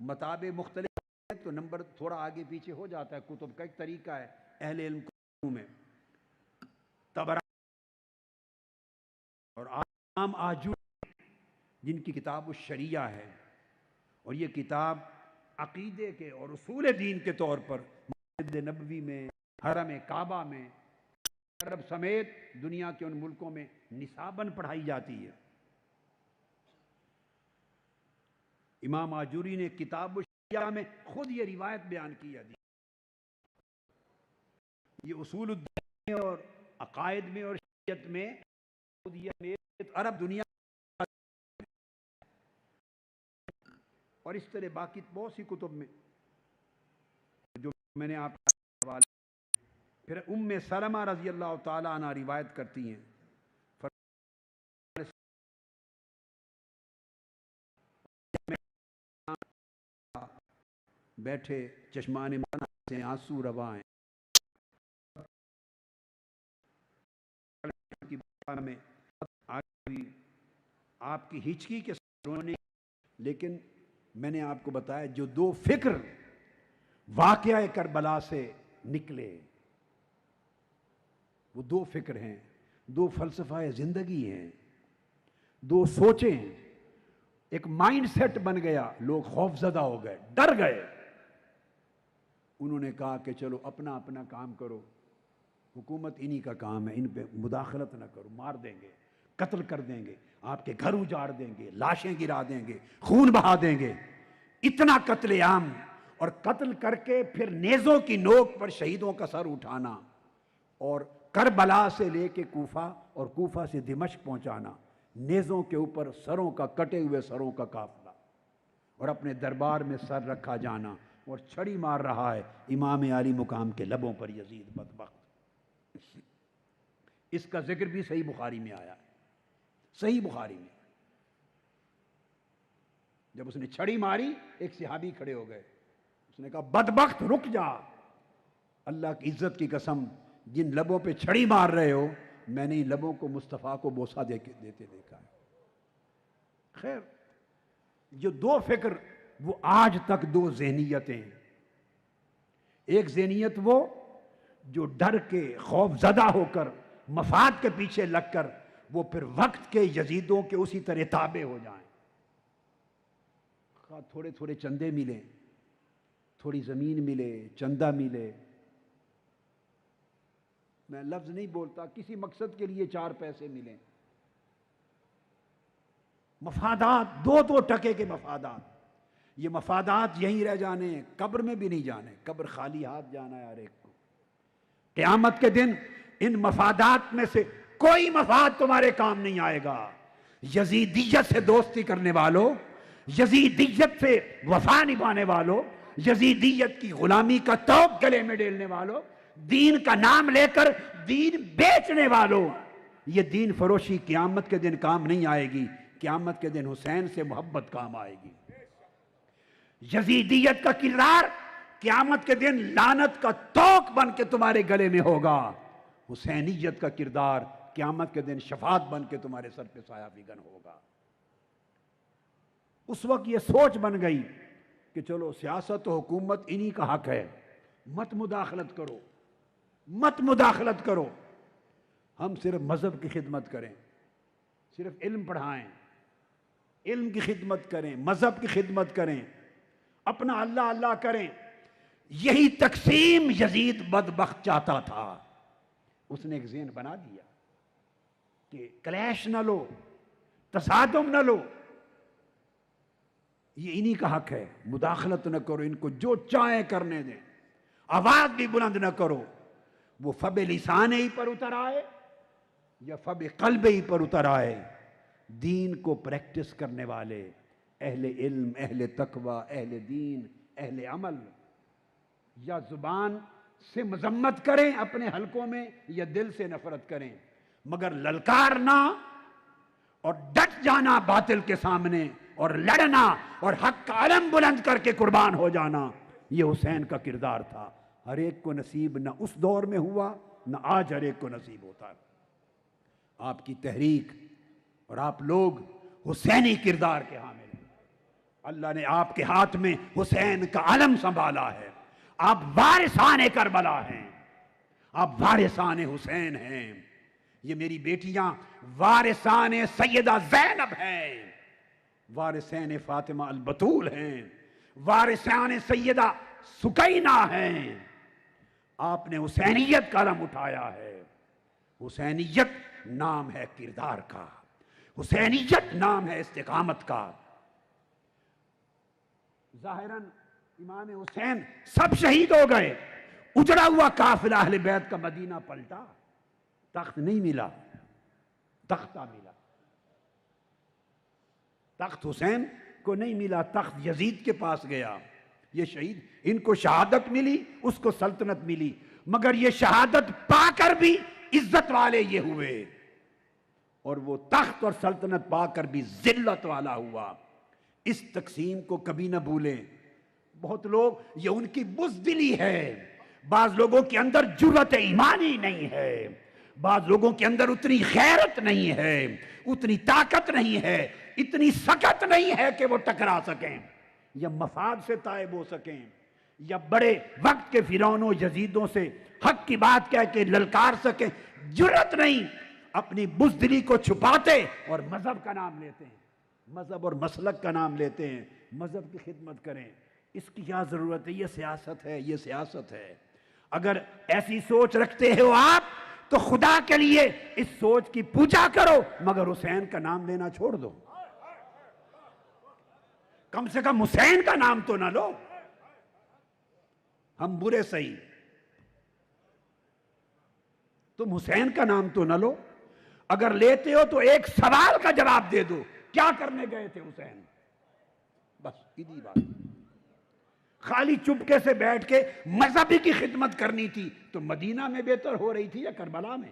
مطابع مختلف ہے تو نمبر تھوڑا آگے پیچھے ہو جاتا ہے. کتب کا ایک طریقہ ہے اہل علم کو میں. طبرانی اور امام آجوری جن کی کتاب الشریعہ ہے، اور یہ کتاب عقیدے کے اور اصول دین کے طور پر مسجد نبوی میں، حرم کعبہ میں، عرب سمیت دنیا کے ان ملکوں میں نصاباً پڑھائی جاتی ہے. امام آجوری نے کتاب الشریعہ میں خود یہ روایت بیان کی ہے. یہ اصول الدین اور عقائد میں اور شریعت میں عرب دنیا اور اس طرح باقی بہت سی کتب میں جو میں نے آپ کا حوالہ. پھر ام سلمہ رضی اللہ تعالیٰ عنہ روایت کرتی ہیں بیٹھے چشمان منع سے آنسو روا ہیں میں آپ کی ہچکی کے رونے. لیکن میں نے آپ کو بتایا جو دو فکر واقعہ کربلا سے نکلے، وہ دو فکر ہیں، دو فلسفہ زندگی ہیں، دو سوچیں ہیں. ایک مائنڈ سیٹ بن گیا، لوگ خوف زدہ ہو گئے، ڈر گئے. انہوں نے کہا کہ چلو اپنا اپنا کام کرو، حکومت انہی کا کام ہے، ان پہ مداخلت نہ کرو، مار دیں گے، قتل کر دیں گے، آپ کے گھر اجاڑ دیں گے، لاشیں گرا دیں گے، خون بہا دیں گے. اتنا قتل عام، اور قتل کر کے پھر نیزوں کی نوک پر شہیدوں کا سر اٹھانا. اور کربلا سے لے کے کوفہ اور کوفہ سے دمشق پہنچانا، نیزوں کے اوپر سروں کا، کٹے ہوئے سروں کا قافلہ، اور اپنے دربار میں سر رکھا جانا، اور چھڑی مار رہا ہے امام عالی مقام کے لبوں پر یزید بدبخت۔ اس کا ذکر بھی صحیح بخاری میں آیا ہے، صحیح بخاری میں۔ جب اس نے چھڑی ماری، ایک صحابی کھڑے ہو گئے، اس نے کہا بدبخت رک جا، اللہ کی عزت کی قسم، جن لبوں پہ چھڑی مار رہے ہو میں نے ان لبوں کو مصطفیٰ کو بوسہ دیتے دیکھا ہے۔ خیر، جو دو فکر، وہ آج تک دو ذہنیتیں، ایک ذہنیت وہ جو ڈر کے خوف زدہ ہو کر مفاد کے پیچھے لگ کر وہ پھر وقت کے یزیدوں کے اسی طرح تابع ہو جائیں، تھوڑے تھوڑے چندے ملیں، تھوڑی زمین ملے، چندہ ملے، میں لفظ نہیں بولتا، کسی مقصد کے لیے 4 پیسے ملیں، مفادات، 2 ٹکے کے مفادات، یہ مفادات یہیں رہ جانے ہیں، قبر میں بھی نہیں جانے، قبر خالی ہاتھ جانا ہے ہر ایک کو۔ قیامت کے دن ان مفادات میں سے کوئی مفاد تمہارے کام نہیں آئے گا۔ یزیدیت سے دوستی کرنے والوں، یزیدیت سے وفا نبھانے والوں، یزیدیت کی غلامی کا توق گلے میں ڈیلنے والوں، دین کا نام لے کر دین بیچنے والوں، یہ دین فروشی قیامت کے دن کام نہیں آئے گی، قیامت کے دن حسین سے محبت کام آئے گی۔ یزیدیت کا کردار قیامت کے دن لعنت کا توق بن کے تمہارے گلے میں ہوگا، حسینیت کا کردار قیامت کے دن شفاعت بن کے تمہارے سر پہ سایہ فگن ہوگا۔ اس وقت یہ سوچ بن گئی کہ چلو سیاست و حکومت انہی کا حق ہے، مت مداخلت کرو، مت مداخلت کرو، ہم صرف مذہب کی خدمت کریں، صرف علم پڑھائیں، علم کی خدمت کریں، مذہب کی خدمت کریں، اپنا اللہ اللہ کریں۔ یہی تقسیم یزید بدبخت چاہتا تھا۔ اس نے ایک ذہن بنا دیا کہ کلیش نہ لو، تصادم نہ لو، یہ انہی کا حق ہے، مداخلت نہ کرو، ان کو جو چاہیں کرنے دیں، آواز بھی بلند نہ کرو۔ وہ فب لسان ہی پر اتر آئے یا فب قلب ہی پر اتر آئے، دین کو پریکٹس کرنے والے، اہل علم، اہل تقوی، اہل دین، اہل عمل، یا زبان سے مذمت کریں اپنے حلقوں میں یا دل سے نفرت کریں، مگر للکارنا اور ڈٹ جانا باطل کے سامنے اور لڑنا اور حق کا علم بلند کر کے قربان ہو جانا، یہ حسین کا کردار تھا۔ ہر ایک کو نصیب نہ اس دور میں ہوا، نہ آج ہر ایک کو نصیب ہوتا ہے۔ آپ کی تحریک اور آپ لوگ حسینی کردار کے حامل ہیں، اللہ نے آپ کے ہاتھ میں حسین کا علم سنبھالا ہے، آپ وارثان کربلا ہیں، آپ وارثان حسین ہیں۔ یہ میری بیٹیاں وارثان سیدہ زینب ہیں، وارثین فاطمہ البتول ہیں، وارثان سیدہ سکینہ ہیں۔ آپ نے حسینیت کا علم اٹھایا ہے۔ حسینیت نام ہے کردار کا، حسینیت نام ہے استقامت کا۔ ظاہراً امام حسین سب شہید ہو گئے، اجڑا ہوا قافلہ اہل بیت کا مدینہ پلٹا، تخت نہیں ملا، تختہ ملا۔ تخت حسین کو نہیں ملا، تخت یزید کے پاس گیا۔ یہ شہید، ان کو شہادت ملی، اس کو سلطنت ملی، مگر یہ شہادت پا کر بھی عزت والے یہ ہوئے، اور وہ تخت اور سلطنت پا کر بھی ذلت والا ہوا۔ اس تقسیم کو کبھی نہ بھولیں۔ بہت لوگ، یہ ان کی بزدلی ہے، بعض لوگوں کے اندر جرأت ایمانی نہیں ہے، بعض لوگوں کے اندر اتنی غیرت نہیں ہے، اتنی طاقت نہیں ہے، اتنی سکت نہیں ہے کہ وہ ٹکرا سکیں یا مفاد سے تائب ہو سکیں، یا بڑے وقت کے فرعونوں یزیدوں سے حق کی بات کہہ کے للکار سکیں۔ جرأت نہیں، اپنی بزدلی کو چھپاتے اور مذہب کا نام لیتے ہیں، مذہب اور مسلک کا نام لیتے ہیں، مذہب کی خدمت کریں۔ اس کی کیا ضرورت ہے؟ یہ سیاست ہے، یہ سیاست ہے۔ اگر ایسی سوچ رکھتے ہو آپ تو خدا کے لیے اس سوچ کی پوجا کرو، مگر حسین کا نام لینا چھوڑ دو، کم سے کم حسین کا نام تو نہ لو۔ ہم برے صحیح، تم حسین کا نام تو نہ لو، اگر لیتے ہو تو ایک سوال کا جواب دے دو، کیا کرنے گئے تھے حسین؟ بس اتنی بات۔ خالی چپکے سے بیٹھ کے مذہبی کی خدمت کرنی تھی تو مدینہ میں بہتر ہو رہی تھی یا کربلا میں؟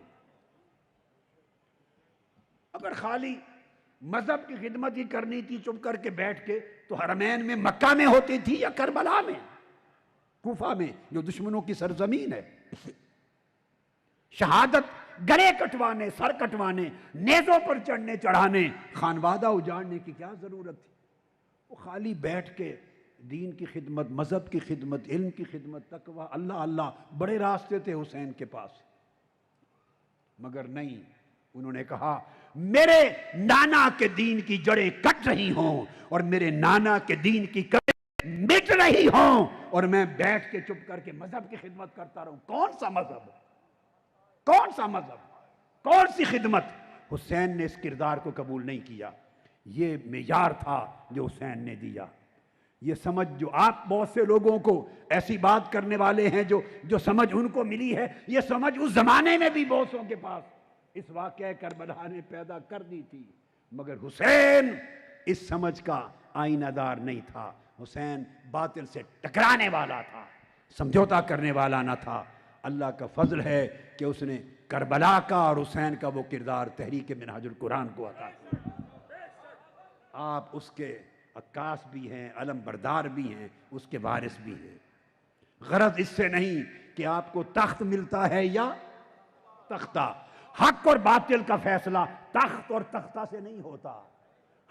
اگر خالی مذہب کی خدمت ہی کرنی تھی چپ کر کے بیٹھ کے تو حرمین میں مکہ میں ہوتی تھی یا کربلا میں، کوفہ میں جو دشمنوں کی سرزمین ہے؟ شہادت گلے کٹوانے، سر کٹوانے، نیزوں پر چڑھنے چڑھانے، خانوادہ اجاڑنے کی کیا ضرورت تھی؟ وہ خالی بیٹھ کے دین کی خدمت، مذہب کی خدمت، علم کی خدمت، تقوی، اللہ اللہ، بڑے راستے تھے حسین کے پاس، مگر نہیں، انہوں نے کہا میرے نانا کے دین کی جڑیں کٹ رہی ہوں اور میرے نانا کے دین کی کڑیں مٹ رہی ہوں اور میں بیٹھ کے چپ کر کے مذہب کی خدمت کرتا رہوں۔ کون سا مذہب، کون سا مذہب، کون سی خدمت؟ حسین نے اس کردار کو قبول نہیں کیا۔ یہ معیار تھا جو حسین نے دیا۔ یہ سمجھ جو آپ بہت سے لوگوں کو ایسی بات کرنے والے ہیں جو سمجھ ان کو ملی ہے، یہ سمجھ اس زمانے میں بھی بہتوں کے پاس اس واقعہ کربلا نے پیدا کر دی تھی، مگر حسین اس سمجھ کا آئینہ دار نہیں تھا۔ حسین باطل سے ٹکرانے والا تھا، سمجھوتا کرنے والا نہ تھا۔ اللہ کا فضل ہے کہ اس نے کربلا کا اور حسین کا وہ کردار تحریک منہاج القرآن کو عطا کیا۔ آپ اس کے عکاس بھی ہیں، علم بردار بھی ہیں، اس کے وارث بھی ہیں۔ غرض اس سے نہیں کہ آپ کو تخت ملتا ہے یا تختہ، حق اور باطل کا فیصلہ تخت اور تختہ سے نہیں ہوتا،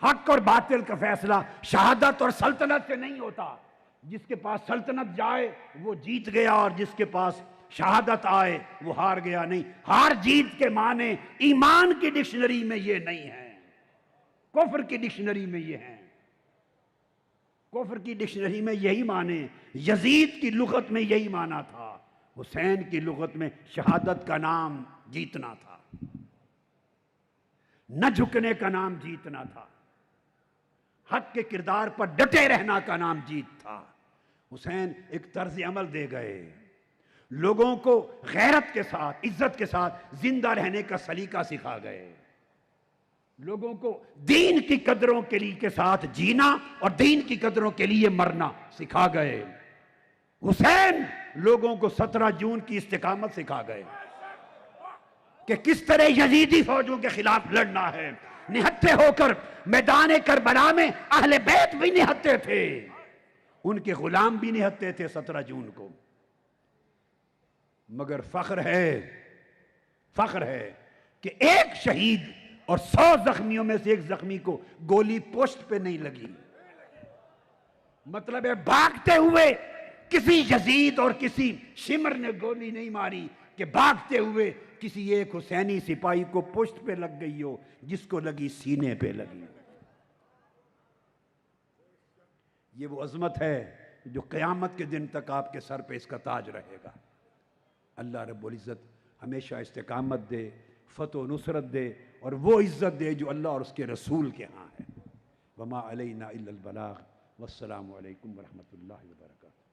حق اور باطل کا فیصلہ شہادت اور سلطنت سے نہیں ہوتا۔ جس کے پاس سلطنت جائے وہ جیت گیا اور جس کے پاس شہادت آئے وہ ہار گیا نہیں۔ ہار جیت کے معنی ایمان کی ڈکشنری میں یہ نہیں ہیں، کفر کی ڈکشنری میں یہ ہیں۔ کفر کی ڈکشنری میں یہی معنی، یزید کی لغت میں یہی معنی تھا، حسین کی لغت میں شہادت کا نام جیتنا تھا، نہ جھکنے کا نام جیتنا تھا، حق کے کردار پر ڈٹے رہنا کا نام جیت تھا۔ حسین ایک طرز عمل دے گئے، لوگوں کو غیرت کے ساتھ، عزت کے ساتھ زندہ رہنے کا سلیقہ سکھا گئے، لوگوں کو دین کی قدروں کے لیے کے ساتھ جینا اور دین کی قدروں کے لیے مرنا سکھا گئے۔ حسین لوگوں کو 17 جون کی استقامت سکھا گئے کہ کس طرح یزیدی فوجوں کے خلاف لڑنا ہے۔ نہتے ہو کر میدان کربلا میں اہل بیت بھی نہتے تھے، ان کے غلام بھی نہتے تھے 17 جون کو، مگر فخر ہے کہ ایک شہید اور 100 زخمیوں میں سے ایک زخمی کو گولی پشت پہ نہیں لگی۔ مطلب ہے بھاگتے ہوئے کسی یزید اور کسی شمر نے گولی نہیں ماری کہ بھاگتے ہوئے کسی ایک حسینی سپاہی کو پشت پہ لگ گئی ہو، جس کو لگی سینے پہ لگی۔ یہ وہ عظمت ہے جو قیامت کے دن تک آپ کے سر پہ اس کا تاج رہے گا۔ اللہ رب العزت ہمیشہ استقامت دے، فتح و نصرت دے، اور وہ عزت دے جو اللہ اور اس کے رسول کے ہاں ہے۔ وما علینا الا البلاغ، والسلام علیکم ورحمۃ اللہ وبرکاتہ۔